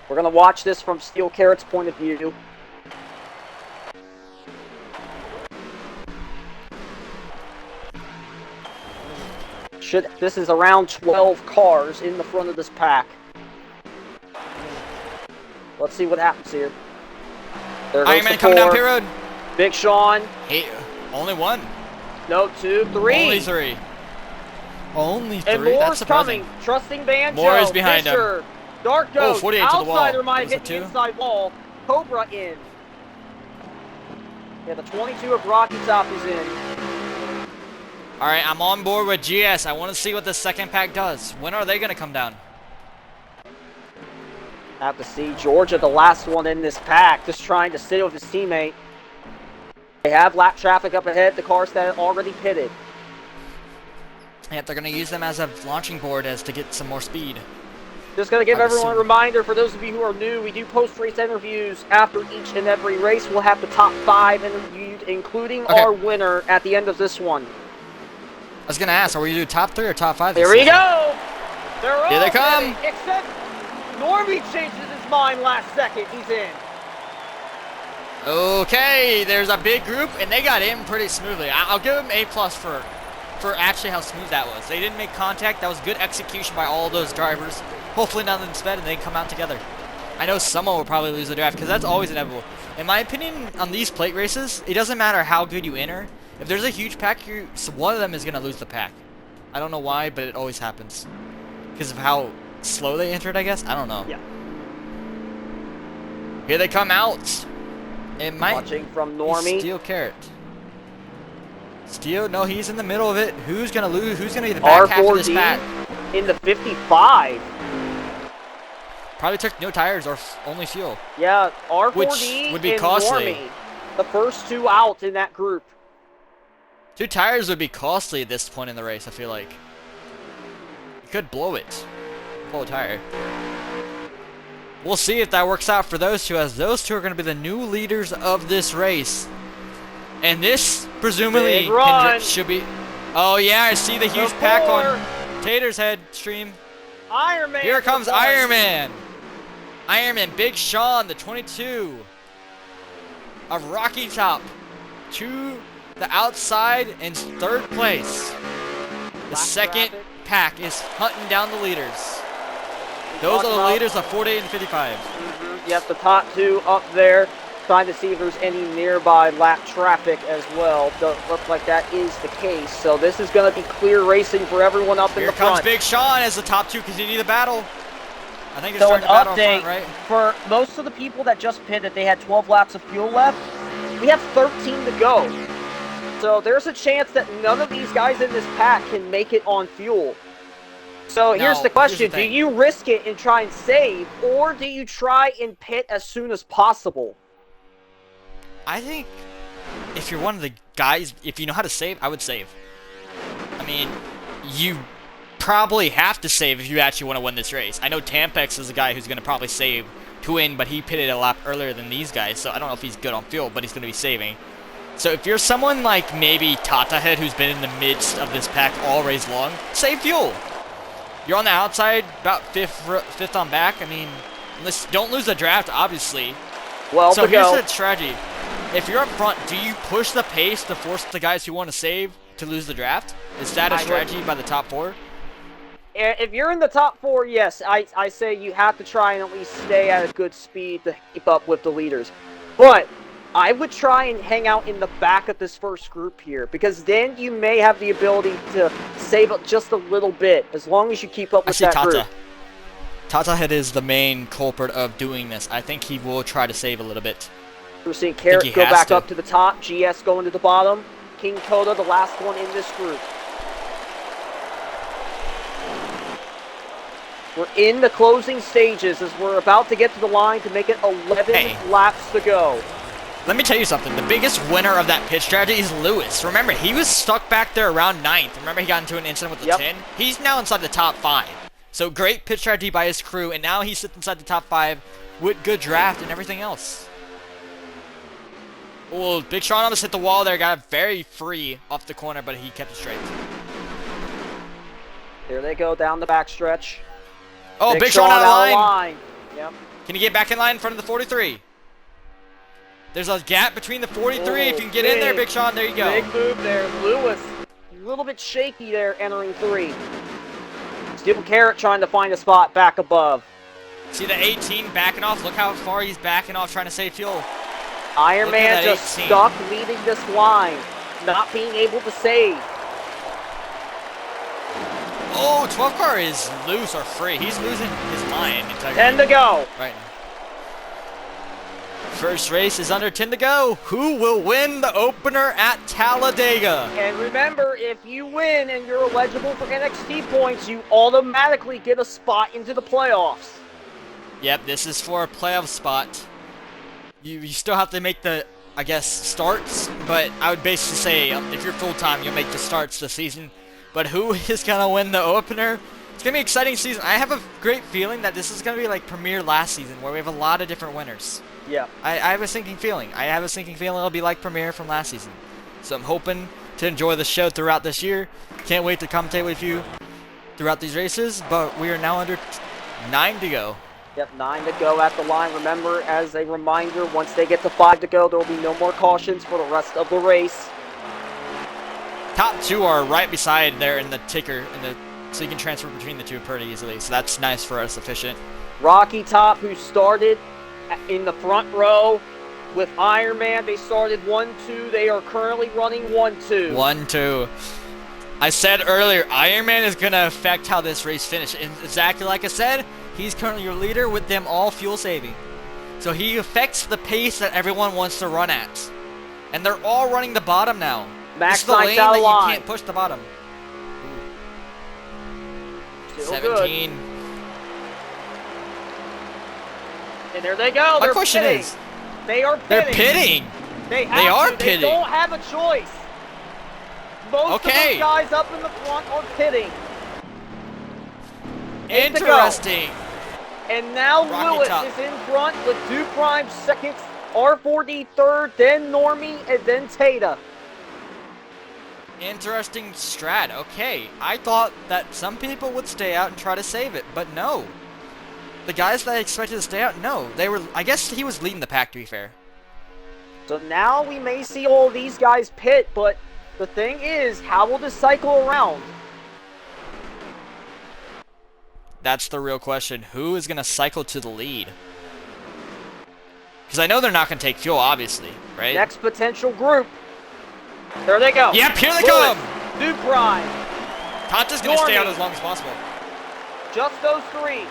We're going to watch this from Steel Carrot's point of view. This is around 12 cars in the front of this pack. Let's see what happens here. There goes Iron Man coming down pit road. Big Sean. Hey, only 1. No, 2, 3. Only 3. Only 3. And more's coming. Trusting Banjo. More is behind Fisher, him. Dark Oh, goes. 48 to the wall. Outsider might Was hit it the two? inside wall. Cobra in. Yeah, the 22 of Rocky Top is in. All right, I'm on board with GS. I want to see what the second pack does. When are they going to come down? Have to see Georgia, the last one in this pack, just trying to sit with his teammate. They have lap traffic up ahead. The cars that are already pitted. Yeah, they're going to use them as a launching board as to get some more speed. Just going to give I'd everyone a assume. reminder, for those of you who are new, we do post-race interviews after each and every race. We'll have the top 5 interviewed, including our winner at the end of this one. I was going to ask, are we going to do top 3 or top 5 this Here we season? go! They're all Here they come! ready, except Normie changes his mind last second. He's in. Okay, there's a big group, and they got in pretty smoothly. I'll give them A+ for actually how smooth that was. They didn't make contact. That was good execution by all those drivers. Hopefully none of them sped and they come out together. I know someone will probably lose the draft because that's always inevitable. In my opinion, on these plate races, it doesn't matter how good you enter. If there's a huge pack, one of them is going to lose the pack. I don't know why, but it always happens. Because of how slow they entered, I guess? I don't know. Yeah. Here they come out. It might Watching from Normie. Steel Carrot. Steel, no, he's in the middle of it. Who's going to lose? Who's going to be the back half of this pack? In the 55. Probably took no tires or only fuel. Yeah, R4D Which would be and costly. Normie, the first 2 out in that group. 2 tires would be costly at this point in the race, I feel like. You could blow it. Blow a tire. We'll see if that works out for those two, as those two are going to be the new leaders of this race. And this, presumably, should be... Oh, yeah, I see the huge pack on Tater's head stream. Iron Man. Here comes Iron Man. Iron Man, Big Sean, the 22 of Rocky Top, to the outside in 3rd place. The second pack is hunting down the leaders. Those are the leaders of 48 and 55. Yep, the top 2 up there, trying to see if there's any nearby lap traffic as well. Doesn't look like that is the case. So this is going to be clear racing for everyone up in the front. Here comes Big Sean as the top 2 continue the battle. I think it's so an starting the update battle in for front, right? most of the people that just pitted, they had 12 laps of fuel left. We have 13 to go. So there's a chance that none of these guys in this pack can make it on fuel. So here's the question, do you risk it and try and save, or do you try and pit as soon as possible? I think if you're one of the guys, if you know how to save, I would save. I mean, you probably have to save if you actually want to win this race. I know Tampex is a guy who's going to probably save to win, but he pitted a lap earlier than these guys, so I don't know if he's good on fuel, but he's going to be saving. So if you're someone like maybe Tata Head, who's been in the midst of this pack all race long, save fuel. You're on the outside, about fifth on back. I mean, don't lose the draft, obviously. Well, so here's the strategy. If you're up front, do you push the pace to force the guys who want to save to lose the draft? Is that a strategy by the top 4? If you're in the top 4, yes, I say you have to try and at least stay at a good speed to keep up with the leaders. But I would try and hang out in the back of this first group here, because then you may have the ability to save up just a little bit, as long as you keep up with that group. Tata Head is the main culprit of doing this. I think he will try to save a little bit. We're seeing Carrot go back up to the top, GS going to the bottom, King Coda the last one in this group. We're in the closing stages as we're about to get to the line to make it 11 laps to go. Let me tell you something. The biggest winner of that pit strategy is Lewis. Remember, he was stuck back there around 9th. Remember, he got into an incident with the 10? He's now inside the top 5. So great pit strategy by his crew, and now he sits inside the top 5 with good draft and everything else. Oh, Big Sean almost hit the wall there. Got very free off the corner, but he kept it straight. There they go down the backstretch. Oh, Big Sean out of line. Yep. Can you get back in line in front of the 43? There's a gap between the 43. If you can get in there, Big Sean, there you go. Big move there. Lewis, a little bit shaky there entering 3. Steel Carrot trying to find a spot back above. See the 18 backing off? Look how far he's backing off trying to save fuel. Iron Man just stuck leading this line, not being able to save. Oh, 12 car is loose or free. He's losing his line integrity 10 to go. right now. First race is under 10 to go. Who will win the opener at Talladega? And remember, if you win and you're eligible for NXT points, you automatically get a spot into the playoffs. Yep, this is for a playoff spot. You still have to make the, I guess, starts, but I would basically say if you're full-time, you'll make the starts this season. But who is going to win the opener? It's going to be an exciting season. I have a great feeling that this is going to be like Premier last season, where we have a lot of different winners. Yeah. I have a sinking feeling. It'll be like Premier from last season. So I'm hoping to enjoy the show throughout this year. Can't wait to commentate with you throughout these races, but we are now under 9 to go. Yep, 9 to go at the line. Remember, as a reminder, once they get to 5 to go, there will be no more cautions for the rest of the race. Top 2 are right beside there in the ticker, so you can transfer between the two pretty easily. So that's nice for us, efficient. Rocky Top, who started in the front row with Iron Man, they started 1-2. They are currently running 1-2. 1-2. I said earlier, Iron Man is going to affect how this race finishes. Exactly like I said, he's currently your leader with them all fuel saving. So he affects the pace that everyone wants to run at. And they're all running the bottom now. Max this is the lane out that of line. you can't push the bottom. Still 17. Good. And there they go. My They're question pitting. is, they are pitting. they're pitting. They are pitting. They don't have a choice. Most of those guys up in the front are pitting. Interesting. And now Rocky Lewis Top is in front with Duke Prime second, R4D third, then Normie, and then Tata. Interesting strat. Okay, I thought that some people would stay out and try to save it, but no. The guys that I expected to stay out, no. They were. I guess he was leading the pack, to be fair. So now we may see all of these guys pit, but the thing is, how will this cycle around? That's the real question. Who is going to cycle to the lead? Because I know they're not going to take fuel, obviously, right? Next potential group. There they go. Yep, here they Lewis, come. Duke Prime. Tonta's going to stay out as long as possible. Just those three.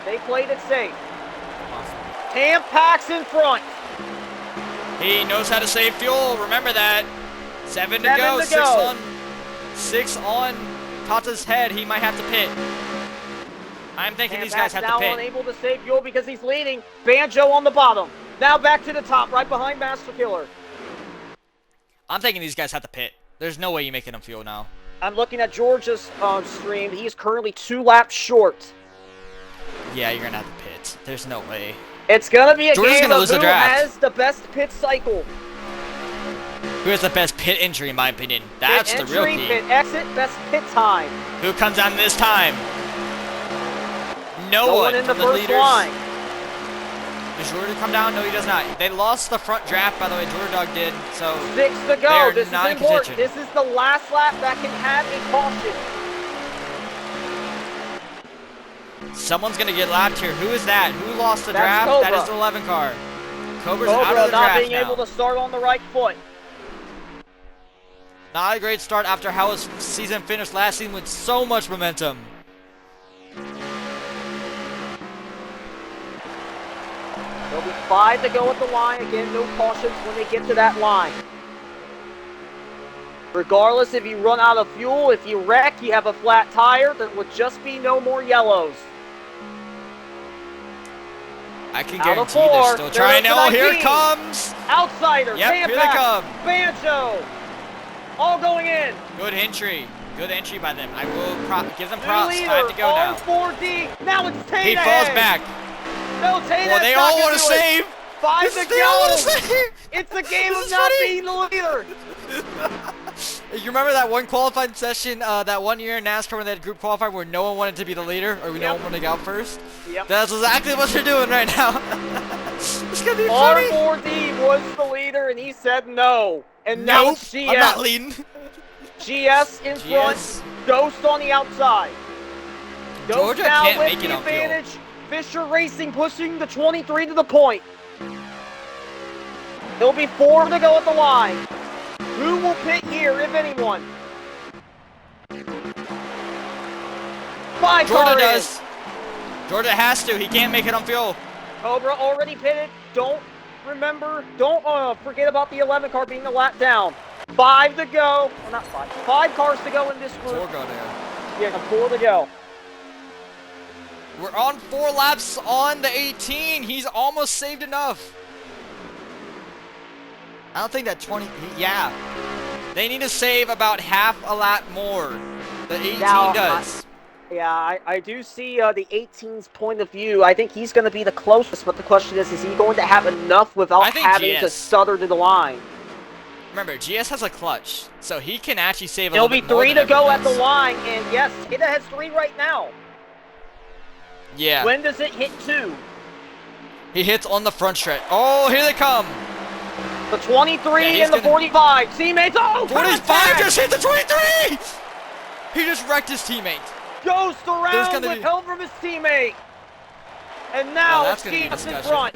They played it safe. Tampax in front. He knows how to save fuel. Remember that. 7 to go. 6 on Tata's head. He might have to pit. I'm thinking these guys have to pit. Now unable to save fuel because he's leading. Banjo on the bottom. Now back to the top, right behind Master Killer. I'm thinking these guys have to pit. There's no way you're making them fuel now. I'm looking at George's stream. He is currently 2 laps short. Yeah, you're going to have to pit. There's no way. It's going to be a George's game gonna of lose the who draft. has the best pit cycle. Who has the best pit entry, in my opinion? That's pit the real entry, key. Pit exit, best pit time. Who comes down this time? No one in the from first leaders. line. Does Jordan come down? No, he does not. They lost the front draft, by the way. Jordan Dog did. So 6 to go. are This is not in important. contention. This is the last lap that can have a caution. Someone's going to get lapped here. Who is that? Who lost the That's draft? Cobra. That is the 11 car. Cobra's out of Cobra the not draft being now. able to start on the right foot. Not a great start after how his season finished last season with so much momentum. There'll be 5 to go at the line. Again, no cautions when they get to that line. Regardless if you run out of fuel, if you wreck, you have a flat tire, there would just be no more yellows. I can Out of guarantee they're 4. still There trying. goes Oh, the here 19. it comes. Outsider, Yep, here they Tampax, come. Banjo, all going in. Good entry. Good entry by them. I will give them New props. leader, 5 to go now. R4D. Now it's Tata. He falls back. No, Tata. Well, they all want to save. 5 to They all go. want to save. It's a game This of is not funny. being the leader. You remember that one qualifying session, that one year in NASCAR when they had group qualifying where no one wanted to be the leader, or no one wanted to go out first? Yep. That's exactly what they're doing right now. It's gonna be funny. R4D was the leader, and he said no. And now Nope, it's GS. I'm not leading. GS in front, Ghost on the outside. Ghost Georgia now can't with make it the on fuel. advantage. Fisher Racing pushing the 23 to the point. There'll be 4 to go at the line. Who will pit here, if anyone? 5 Jordan car does. Jordan has to. He can't make it on fuel. Cobra already pitted. Don't forget about the 11 car being a lap down. 5 to go. Well, not 5. 5 cars to go in this group. 4 go there. Yeah, 4 to go. We're on 4 laps on the 18. He's almost saved enough. I don't think that 20... Yeah. They need to save about half a lap more. The 18 Now, does. I do see the 18's point of view. I think he's going to be the closest, but the question is he going to have enough without having to stutter to the line? Remember, GS has a clutch, so he can actually save a It'll little be bit more 3 to go at the line, and yes, Hida has 3 right now. Yeah. When does it hit 2? He hits on the front stretch. Oh, here they come. The 23 and the 45. Teammates, oh, 45 just hit the 23! He just wrecked his teammate. Ghost around with help from his teammate. And now it's GS in front.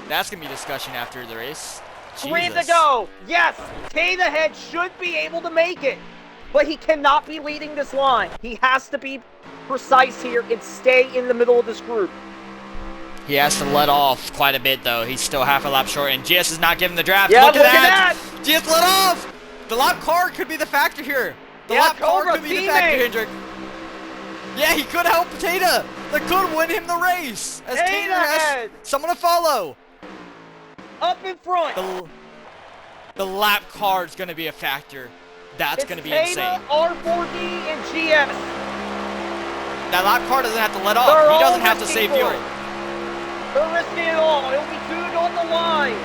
That's going to be discussion after the race. 3 to go. Yes, Taterhead should be able to make it. But he cannot be leading this line. He has to be precise here and stay in the middle of this group. He has to let off quite a bit, though. He's still half a lap short, and GS is not giving the draft. Yeah, look at that! GS let off! The lap car could be the factor here. The lap car could be the factor, Hendrick. Yeah, he could help Tata. That could win him the race. As Tater has someone to follow. Up in front. The lap car is going to be a factor. That's going to be insane. R4D and GS. That lap car doesn't have to let off. He doesn't have to save fuel. They're risking it all. It'll be 2 on the line.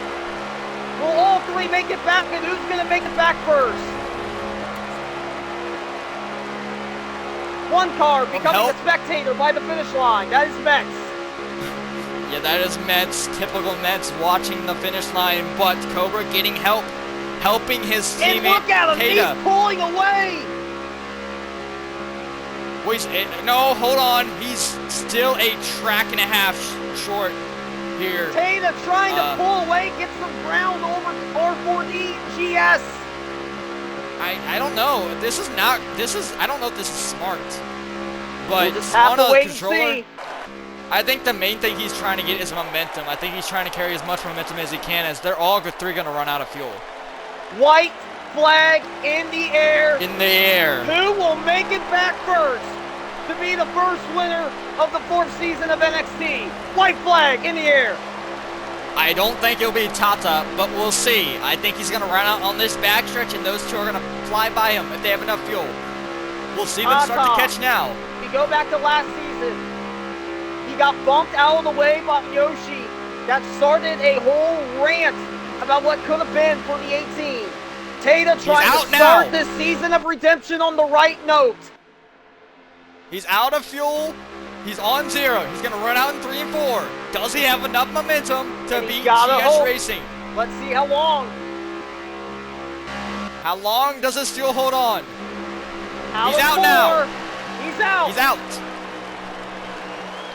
Will all 3 make it back, and who's going to make it back first? 1 car becoming a spectator by the finish line. That is Mets. Yeah, that is Mets. Typical Mets watching the finish line, but Cobra getting help. Helping his teammate. And look at him. Tata. He's pulling away. Wait, no, hold on. He's still a track and a half short here. Tata trying to pull away, get some ground over R4D GS. I don't know. I don't know if this is smart. But we'll just have to wait and see. I think the main thing he's trying to get is momentum. I think he's trying to carry as much momentum as he can, as they're all 3 going to run out of fuel. White flag in the air. In the air. Who will make it back first to be the first winner of the 4th season of NXT? White flag in the air. I don't think it'll be Tata, but we'll see. I think he's going to run out on this backstretch, and those 2 are going to fly by him if they have enough fuel. We'll see them start to catch now. We go back to last season. He got bumped out of the way by Yoshi. That started a whole rant about what could have been for the 18. Tata trying to start this season of redemption on the right note. He's out of fuel. He's on 0. He's going to run out in 3 and 4. Does he have enough momentum to beat GS Racing? Let's see how long. How long does this fuel hold on? He's out now. He's out. He's out.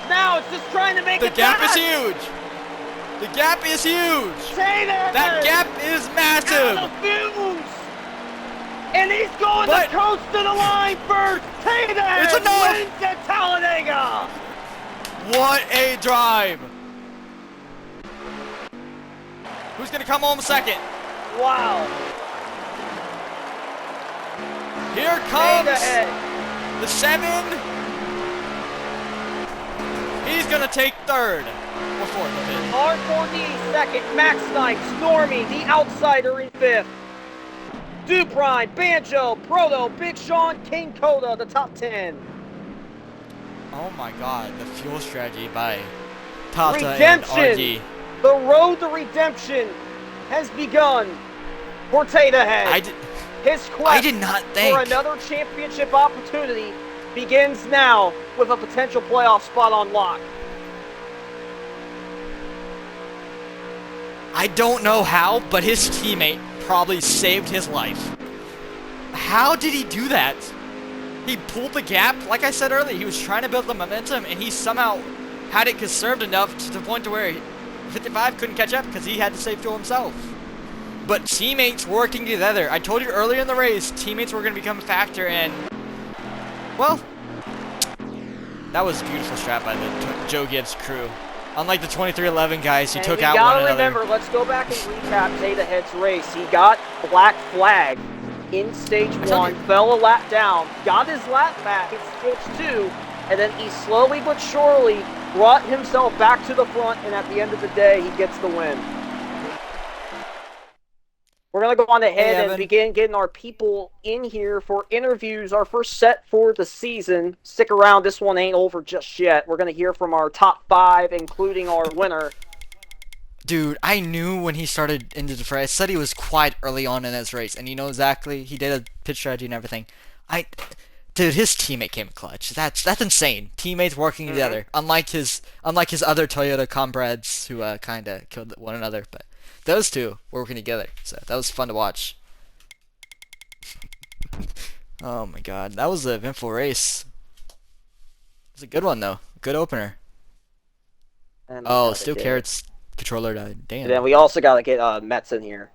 Now it's just trying to make it back. The gap back. is huge. The gap is huge. Tater that gap is massive. Out of fumes. And he's going to coast to the line first. Tater wins at Talladega. What a drive. Who's going to come home second? Wow. Here comes the 7. He's going to take 3rd. Or 4th. R4D second. Max Knight, Stormy, the outsider in 5th. Duprime, Banjo, Proto, Big Sean, King Coda, the top 10. Oh my god, the fuel strategy by Tata redemption. And RD. The road to redemption has begun for Taterhead. His quest for another championship opportunity begins now with a potential playoff spot on lock. I don't know how, but his teammate probably saved his life. How did he do that? He pulled the gap. Like I said earlier, he was trying to build the momentum, and he somehow had it conserved enough to the point to where 55 couldn't catch up because he had to save fuel himself. But teammates working together. I told you earlier in the race, teammates were going to become a factor, and, well, That was a beautiful strat by the Joe Gibbs crew. Unlike the 2311 guys who And took we out one gotta another. remember, let's go back and recap Zeta Head's race. He got black flag in stage I told 1, you. fell a lap down, got his lap back in stage 2, and then he slowly but surely brought himself back to the front, and at the end of the day, he gets the win. We're going to go on ahead and begin getting our people in here for interviews, our first set for the season. Stick around, this one ain't over just yet. We're going to hear from our top 5, including our winner. Dude, I knew when he started into the fray. I said he was quite early on in this race, and you know exactly. He did a pit strategy and everything. Dude, his teammate came clutch. That's insane. Teammates working together, unlike his other Toyota comrades who kind of killed one another. But those two were working together, so that was fun to watch. Oh my god, that was an eventful race. It was a good one though. Good opener. Oh, Steel Carrot's controller died. Damn. And then we also got to get Mets in here.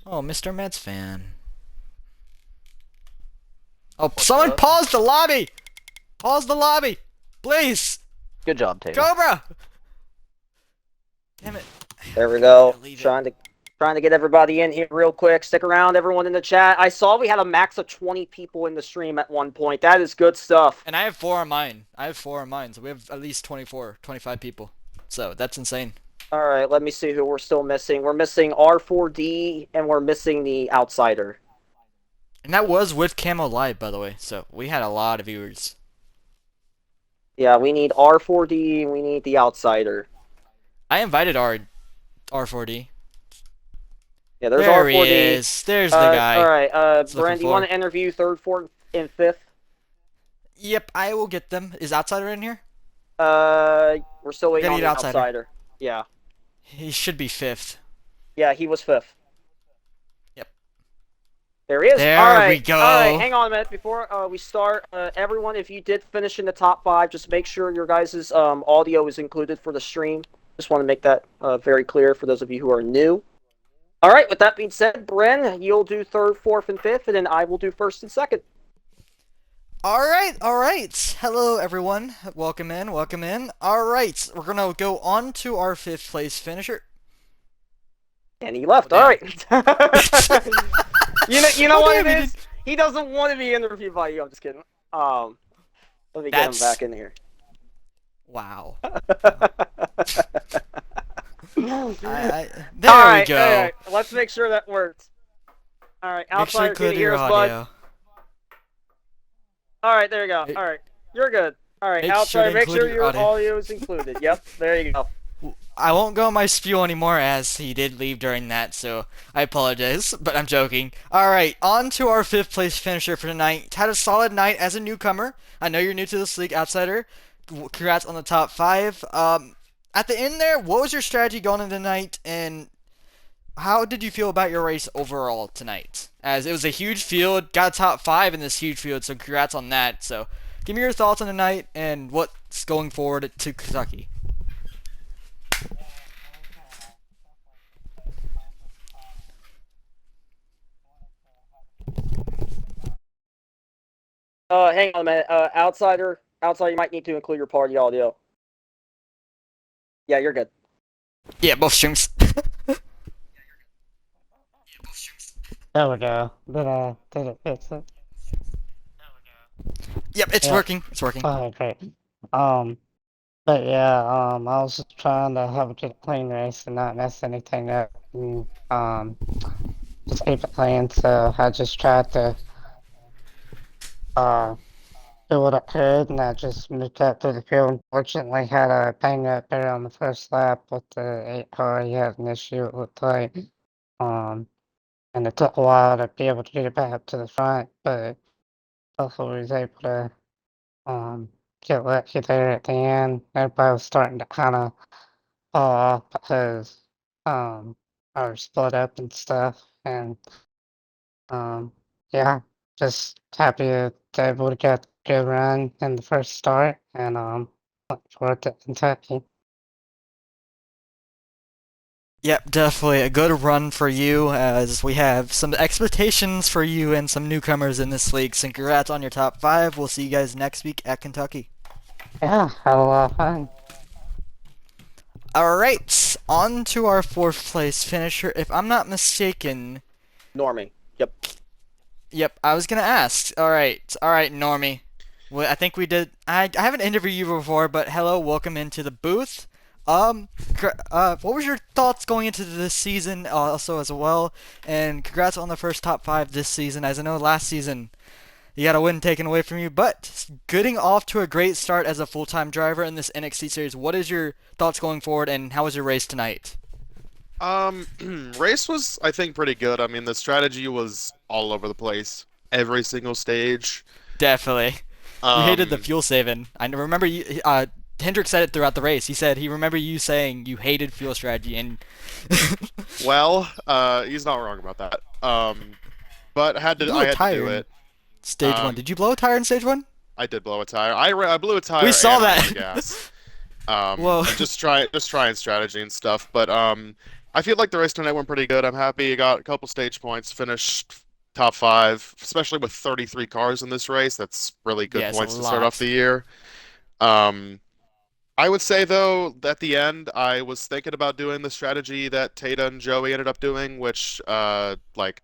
Oh, Mr. Mets fan. Oh, someone pause the lobby! Pause the lobby! Please! Good job, Taylor. Cobra! Damn it. There we go. Trying to get everybody in here real quick. Stick around, everyone in the chat. I saw we had a max of 20 people in the stream at one point. That is good stuff. And I have 4 on mine. So we have at least 24, 25 people. So that's insane. Alright, let me see who we're still missing. We're missing R4D, and we're missing the Outsider. And that was with Camo Live, by the way. So we had a lot of viewers. Yeah, we need R4D, and we need the Outsider. I invited R4D. Yeah, there's there R4D. He is. There's the guy. Alright, Brent, do you want to interview 3rd, 4th, and 5th? Yep, I will get them. Is Outsider in here? We're still waiting on the Outsider. Outsider. Yeah. He should be 5th. Yeah, he was 5th. Yep. There he is. There we go. Alright, hang on a minute before we start. Everyone, if you did finish in the top 5, just make sure your guys' audio is included for the stream. Just want to make that very clear for those of you who are new. Alright, with that being said, Bren, you'll do 3rd, 4th, and 5th, and then I will do 1st and 2nd. Alright. Hello, everyone. Welcome in. Alright, we're gonna go on to our 5th place finisher. And he left. Alright. you know what it is? He doesn't want to be interviewed by you. I'm just kidding. Let me get him back in here. Wow. There we go. Alright, let's make sure that works. Alright, Outsider, can you hear us, bud? Alright, there you go. Alright, you're good. Alright, Outsider, make sure your audio is included. Yep, there you go. I won't go on my spiel anymore as he did leave during that, so I apologize, but I'm joking. Alright, on to our 5th place finisher for tonight. Had a solid night as a newcomer. I know you're new to this league, Outsider. Congrats on the top 5. At the end there, what was your strategy going into tonight, and how did you feel about your race overall tonight? As it was a huge field, got top 5 in this huge field, so congrats on that. So give me your thoughts on the night and what's going forward to Kentucky. Hang on a minute. Outsider, you might need to include your party audio. Yeah, you're good. Yeah, both streams. There we go. Did it fix it? Yep, it's working. It's working. Oh, great. But yeah, I was just trying to have a good clean race and not mess anything up, and just keep it clean. So I just tried to do what I could, and I just moved out through the field. Unfortunately, had a bang up there on the first lap with the 8 car. He had an issue, it looked like. And it took a while to be able to get it back up to the front, but hopefully was able to get lucky there at the end. Everybody was starting to kind of fall off because are split up and stuff, and yeah, just happy to be able to get a good run in the first start, and looking forward to Kentucky. Yep, definitely a good run for you, as we have some expectations for you and some newcomers in this league. So congrats on your top 5. We'll see you guys next week at Kentucky. Yeah, had a lot of fun. Alright, on to our fourth place finisher. If I'm not mistaken, Normie. Yep. yep, I was gonna ask. Alright, Normie. Well, I think we did. I haven't interviewed you before, but hello, welcome into the booth. What was your thoughts going into this season, also as well? And congrats on the first top five this season. As I know, last season you got a win taken away from you, but getting off to a great start as a full-time driver in this NXT series. What is your thoughts going forward, and how was your race tonight? Race was, I think, pretty good. I mean, the strategy was all over the place, every single stage. Definitely. You hated the Um, fuel saving. I remember you. Hendrick said it throughout the race. He said he remembered you saying you hated fuel strategy, and he's not wrong about that. But you blew I a had to do tire in it. stage one. Um, Did you blow a tire in stage one? I did blow a tire. I blew a We tire saw and ran out of that. gas. Whoa. Just trying strategy and stuff. But I feel like the race tonight went pretty good. I'm happy. I got a couple stage points, finished top five, especially with 33 cars in this race. That's really good Yes, a points to start off lot. the year. Um, I would say though, at the end, I was thinking about doing the strategy that Tata and Joey ended up doing, which like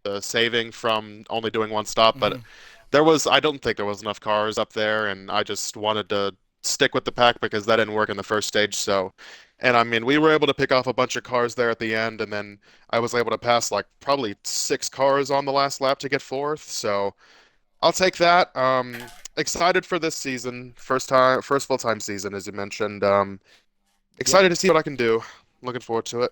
the saving from only doing one stop, but Hmm. I don't think there was enough cars up there, and I just wanted to stick with the pack because that didn't work in the first stage. So, and I mean, we were able to pick off a bunch of cars there at the end, and then I was able to pass like probably 6 cars on the last lap to get fourth. So I'll take that. Excited for this season, first full-time season, as you mentioned. Yep. Excited to see what I can do. Looking forward to it.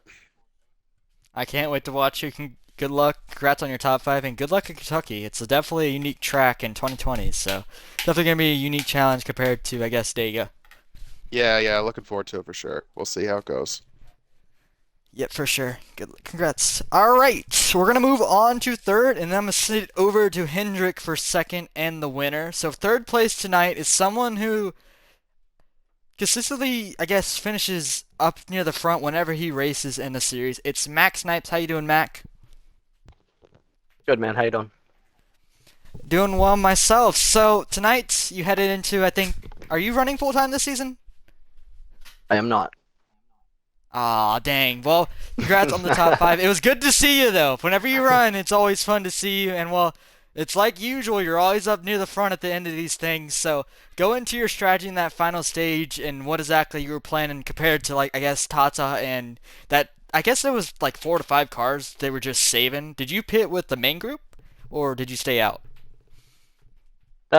I can't wait to watch you. Good luck. Congrats on your top five, and good luck in Kentucky. It's definitely a unique track in 2020, so definitely gonna be a unique challenge compared to, I guess, Dega. Yeah, looking forward to it for sure. We'll see how it goes. Yep, for sure. Good. Congrats. All right, we're gonna move on to third, and then I'm gonna send it over to Hendrick for second and the winner. So third place tonight is someone who consistently, I guess, finishes up near the front whenever he races in the series. It's Mac Snipes. How you doing, Mac? Good man, how you doing? Doing well myself. So tonight you headed into, I think, are you running full time this season? I am not. Aw, dang. Well, congrats on the top five. It was good to see you, though. Whenever you run, it's always fun to see you. And, well, it's like usual. You're always up near the front at the end of these things. So go into your strategy in that final stage and what exactly you were planning compared to, like, I guess, Tata and that. I guess there was, like, 4 to 5 cars they were just saving. Did you pit with the main group or did you stay out?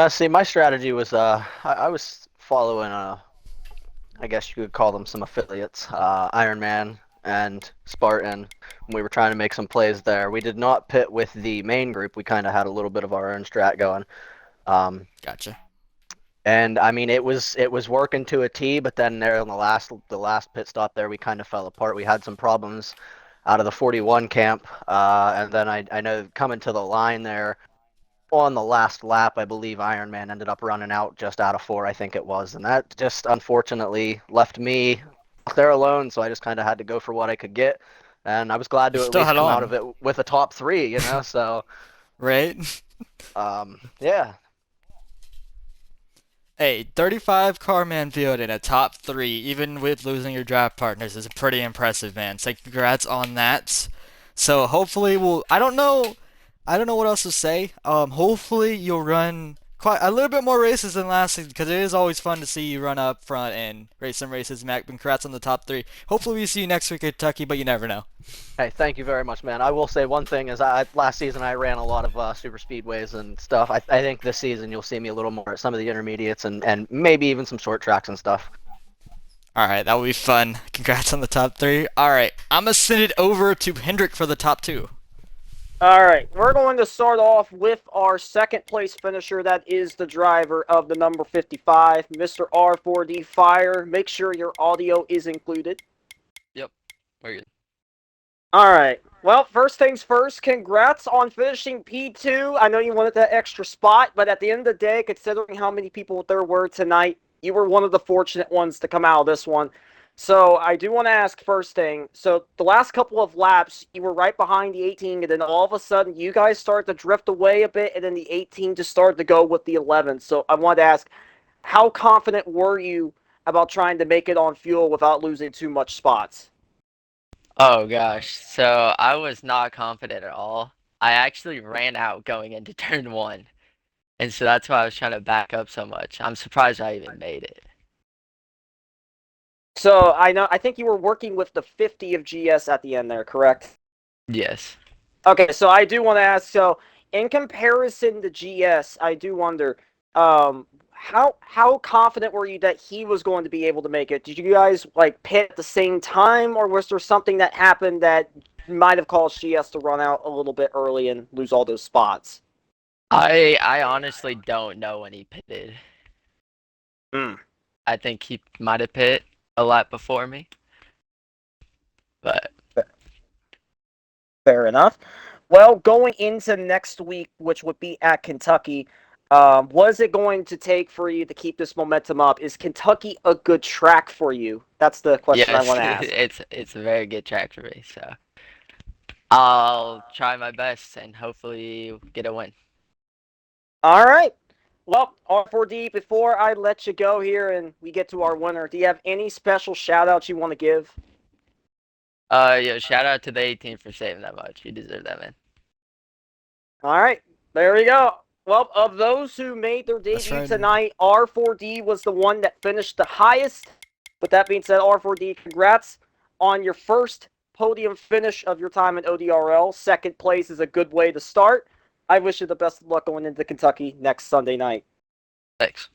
See, my strategy was I was following I guess you could call them some affiliates, Iron Man and Spartan. We were trying to make some plays there. We did not pit with the main group. We kind of had a little bit of our own strat going. Um, Gotcha. and I mean it was working to a T, but then there on the last pit stop there we kind of fell apart. We had some problems out of the 41 camp, and then I know coming to the line there on the last lap, I believe Iron Man ended up running out just out of four, I think it was, and that just unfortunately left me there alone. So I just kind of had to go for what I could get, and I was glad You to at still least had come out on, of it with a top three, So, right? yeah, Hey, 35 car man field in a top three, even with losing your draft partners, is pretty impressive, man. So congrats on that. So hopefully we'll. I don't know what else to say. Hopefully you'll run quite a little bit more races than last season because it is always fun to see you run up front and race some races. Mac, congrats on the top three. Hopefully we see you next week at Kentucky, but you never know. hey, thank you very much, man. I will say one thing is last season I ran a lot of super speedways and stuff. I think this season you'll see me a little more at some of the intermediates and maybe even some short tracks and stuff. All right, that will be fun. Congrats on the top three. All right, I'm gonna send it over to Hendrick for the top two. All right, we're going to start off with our second place finisher. That is the driver of the number 55, Mr. R4D Fire. Make sure your audio is included. Yep, very good. All right. Well, first things first, congrats on finishing P2. I know you wanted that extra spot, but at the end of the day, considering how many people there were tonight, you were one of the fortunate ones to come out of this one. So I do want to ask first thing. So the last couple of laps, you were right behind the 18, and then all of a sudden you guys started to drift away a bit, and then the 18 just started to go with the 11. So I wanted to ask, how confident were you about trying to make it on fuel without losing too much spots? Oh gosh, so I was not confident at all. I actually ran out going into turn one, and so that's why I was trying to back up so much. I'm surprised I even made it. So I think you were working with the 50 of GS at the end there, correct? Yes. Okay, so I do want to ask, so in comparison to GS, I do wonder, how confident were you that he was going to be able to make it? Did you guys like pit at the same time, or was there something that happened that might have caused GS to run out a little bit early and lose all those spots? I honestly don't know when he pitted. Hmm. I think he might have pit a lot before me, but Fair enough. Well, going into next week, which would be at Kentucky, what is it going to take for you to keep this momentum up? Is Kentucky a good track for you? That's the question I yes, want to ask. it's a very good track for me, so I'll try my best and hopefully get a win. All right. Well, R4D, before I let you go here and we get to our winner, do you have any special shout outs you want to give? Yeah, shout out to the 18 for saving that much. You deserve that, man. All right. There we go. Well, of those who made their That's debut right. tonight, R4D was the one that finished the highest. With that being said, R4D, congrats on your first podium finish of your time in ODRL. Second place is a good way to start. I wish you the best of luck going into Kentucky next Sunday night. Thanks.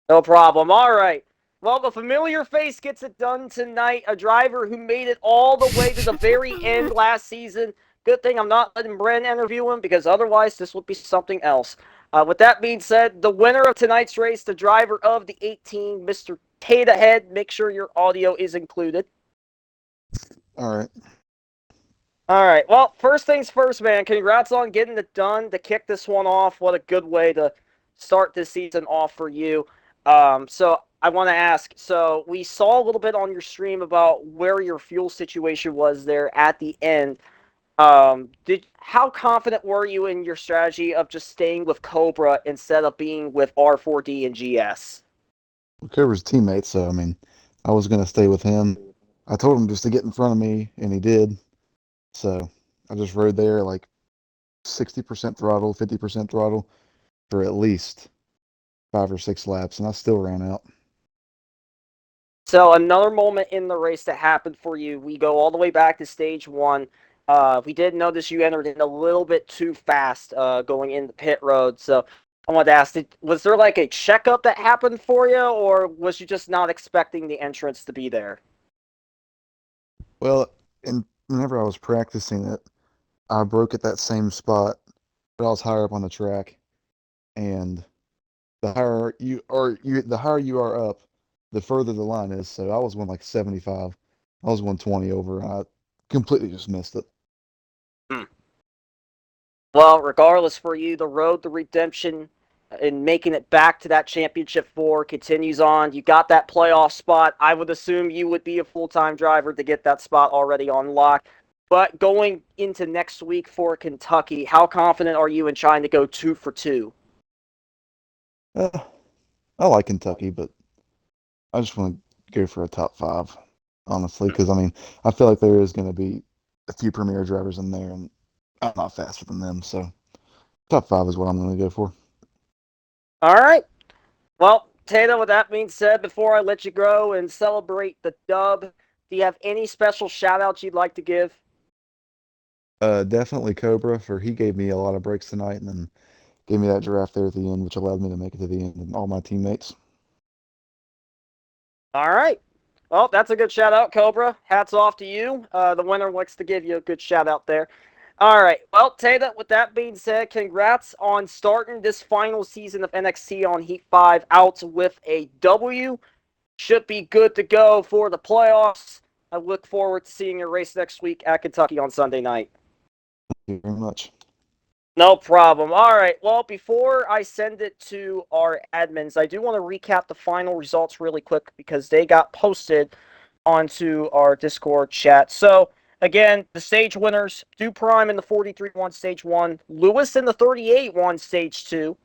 No problem. All right. Well, the familiar face gets it done tonight. A driver who made it all the way to the very end last season. Good thing I'm not letting Bren interview him because otherwise this would be something else. With that being said, the winner of tonight's race, the driver of the 18, Mr. Tata Head. Make sure your audio is included. All right. All right. Well, first things first, man. Congrats on getting it done to kick this one off. What a good way to start this season off for you. So I want to ask. So we saw a little bit on your stream about where your fuel situation was there at the end. How confident were you in your strategy of just staying with Cobra instead of being with R4D and GS? Well, Cobra's teammate, so I mean, I was gonna stay with him. I told him just to get in front of me, and he did. So I just rode there like 60% throttle, 50% throttle for at least 5 or 6 laps, and I still ran out. So another moment in the race that happened for you, we go all the way back to stage one. We did notice you entered in a little bit too fast going into pit road. So I wanted to ask, was there like a checkup that happened for you, or was you just not expecting the entrance to be there? Well, and whenever I was practicing it, I broke at that same spot, but I was higher up on the track, and the higher you are up, the further the line is. So I was one like 75. I was 120 over, and I completely just missed it. Well, regardless for you, the road to redemption and making it back to that championship four continues on. You got that playoff spot. I would assume you would be a full-time driver to get that spot already on lock. But going into next week for Kentucky, how confident are you in trying to go 2 for 2? Uh, I like Kentucky, but I just want to go for a top five, honestly, because I mean, I feel like there is going to be a few premier drivers in there, and I'm not faster than them. So top five is what I'm going to go for. All right. Well, Taylor, with that being said, before I let you go and celebrate the dub, do you have any special shout-outs you'd like to give? Definitely Cobra, for he gave me a lot of breaks tonight, and then gave me that draft there at the end, which allowed me to make it to the end, and all my teammates. All right. Well, that's a good shout out, Cobra. Hats off to you. The winner likes to give you a good shout out there. All right. Well, Tata, with that being said, congrats on starting this final season of NXT on Heat 5 out with a W. Should be good to go for the playoffs. I look forward to seeing your race next week at Kentucky on Sunday night. Thank you very much. No problem. All right. Well, before I send it to our admins, I do want to recap the final results really quick because they got posted onto our Discord chat. So, again, the stage winners, Do Prime in the 43 won stage 1, Lewis in the 38 won stage 2,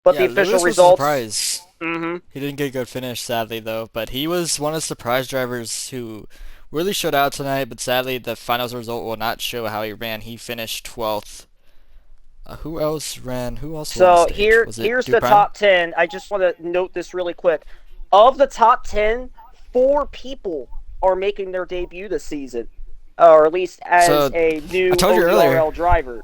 But the Yeah, official Lewis was a results. surprise. Mm-hmm. He didn't get a good finish, sadly, though. But he was one of the surprise drivers who really showed out tonight. But sadly, the finals result will not show how he ran. He finished 12th. Who else ran? Who else won the So stage? Was it here's the Duprime? top 10. I just want to note this really quick. Of the top 10, 4 people are making their debut this season, or at least as So a I new told you earlier. ODRL driver.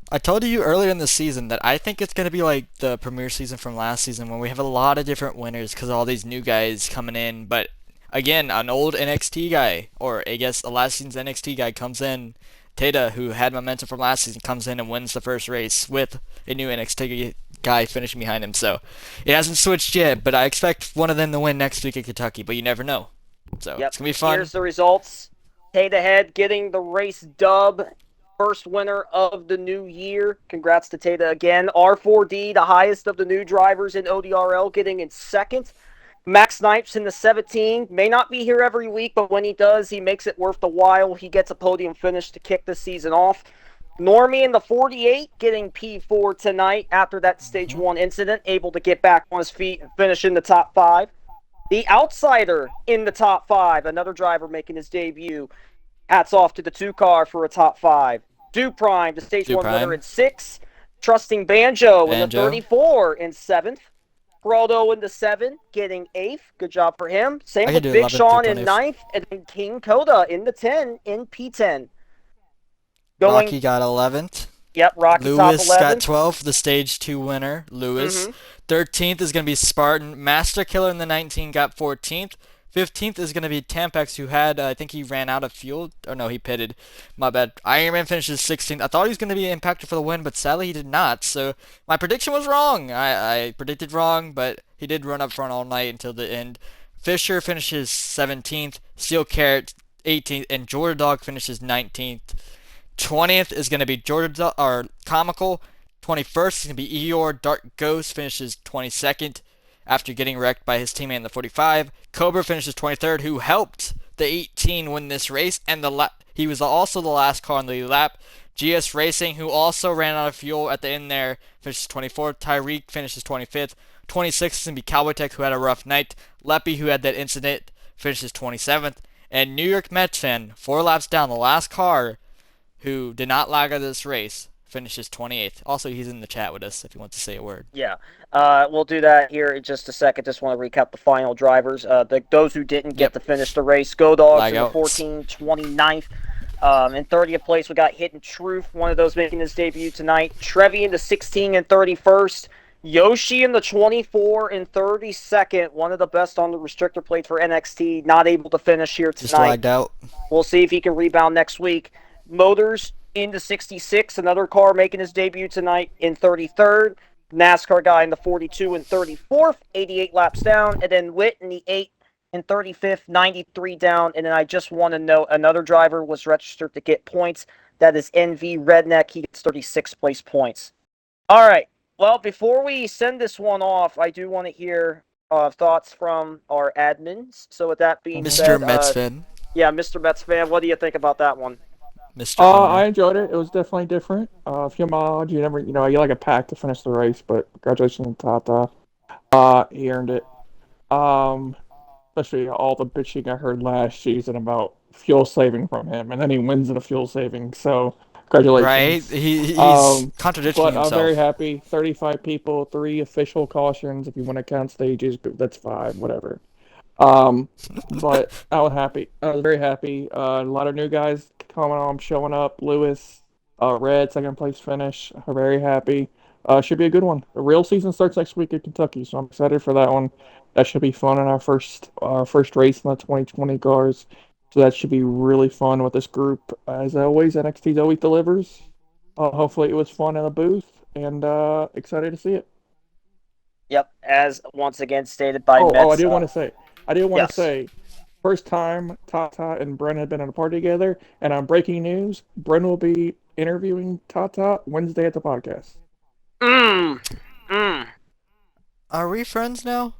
I told you earlier in the season that I think it's going to be like the premier season from last season when we have a lot of different winners because all these new guys coming in. But again, an old NXT guy, or I guess a last season's NXT guy comes in. Tata, who had momentum from last season, comes in and wins the first race with a new NXT guy finishing behind him. So it hasn't switched yet, but I expect one of them to win next week at Kentucky. But you never know. So Yep. it's gonna be fun. Here's the results. Tata Head getting the race dub. First winner of the new year. Congrats to Tata again. R4D, the highest of the new drivers in ODRL, getting in second. Max Snipes in the 17. May not be here every week, but when he does, he makes it worth the while. He gets a podium finish to kick the season off. Normie in the 48 getting P4 tonight after that stage 1 incident, able to get back on his feet and finish in the top 5. The Outsider in the top 5, another driver making his debut. Hats off to the 2-car for a top 5. Duprime, the stage 1 winner in 6. Trusting Banjo in the 34 in 7th. Geraldo in the 7, getting 8th. Good job for him. Same I with could do Big 11th Sean through in 20th. 9th, and then King Coda in the 10 in P10. Rocky got 11th. Yep, Rocky top Lewis got 11. 12th, the stage 2 winner, Lewis. Mhm. 13th is going to be Spartan. Master Killer in the 19 got 14th. 15th is going to be Tampex, who had, I think he ran out of fuel. Or no, he pitted. My bad. Ironman finishes 16th. I thought he was going to be impacted for the win, but sadly he did not. So my prediction was wrong. I predicted wrong, but he did run up front all night until the end. Fisher finishes 17th. Steel Carrot 18th. And Jordan Dog finishes 19th. 20th is going to be Jordan or Comical. 21st is going to be Eeyore. Dark Ghost finishes 22nd after getting wrecked by his teammate in the 45. Cobra finishes 23rd, who helped the 18 win this race, and he was also the last car on the lap. GS Racing, who also ran out of fuel at the end there, finishes 24th. Tyreek finishes 25th. 26th is going to be Cowboy Tech, who had a rough night. Leppy, who had that incident, finishes 27th. And New York Mets fan, 4 laps down, the last car, who did not lag out of this race, finishes 28th. Also, he's in the chat with us if he wants to say a word. Yeah, we'll do that here in just a second. Just want to recap the final drivers. Those who didn't get to finish the race. Go Dogs in the 14, 29th. In 30th place, we got Hidden Truth, one of those making his debut tonight. Trevi in the 16 and 31st. Yoshi in the 24 and 32nd, one of the best on the restrictor plates for NXT, not able to finish here tonight. Just lagged out. We'll see if he can rebound next week. Motors in the 66, another car making his debut tonight in 33rd. NASCAR guy in the 42 and 34th, 88 laps down. And then Witt in the 8 and 35th, 93 down. And then I just want to note another driver was registered to get points. That is NV Redneck. He gets 36th place points. All right. Well, before we send this one off, I do want to hear thoughts from our admins. So with that being said, Mr. Mets fan. Yeah, Mr. Mets fan, what do you think about that one? Mr. I enjoyed it. It was definitely different. If you're mod, you never, you like a pack to finish the race, but congratulations to Tata. He earned it. Especially all the bitching I heard last season about fuel saving from him, and then he wins the fuel saving. So congratulations. Right? He's contradicting but himself. I'm very happy. 35 people, 3 official cautions. If you want to count stages, that's 5, whatever. But I was happy. I was very happy. A lot of new guys coming on, showing up. Lewis, Red, second place finish. I'm very happy. Should be a good one. The real season starts next week in Kentucky, so I'm excited for that one. That should be fun in our first race in the 2020 cars. So that should be really fun with this group. As always, NXT always delivers. Hopefully it was fun in the booth, and excited to see it. Yep, as once again stated by Mets. I did want to say, first time Tata and Bren have been on a party together, and on breaking news, Bren will be interviewing Tata Wednesday at the podcast. Are we friends now?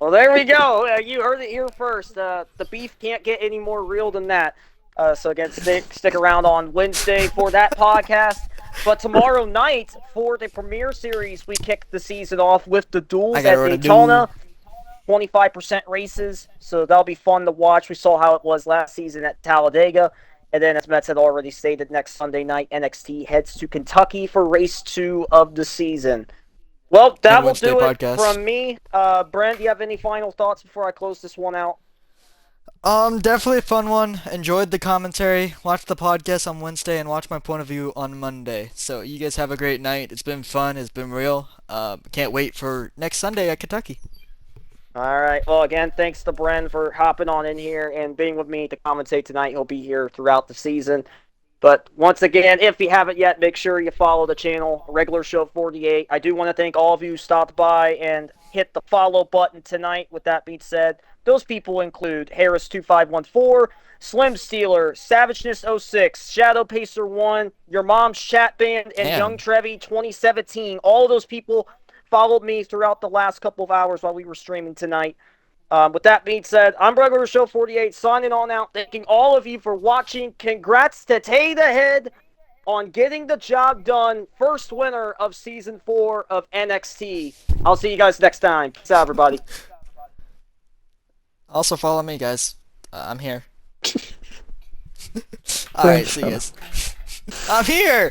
Well, there we go. You heard it here first. The beef can't get any more real than that. So again, stick around on Wednesday for that podcast. But tomorrow night for the Premier Series, we kick the season off with the I duels gotta at run a Daytona. duel. 25% races, so that'll be fun to watch. We saw how it was last season at Talladega. And then, as Mets had already stated, next Sunday night, NXT heads to Kentucky for race 2 of the season. Well, that And will Wednesday do it podcast. from me. Brent, do you have any final thoughts before I close this one out? Definitely a fun one. Enjoyed the commentary. Watch the podcast on Wednesday and watch my point of view on Monday. So you guys have a great night. It's been fun. It's been real. Can't wait for next Sunday at Kentucky. All right. Well, again, thanks to Bren for hopping on in here and being with me to commentate tonight. He'll be here throughout the season. But once again, if you haven't yet, make sure you follow the channel, Regular Show 48. I do want to thank all of you who stopped by and hit the follow button tonight. With that being said, those people include Harris2514, Slim Steeler, Savageness06, Shadow Pacer 1, Your Mom's Chat Band, and Young Damn. Trevi 2017. All of those people followed me throughout the last couple of hours while we were streaming tonight. With that being said, I'm Regular Show 48 signing on out. Thanking all of you for watching. Congrats to Tay the Head on getting the job done. First winner of Season 4 of NXT. I'll see you guys next time. Peace out, everybody. Also follow me, guys. I'm here. All right, Thanks, see you Hannah. guys. I'm here.